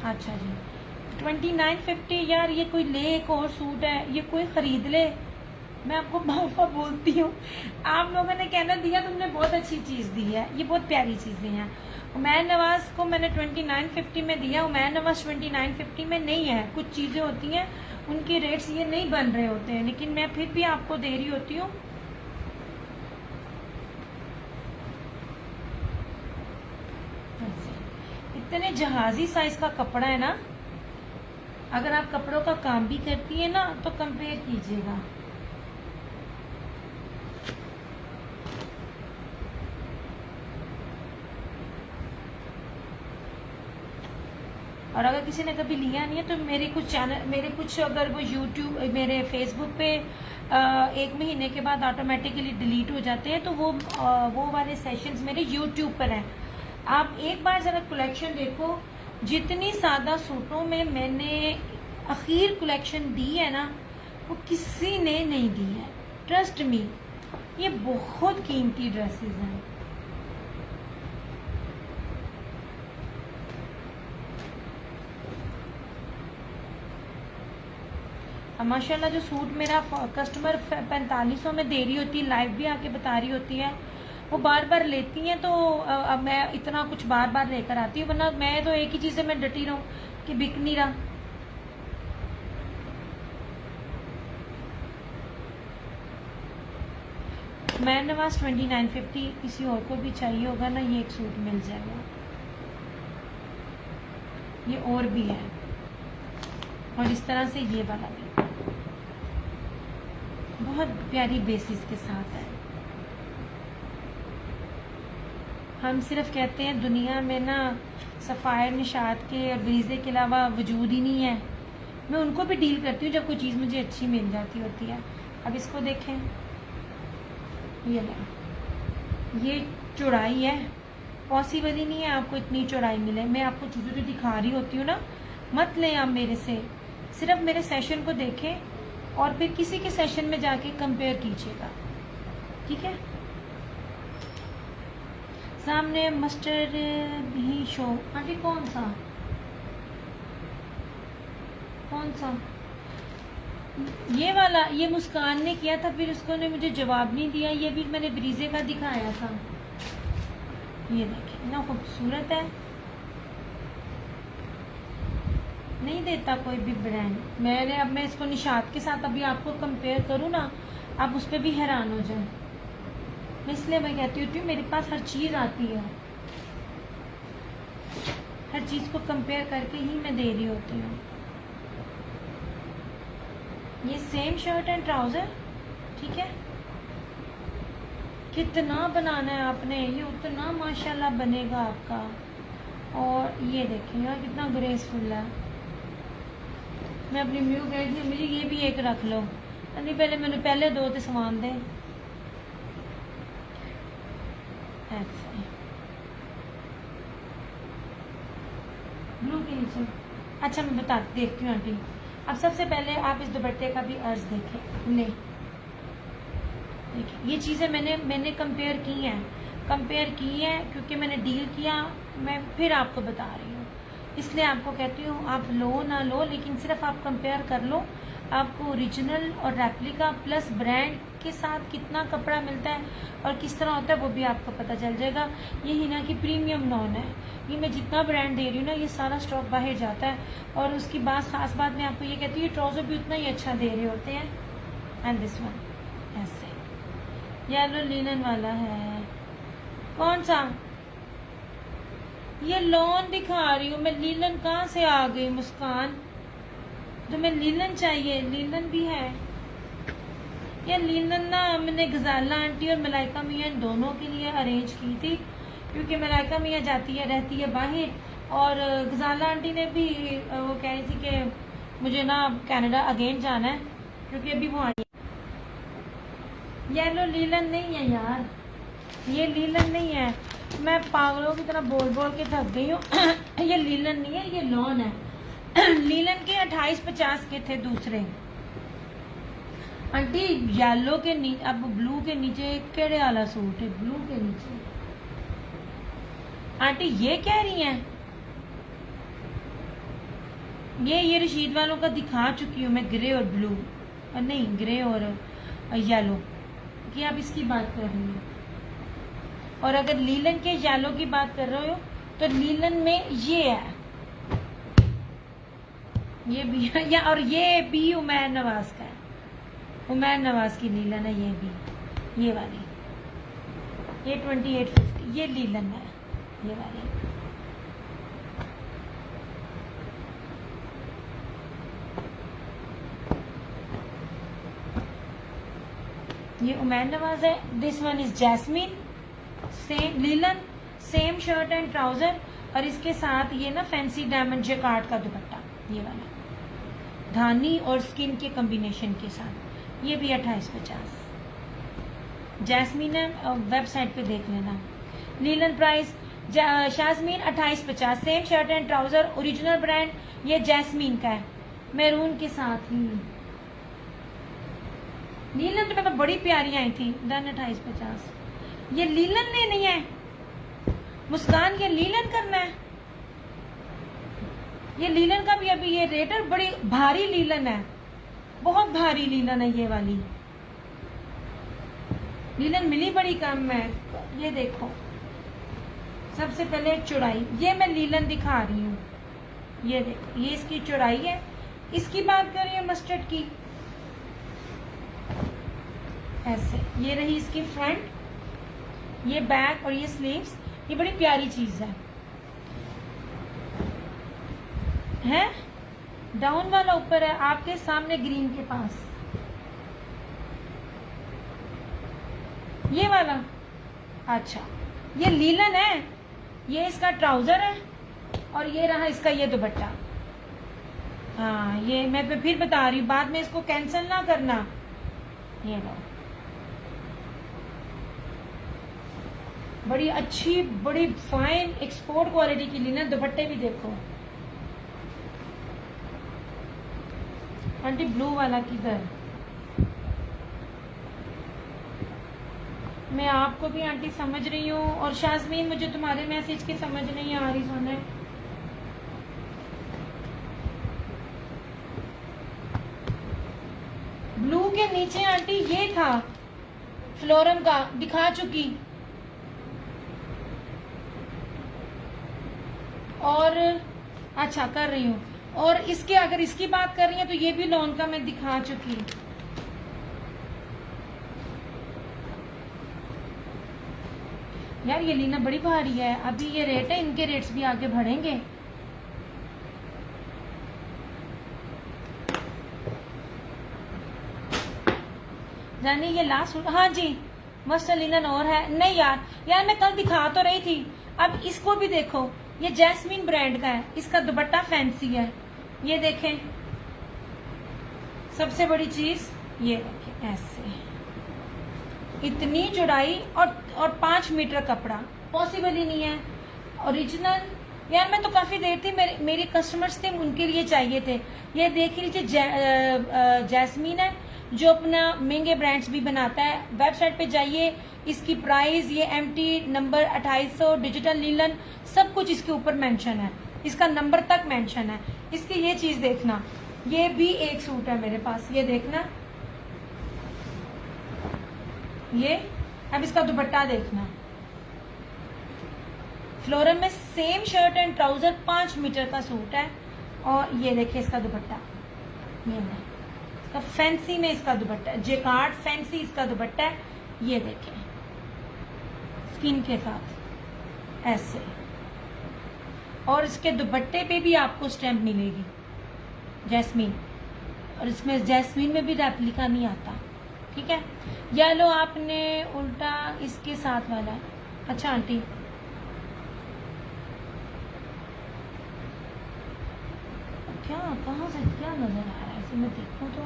अच्छा जी, 2950 यार, ये कोई ले, एक और सूट है, ये कोई खरीद ले। मैं आपको बाबा बोलती हूँ, आप लोगों ने कहना दिया तुमने बहुत अच्छी चीज़ दी है, ये बहुत प्यारी चीज़ें हैं। उमैर नवाज को मैंने 2950 में दिया, उमैर नवाज 2950 में नहीं है। कुछ चीज़ें होती हैं उनके रेट्स ये नहीं बन रहे होते हैं, लेकिन मैं फिर भी आपको दे रही होती हूँ। इतने जहाजी साइज का कपड़ा है ना, अगर आप कपड़ों का काम भी करती है ना तो कंपेयर कीजिएगा। और अगर किसी ने कभी लिया नहीं है तो मेरे कुछ चैनल, मेरे कुछ, अगर वो यूट्यूब, मेरे फेसबुक पे 1 महीने के बाद ऑटोमेटिकली डिलीट हो जाते हैं, तो वो वाले सेशंस मेरे यूट्यूब पर हैं। आप एक बार जरा कलेक्शन देखो, जितनी सादा सूटों में मैंने आखिर कलेक्शन दी है ना, वो किसी ने नहीं दी है। ट्रस्ट मी, ये बहुत कीमती ड्रेसेस हैं। माशाल्लाह जो सूट मेरा कस्टमर 4500 में दे रही होती है, लाइव भी आके बता रही होती है, वो बार बार लेती हैं, तो अब मैं इतना कुछ बार बार लेकर आती हूँ, वरना मैं तो एक ही चीज़ से मैं डटी रहूँ कि बिक नहीं रहा। मैं नवाज 2950, किसी और को भी चाहिए होगा ना, ये एक सूट मिल जाएगा। ये और भी है, और इस तरह से ये वाला भी बहुत प्यारी बेसिस के साथ है। हम सिर्फ कहते हैं दुनिया में ना सफ़ायर, निशात के और ब्रीजे के अलावा वजूद ही नहीं है। मैं उनको भी डील करती हूँ जब कोई चीज़ मुझे अच्छी मिल जाती होती है। अब इसको देखें, ये लें, ये चौड़ाई है, पॉसिबल ही नहीं है आपको इतनी चौड़ाई मिले। मैं आपको चीज़ें जो दिखा रही होती हूँ ना, मत लें आप मेरे से, सिर्फ मेरे सेशन को देखें और फिर किसी के सेशन में जाके कंपेयर कीजिएगा, ठीक है। सामने मस्टर्ड भी शो, आंटी कौन सा ये वाला? ये मुस्कान ने किया था, फिर उसको ने मुझे जवाब नहीं दिया। ये भी मैंने ब्रीजे का दिखाया था। ये देखिए ना, खूबसूरत है, नहीं देता कोई भी ब्रांड। अब मैं इसको निशात के साथ अभी आपको कंपेयर करूँ ना, आप उस पर भी हैरान हो जाए। इसलिए मैं कहती हूँ मेरे पास हर चीज़ आती है, हर चीज़ को कंपेयर करके ही मैं दे रही होती हूँ। ये सेम शर्ट एंड ट्राउज़र, ठीक है। कितना बनाना है आपने, ये उतना माशाल्लाह बनेगा आपका। और ये देखिए यार कितना ग्रेसफुल है। मैं अपनी म्यू गई थी, मुझे ये भी एक रख लो, नहीं पहले मैंने पहले 2 तो समान दे। ऐसे ब्लू के नीचे, अच्छा मैं देखती हूँ आंटी। अब सबसे पहले आप इस दुपट्टे का भी अर्ज देखें। ले देखिए, ये चीज़ें मैंने कंपेयर की हैं क्योंकि मैंने डील किया। मैं फिर आपको बता रही हूँ, इसलिए आपको कहती हूँ आप लो ना लो, लेकिन सिर्फ आप कंपेयर कर लो। आपको ओरिजिनल और रेप्लिका प्लस ब्रांड के साथ कितना कपड़ा मिलता है और किस तरह होता है वो भी आपको पता चल जाएगा। ये हिना की प्रीमियम नॉन है, ये मैं जितना ब्रांड दे रही हूँ ना, ये सारा स्टॉक बाहर जाता है। और उसकी खास बात मैं आपको ये कहती हूँ, ट्राउज़र भी उतना ही अच्छा दे रहे होते हैं। एंड दिस वन ऐसे येलो लिनन वाला है। कौन सा? ये लॉन दिखा रही हूँ मैं, लीलन कहाँ से आ गई मुस्कान? तो मैं लीलन चाहिए, लीलन भी है। ये लीलन ना मैंने गजाला आंटी और मलाइका मियाँ इन दोनों के लिए अरेंज की थी, क्योंकि मलाइका मियाँ रहती है बाहर, और गजाला आंटी ने भी वो कह रही थी कि मुझे ना कनाडा अगेन जाना है, क्योंकि अभी वो आई है। येलो लीलन नहीं है यार, ये लीलन नहीं है। मैं पागलों की तरह बोल के थक गई हूँ। ये लीलन नहीं है, ये लॉन है। लीलन के 2850 के थे दूसरे, आंटी येलो के नीचे, अब ब्लू के नीचे केड़े वाला सूट है? ब्लू के नीचे आंटी ये कह रही हैं, ये रशीद वालों का दिखा चुकी हूँ मैं, ग्रे और ब्लू, और नहीं ग्रे और येलो की आप इसकी बात कर रही हो। और अगर लीलन के येलो की बात कर रहे हो तो लीलन में ये है, ये भी है, या और ये भी उमैर नवाज का है, उमैर नवाज की लीलन है ये भी, ये वाली, ये 2850 ये लीलन है, ये वाली। ये उमैर नवाज है। This one is Jasmine, same linen, same shirt and trouser, और इसके साथ ये ना फैंसी डायमंड जेकार्ड का दुपट्टा, ये वाला धानी और स्किन के कॉम्बिनेशन के साथ, ये भी 2850 जैस्मीन है, वेबसाइट पे देख लेना। Linen price Shazmeen 2850, same shirt and trouser, original brand, ये जैस्मीन का है मैरून के साथ ही। लीलन तो मतलब बड़ी प्यारी आई थी, डन 2850। ये लीलन लेनी है मुस्कान, ये लीलन करना है, ये लीलन का भी अभी ये रेट है, बड़ी भारी लीलन है, बहुत भारी लीलन है ये वाली। लीलन मिली बड़ी कम है, ये देखो सबसे पहले चौड़ाई, ये मैं लीलन दिखा रही हूँ, ये देखो ये इसकी चौड़ाई है। इसकी बात कर रही है मस्टर्ड की, ऐसे ये रही इसकी फ्रंट, ये बैक और ये स्लीव्स, ये बड़ी प्यारी चीज है डाउन वाला ऊपर है आपके सामने ग्रीन के पास, ये वाला। अच्छा ये लीलन है, ये इसका ट्राउजर है, और ये रहा इसका ये दुपट्टा। हाँ ये मैं फिर बता रही हूँ, बाद में इसको कैंसिल ना करना। ये लो बड़ी अच्छी, बड़ी फाइन एक्सपोर्ट क्वालिटी की लीलन, दुपट्टे भी देखो। आंटी ब्लू वाला किधर? मैं आपको भी आंटी समझ रही हूँ, और शाजमीन मुझे तुम्हारे मैसेज की समझ नहीं आ रही सोने। ब्लू के नीचे आंटी ये था फ्लोरम का, दिखा चुकी, और अच्छा कर रही हूँ। और इसके अगर इसकी बात कर रही है तो ये भी लॉन का मैं दिखा चुकी। यार ये लीना बड़ी भारी है, अभी ये रेट है, इनके रेट्स भी आगे बढ़ेंगे। जानी ये लास्ट, हाँ जी मस्त लिनन और है। नहीं यार मैं कल दिखा तो रही थी, अब इसको भी देखो, ये जैस्मीन ब्रांड का है, इसका दुपट्टा फैंसी है, ये देखें। सबसे बड़ी चीज ये देखें, ऐसे इतनी चौड़ाई और 5 मीटर कपड़ा, पॉसिबल ही नहीं है। ओरिजिनल यार मैं तो काफी देर थी, मेरे कस्टमर्स थे, उनके लिए चाहिए थे। ये देख लीजिए जैस्मीन है, जो अपना महंगे ब्रांड्स भी बनाता है। वेबसाइट पे जाइए, इसकी प्राइस ये MT नंबर 2800 डिजिटल लीलन सब कुछ इसके ऊपर मेंशन है, इसका नंबर तक मेंशन है। इसकी ये चीज देखना, ये भी एक सूट है मेरे पास, ये देखना, ये अब इसका दुपट्टा देखना, फ्लोरल में same shirt and trouser 5 metre का सूट है। और ये देखिए इसका दुपट्टा, ये है इसका फैंसी में, इसका दुपट्टा जेकार्ड फैंसी इसका दुपट्टा है, ये देखें स्किन के साथ ऐसे। और इसके दुपट्टे पे भी आपको स्टैम्प मिलेगी जैस्मीन, और इसमें जैस्मीन में भी रेप्लिका नहीं आता, ठीक है। येलो आपने उल्टा इसके साथ वाला, अच्छा आंटी क्या कहाँ से क्या नजर आ रहा है, ऐसे मैं देखूं तो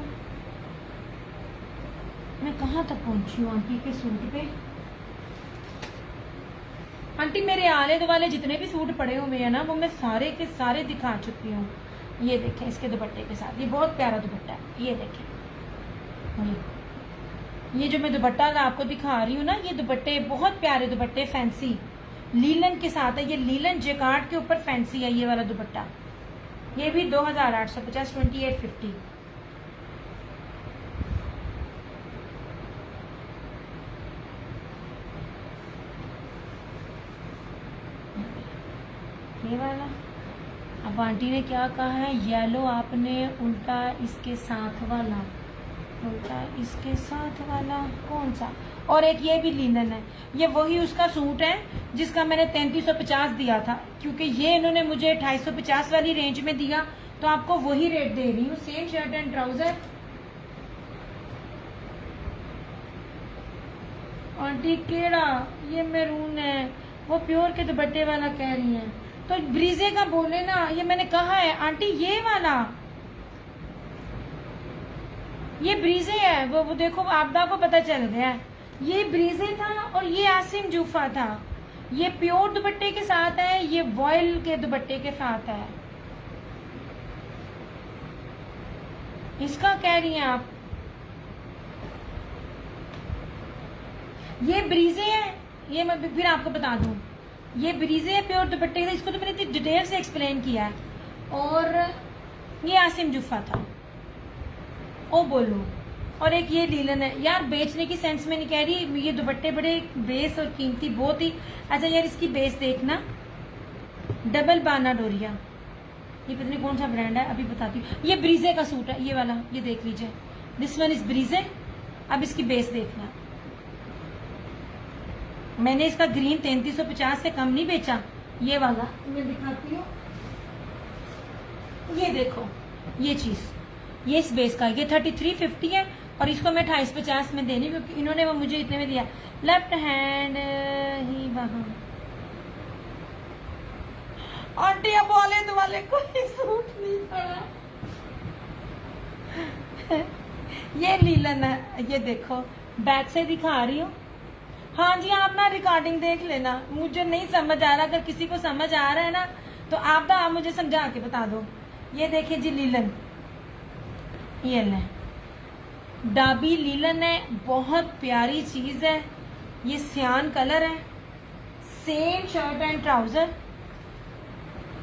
मैं कहाँ तक पहुंची हूँ आंटी के सूट पे। आंटी मेरे आले दुआले जितने भी सूट पड़े हुए हैं ना, वो मैं सारे के सारे दिखा चुकी हूँ। ये देखें इसके दुपट्टे के साथ, ये बहुत प्यारा दुपट्टा है, ये देखें, ये ये जो मैं दुपट्टा आपको दिखा रही हूँ ना, ये दुपट्टे बहुत प्यारे दुपट्टे, फैंसी लीलन के साथ है। ये लीलन जेकार्ड के ऊपर फैंसी है ये वाला दुपट्टा। ये भी 2850, 2850। ये वाला। अब आंटी ने क्या कहा है, येलो आपने उल्टा इसके साथ वाला, उल्टा इसके साथ वाला कौन सा, और एक ये भी लीलन है। ये वही उसका सूट है जिसका मैंने 3350 दिया था, क्योंकि ये इन्होंने मुझे 2850 वाली रेंज में दिया, तो आपको वही रेट दे रही हूँ। Same shirt and trouser. Aunty केड़ा, ये मैरून है, वो प्योर के दुपट्टे वाला कह रही हैं, तो ब्रीजे का बोले ना। ये मैंने कहा है आंटी, ये वाला ये ब्रीजे है, वो देखो आपदा को पता चल गया है। ये ब्रीजे था और ये आसिम जूफा था। ये प्योर दुपट्टे के साथ है, ये वॉयल के दुपट्टे के साथ है। इसका कह रही हैं आप, ये ब्रीजे है। ये मैं फिर आपको बता दूं, ये ब्रीजे है प्योर दुपट्टे का। इसको तो मैंने इतनी डिटेल से एक्सप्लेन किया है। और ये आसिम जुफा था, ओ बोलो। और एक ये लीलन है। यार बेचने की सेंस में नहीं कह रही, ये दुपट्टे बड़े बेस और कीमती बहुत ही। अच्छा यार इसकी बेस देखना, डबल बाना डोरिया, ये पता नहीं कौन सा ब्रांड है, अभी बताती हूँ। ये ब्रीजे का सूट है, ये वाला, ये देख लीजिए, दिस वन इज ब्रीजे। अब इसकी बेस देखना, मैंने इसका ग्रीन 3350 से कम नहीं बेचा। ये वाला मैं दिखाती हूँ, ये देखो ये चीज, ये इस बेस का, ये 3350 है और इसको मैं 2850 में देनी, क्योंकि इन्होंने वो मुझे इतने में दिया। लेफ्ट हैंड ही वहां। आंटी अब वाले कोई सूट नहीं पड़ा। ये लीलन है, ये देखो बैक से दिखा रही हूँ। हाँ जी, आप ना रिकॉर्डिंग देख लेना, मुझे नहीं समझ आ रहा। अगर किसी को समझ आ रहा है ना तो आप मुझे समझा के बता दो। ये देखिए जी लीलन, ये ले डाबी लीलन है, बहुत प्यारी चीज है। ये सियान कलर है, सेम शर्ट एंड ट्राउजर,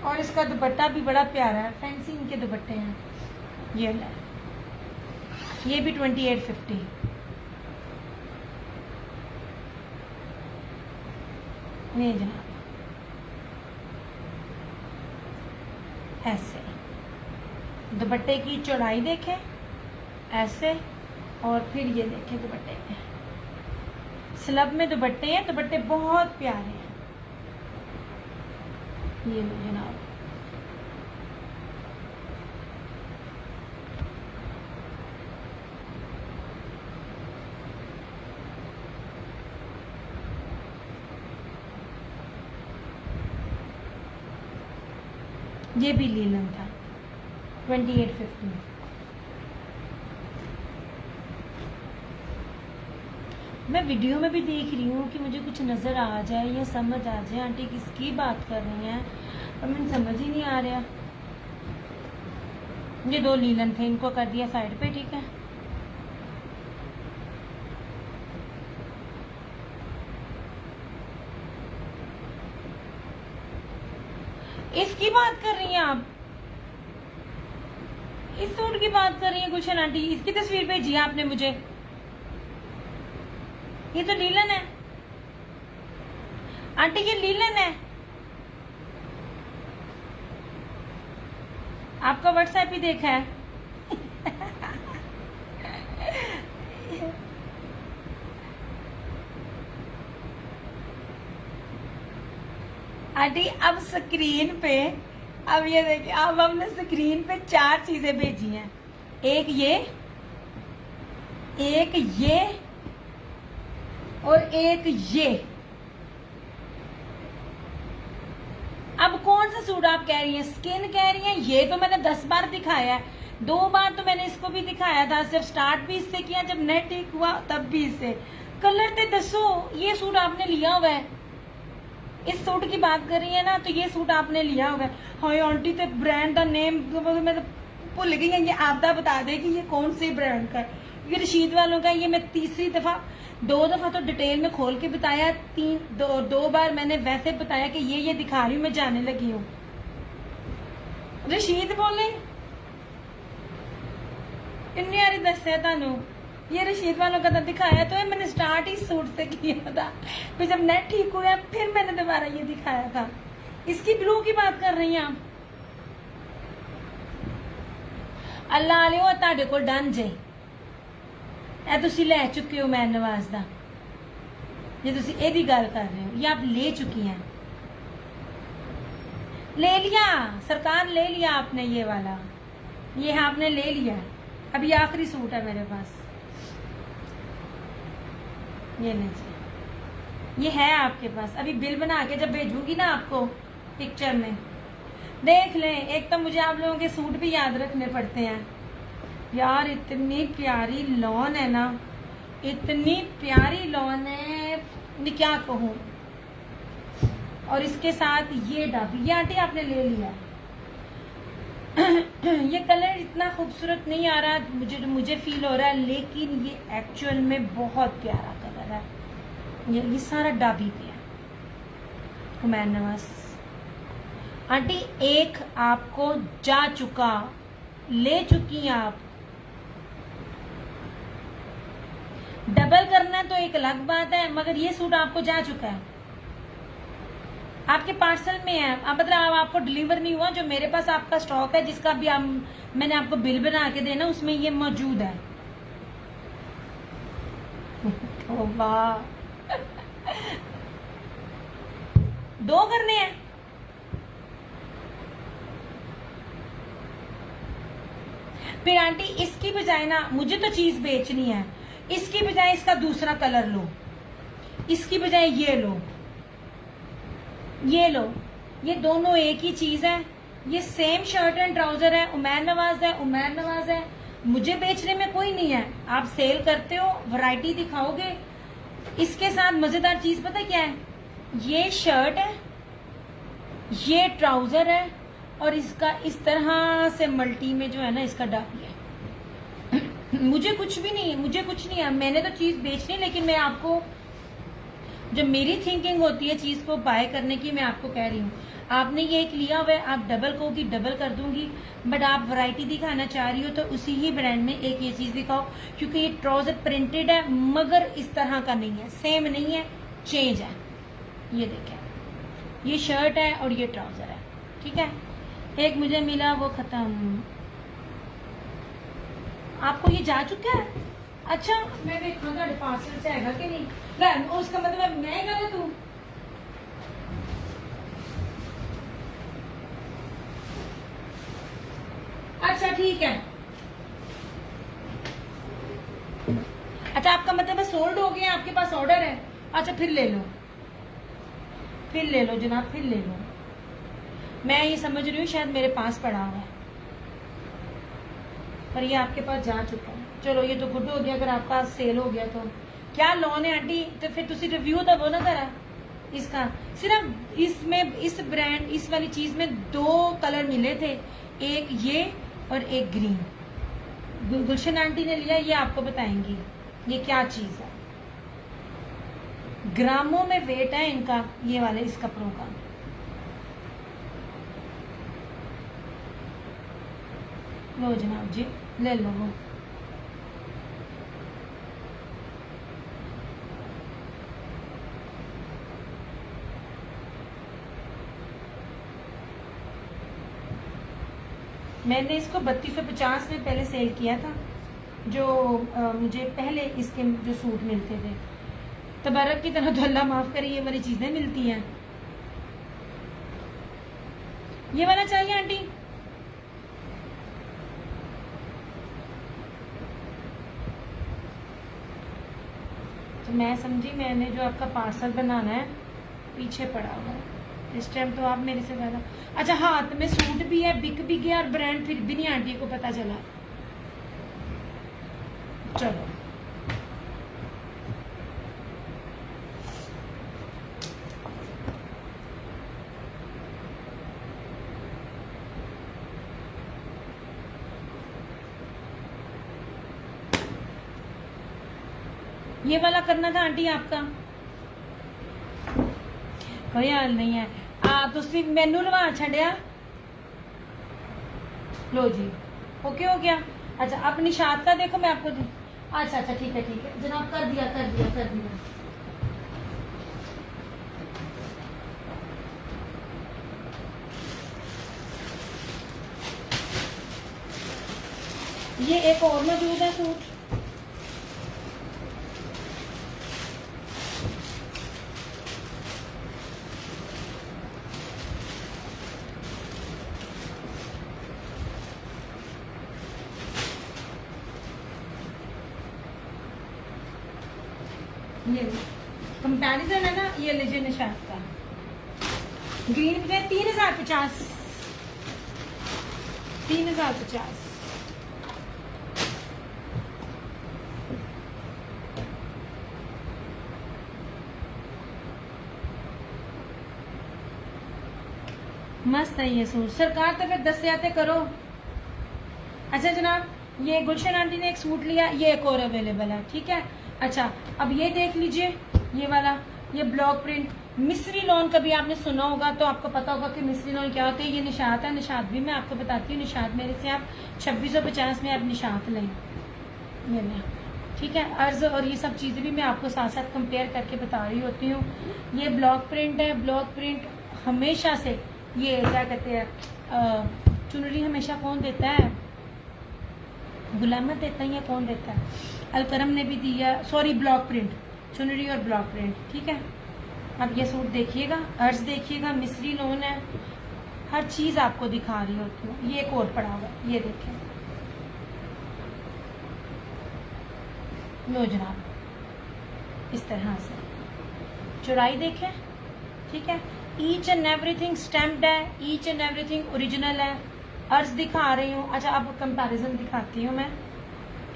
और इसका दुपट्टा भी बड़ा प्यारा है, फैंसी इनके दुपट्टे हैं। ये ले, ये भी 2850। नहीं जनाब, ऐसे दुपट्टे की चौड़ाई देखें, ऐसे, और फिर ये देखें दुपट्टे में, स्लब में दुपट्टे हैं, दुपट्टे बहुत प्यारे हैं। ये लो जनाब, ये भी लीलन था 2850। मैं वीडियो में भी देख रही हूँ कि मुझे कुछ नज़र आ जाए या समझ आ जाए आंटी किसकी बात कर रही हैं, पर मुझे समझ ही नहीं आ रहा। ये दो लीलन थे, इनको कर दिया साइड पे, ठीक है। इसकी बात कर रही हैं आप, इस सूट की बात कर रही हैं गुलशन आंटी। इसकी तस्वीर भेजी है आपने मुझे, ये तो लीलन है आंटी, ये लीलन है। आपका व्हाट्सएप ही देखा है। आंटी अब स्क्रीन पे, अब ये देखिए, अब हमने स्क्रीन पे 4 चीजें भेजी हैं, एक ये और एक ये। अब कौन सा सूट आप कह रही हैं, स्किन कह रही हैं? ये तो मैंने 10 बार दिखाया है, 2 बार तो मैंने इसको भी दिखाया था, जब स्टार्ट भी इससे किया, जब नेट ठीक हुआ तब भी इससे। कलर ते दसो, ये सूट आपने लिया हुआ है, इस सूट की बात कर रही है ना, तो ये सूट आपने लिया हुआ है। हाय आंटी, तो ब्रांड का नेम मैं तो भूल गई है, ये आपदा बता दे कि ये कौन से ब्रांड का है। ये रशीद वालों का, ये मैं तीसरी दफा, 2 दफा तो डिटेल में खोल के बताया, दो बार मैंने वैसे बताया कि ये दिखा रही हूँ, मैं जाने लगी हूँ। रशीद बोले इन्नी यारी दस्या थानू, ये रशीद वालों का तो दिखाया, तो ये मैंने स्टार्ट ही सूट से किया था, फिर जब नेट ठीक हुआ फिर मैंने दोबारा ये दिखाया था। इसकी ब्लू की बात कर रही हैं आप। अल्लाह आलियो ਤੁਹਾਡੇ ਕੋਲ डन जे ਇਹ ਤੁਸੀਂ ਲੈ चुके हो मैं नवाज दा, ਜੇ ਤੁਸੀਂ ਇਹਦੀ ਗੱਲ कर रहे हो, ये आप ले चुकी हैं, ले लिया सरकार, ले लिया आपने ये वाला, ये आपने ले लिया। अभी आखिरी सूट है मेरे पास, ये लीजिए, ये है आपके पास। अभी बिल बना के जब भेजूंगी ना आपको पिक्चर में, देख लें। एक तो मुझे आप लोगों के सूट भी याद रखने पड़ते हैं यार, इतनी प्यारी लॉन है ना, इतनी प्यारी लॉन है, मैं क्या कहूँ। और इसके साथ ये डाबी, ये आंटी आपने ले लिया। ये कलर इतना खूबसूरत नहीं आ रहा मुझे फील हो रहा है, लेकिन ये एक्चुअल में बहुत प्यारा कलर है। ये सारा डाबी पे है। हुमैन नवाज आंटी, एक आपको जा चुका, ले चुकी हैं आप। डबल करना तो एक अलग बात है, मगर ये सूट आपको जा चुका है, आपके पार्सल में है। अब मतलब आपको डिलीवर नहीं हुआ, जो मेरे पास आपका स्टॉक है, जिसका भी मैंने आपको बिल बना के देना, उसमें ये मौजूद है। ओ वाह, 2 करने हैं। फिर आंटी इसकी बजाय ना, मुझे तो चीज बेचनी है, इसकी बजाय इसका दूसरा कलर लो, इसकी बजाय ये लो, ये लो, ये दोनों एक ही चीज है। ये सेम शर्ट एंड ट्राउजर है, उमैर नवाज है, उमैर नवाज है। मुझे बेचने में कोई नहीं है, आप सेल करते हो, वैरायटी दिखाओगे। इसके साथ मजेदार चीज पता क्या है, ये शर्ट है, ये ट्राउजर है, और इसका इस तरह से मल्टी में जो है ना, इसका डाबी है। मुझे कुछ भी नहीं है, मुझे कुछ नहीं है, मैंने तो चीज बेचनी, लेकिन मैं आपको, जो मेरी थिंकिंग होती है चीज को बाय करने की, मैं आपको कह रही हूँ। आपने ये एक लिया हुआ है, आप डबल कहोगी, डबल कर दूंगी, बट आप वैरायटी दिखाना चाह रही हो तो उसी ही ब्रांड में एक ये चीज दिखाओ, क्योंकि ये ट्राउजर प्रिंटेड है, मगर इस तरह का नहीं है, सेम नहीं है, चेंज है। ये देखें, ये शर्ट है और ये ट्राउजर है, ठीक है। एक मुझे मिला, वो खत्म। आपको ये जा चुका है? अच्छा, मैं देखा ਤੁਹਾਡੇ पार्सल से आएगा कि नहीं। नहीं, उसका मतलब मैं गलत हूँ। अच्छा ठीक है, अच्छा आपका मतलब है सोल्ड हो गया, आपके पास ऑर्डर है। अच्छा फिर ले लो, फिर ले लो जनाब, फिर ले लो। मैं ये समझ रही हूँ शायद मेरे पास पड़ा हुआ है, पर ये आपके पास जा चुका है। चलो ये तो गुड हो गया, अगर आपका सेल हो गया तो। क्या लोन है आंटी? तो फिर तुसी रिव्यू तो वो ना करा इसका। सिर्फ इसमें, इस ब्रांड, इस वाली चीज में 2 कलर मिले थे, एक ये और एक ग्रीन। गुलशन आंटी ने लिया, ये आपको बताएंगी ये क्या चीज है। ग्रामों में वेट है इनका, ये वाले इस कपड़ों का। लो जनाब जी, ले लो वो। मैंने इसको 3250 में पहले सेल किया था, जो मुझे पहले इसके जो सूट मिलते थे। तबारक की तरह तो अल्लाह माफ करे, ये वाली चीजें मिलती हैं। ये वाला चाहिए आंटी? तो मैं समझी मैंने जो आपका पार्सल बनाना है पीछे पड़ा हुआ है इस टाइम, तो आप मेरे से ज्यादा। अच्छा हाथ में सूट भी है, बिक भी गया, और ब्रांड फिर भी नहीं आंटी को पता चला। चलो ये वाला करना था आंटी आपका, कोई हाल नहीं है। तुसी मैनू रवा छड़िया, लो जी ओके हो गया। अच्छा अब निशात का देखो, मैं आपको अच्छा अच्छा ठीक है जनाब, कर दिया कर दिया कर दिया। ये एक और मौजूद है सूट, ये कंपैरिजन है ना, ये लीजिए निशात का ग्रीन पे 3050, 3050। मस्त है ये सूट सरकार, तो फिर 10 से आते करो। अच्छा जनाब, ये गुलशन आंटी ने एक सूट लिया, ये एक और अवेलेबल है, ठीक है। अच्छा अब ये देख लीजिए, ये वाला, ये ब्लॉक प्रिंट मिस्री लॉन, कभी आपने सुना होगा तो आपको पता होगा कि मिस्री लॉन क्या होता है। ये निशात है, निशात भी मैं आपको बताती हूँ। निशात मेरे से आप 2650 में आप निशात लें, ये लें, ठीक है। अर्ज और ये सब चीज़ें भी मैं आपको साथ साथ कंपेयर करके बता रही होती हूँ। ये ब्लॉक प्रिंट है, ब्लॉक प्रिंट हमेशा से, ये क्या कहते हैं, चुनरी हमेशा कौन देता है, गुलामत देता है या कौन देता है, अलकरम ने भी दिया, सॉरी ब्लॉक प्रिंट, चुनरी और ब्लॉक प्रिंट, ठीक है। अब ये सूट देखिएगा, अर्ज देखिएगा, मिस्री लोन है, हर चीज़ आपको दिखा रही होती हूँ। ये एक और पड़ा हुआ है, ये देखें, लो जनाब, इस तरह से चौड़ाई देखें, ठीक है। ईच एंड एवरीथिंग स्टैम्प्ड है, ईच एंड एवरीथिंग ओरिजिनल है। अर्ज दिखा रही हूँ। अच्छा अब कंपैरिजन दिखाती हूँ मैं,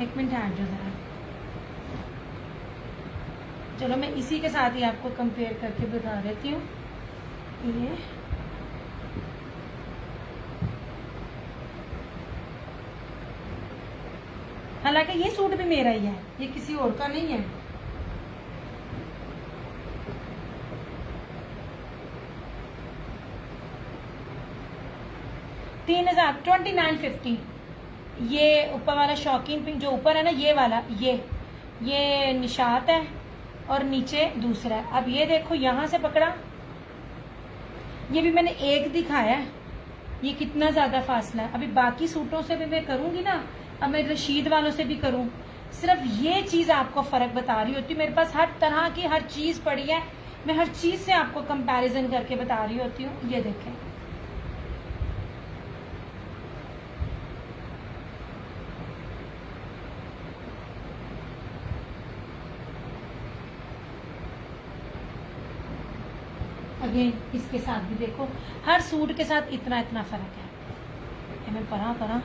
एक मिनट हट जाओ जरा, चलो मैं इसी के साथ ही आपको कंपेयर करके बता देती हूँ। ये हालांकि ये सूट भी मेरा ही है, ये किसी और का नहीं है। $3000, 2950। ये ऊपर वाला शौकीन पिंक जो ऊपर है ना, ये वाला, ये निशात है और नीचे दूसरा है। अब ये देखो यहाँ से पकड़ा, ये भी मैंने एक दिखाया है, ये कितना ज्यादा फासला है। अभी बाकी सूटों से भी मैं करूंगी ना, अब मैं रशीद वालों से भी करूं, सिर्फ ये चीज आपको फर्क बता रही होती है। मेरे पास हर तरह की हर चीज पड़ी है, मैं हर चीज से आपको कंपैरिजन करके बता रही होती हूँ। ये देखें, अगेन इसके साथ भी देखो, हर सूट के साथ इतना इतना फर्क है। मैं पढ़ा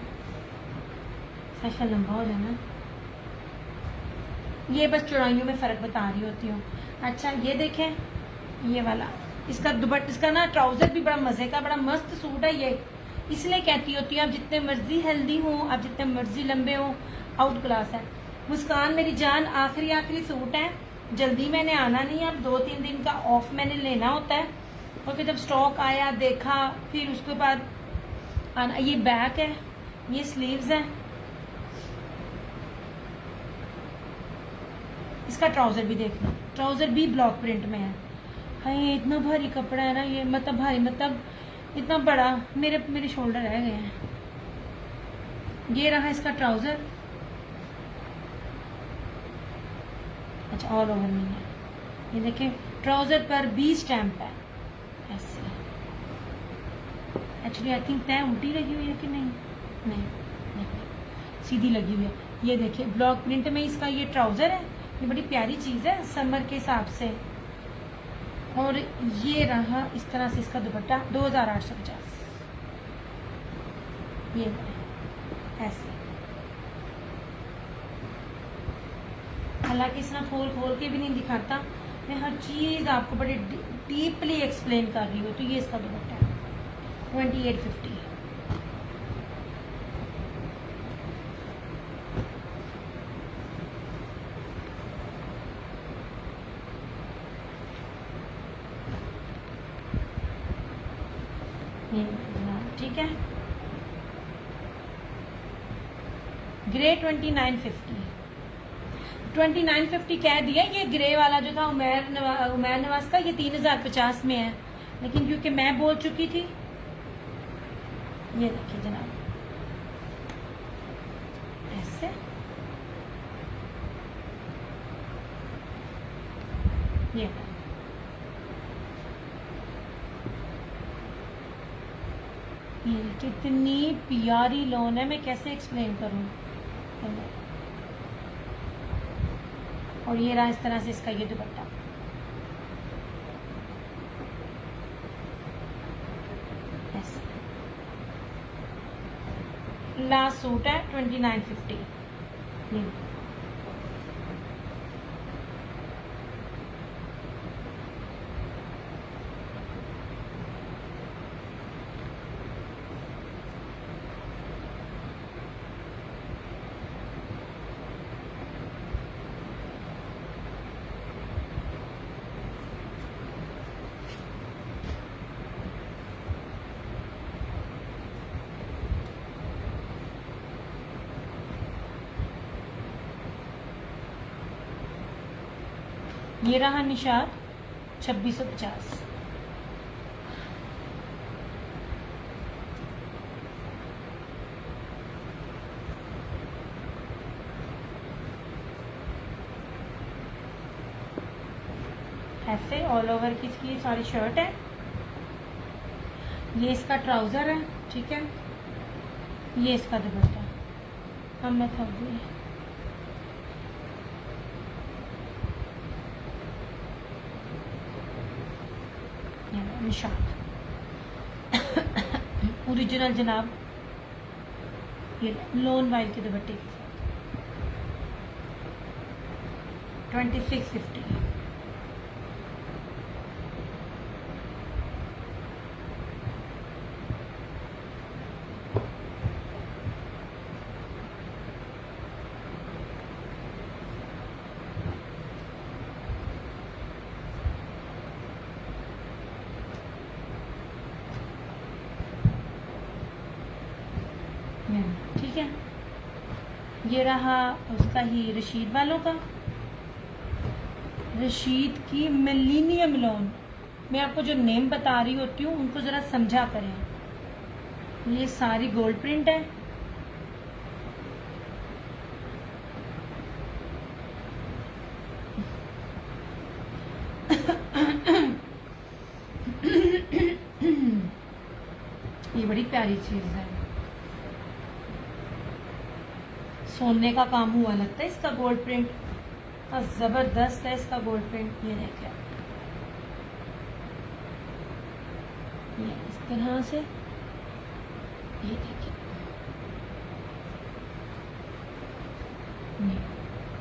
सेशन लंबा हो जाना, ये बस चौड़ाइयों में फर्क बता रही होती हूँ। अच्छा ये देखें, ये वाला, इसका दुपट्टा, इसका ना ट्राउजर भी बड़ा मजे का, बड़ा मस्त सूट है ये। इसलिए कहती होती हूँ आप जितने मर्जी हेल्दी हो, आप जितने मर्जी लंबे हो, आउट क्लास है। मुस्कान मेरी जान, आखिरी सूट है, जल्दी मैंने आना नहीं है, अब 2-3 दिन का ऑफ मैंने लेना होता है, और फिर जब स्टॉक आया देखा, फिर उसके बाद आना। ये बैक है, ये स्लीव्स है, इसका ट्राउजर भी देखना, ट्राउजर भी ब्लॉक प्रिंट में है। हाय इतना भारी कपड़ा है ना ये, मतलब भारी मतलब इतना बड़ा, मेरे शोल्डर रह गए हैं। ये रहा इसका ट्राउजर, अच्छा ऑल ओवर नहीं है, ये देखें ट्राउजर पर बी स्टैम्प है ऐसे। एक्चुअली आई थिंक तय उल्टी लगी हुई है कि नहीं, नहीं सीधी लगी हुई है। ये देखिए ब्लॉक प्रिंट में इसका ये ट्राउजर है, ये बड़ी प्यारी चीज है समर के हिसाब से। और ये रहा इस तरह से इसका दुपट्टा 2850, ये ऐसे। हालांकि इसमें खोल के भी नहीं दिखाता, मैं हर चीज आपको बड़े डीपली एक्सप्लेन कर रही हूँ। तो ये इसका दुपट्टा है 2850। ठीक है। ग्रे 2950, 2950 कह दिया। ये ग्रे वाला जो था उमैर नवाज का, ये 3050 में है, लेकिन क्योंकि मैं बोल चुकी थी। ये देखिए जनाब, ऐसे ये कितनी प्यारी लोन है, मैं कैसे एक्सप्लेन करूं। और ये रहा इस तरह से इसका ये दुपट्टा। लास्ट सूट है 2950। ये रहा निशात 2650। ऐसे ऑल ओवर की इसकी सारी शर्ट है। ये इसका ट्राउजर है, ठीक है। ये इसका दुपट्टा। अब मैं थक गई। निशात ओरिजिनल जनाब, ये लोन वाइल के दुपट्टे के साथ 2650। ठीक है। ये रहा उसका ही रशीद वालों का, रशीद की मिलीनियम लोन। मैं आपको जो नेम बता रही होती हूँ उनको जरा समझा करें। ये सारी गोल्ड प्रिंट है। ये बड़ी प्यारी चीज है, सोने का काम हुआ लगता है इसका गोल्ड प्रिंट, और जबरदस्त है इसका गोल्ड प्रिंट। ये देखिए, ये इस तरह से, ये देखिए,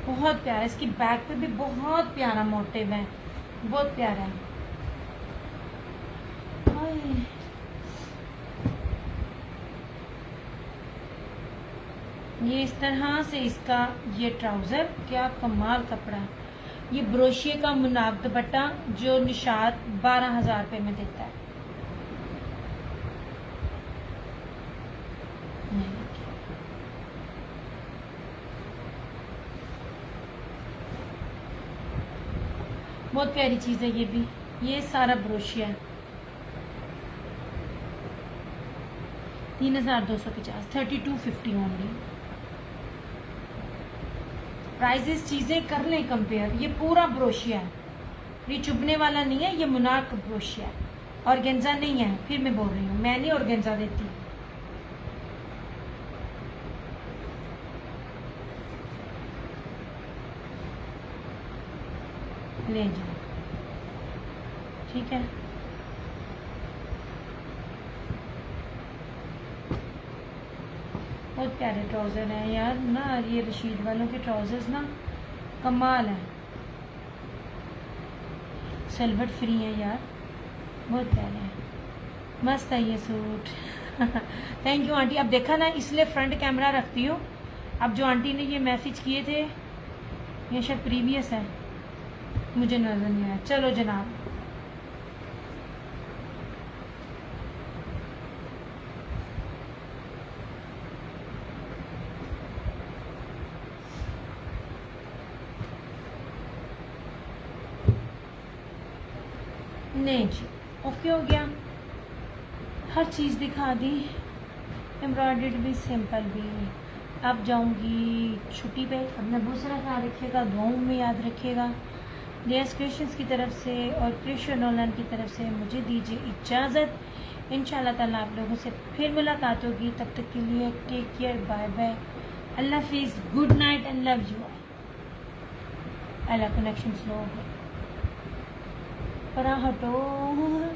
बहुत प्यारा। इसकी बैक पे भी बहुत प्यारा मोटिव है, बहुत प्यारा है। ये इस तरह से इसका ये ट्राउजर, क्या कमाल कपड़ा है। ये ब्रोशिये का मुनाब दुपट्टा जो निशात 12,000 रुपये में देता है। बहुत प्यारी चीज है ये भी। ये सारा ब्रोशिया है। 3,250, 3250 ओनली। प्राइजेस चीजें कर लें कंपेयर। ये पूरा ब्रोशिया है, ये चुभने वाला नहीं है, ये मुनाक ब्रोशिया है, ऑर्गेन्जा नहीं है। फिर मैं बोल रही हूँ, मैं नहीं ऑर्गेन्जा देती। ले जाओ, ठीक है। बहुत प्यारे ट्राउजर हैं यार ना, ये रशीद वालों के ट्राउजर्स ना कमाल है, सलवट फ्री है यार, बहुत प्यारे हैं, मस्त है ये सूट। Thank you aunty. अब देखा ना, इसलिए फ्रंट कैमरा रखती हूँ। अब जो आंटी ने ये मैसेज किए थे ये शायद प्रीवियस है, मुझे नजर नहीं आया। चलो जनाब, नहीं जी, ओके हो गया, हर चीज़ दिखा दी, एम्ब्रॉयडर्ड भी सिंपल भी। अब जाऊंगी छुट्टी पे। अपना बहुत सारा ख्याल रखिएगा, दुआओं में याद रखिएगा। डेस क्रिएशंस की तरफ से और क्रिएशन ऑनलाइन की तरफ से मुझे दीजिए इजाज़त। इंशाल्लाह ताला आप लोगों से फिर मुलाकात होगी, तब तक के लिए टेक केयर, बाय बाय, अल्लाह हाफिज़, good night and love you. Allah connection slow हो गया, पर हटो।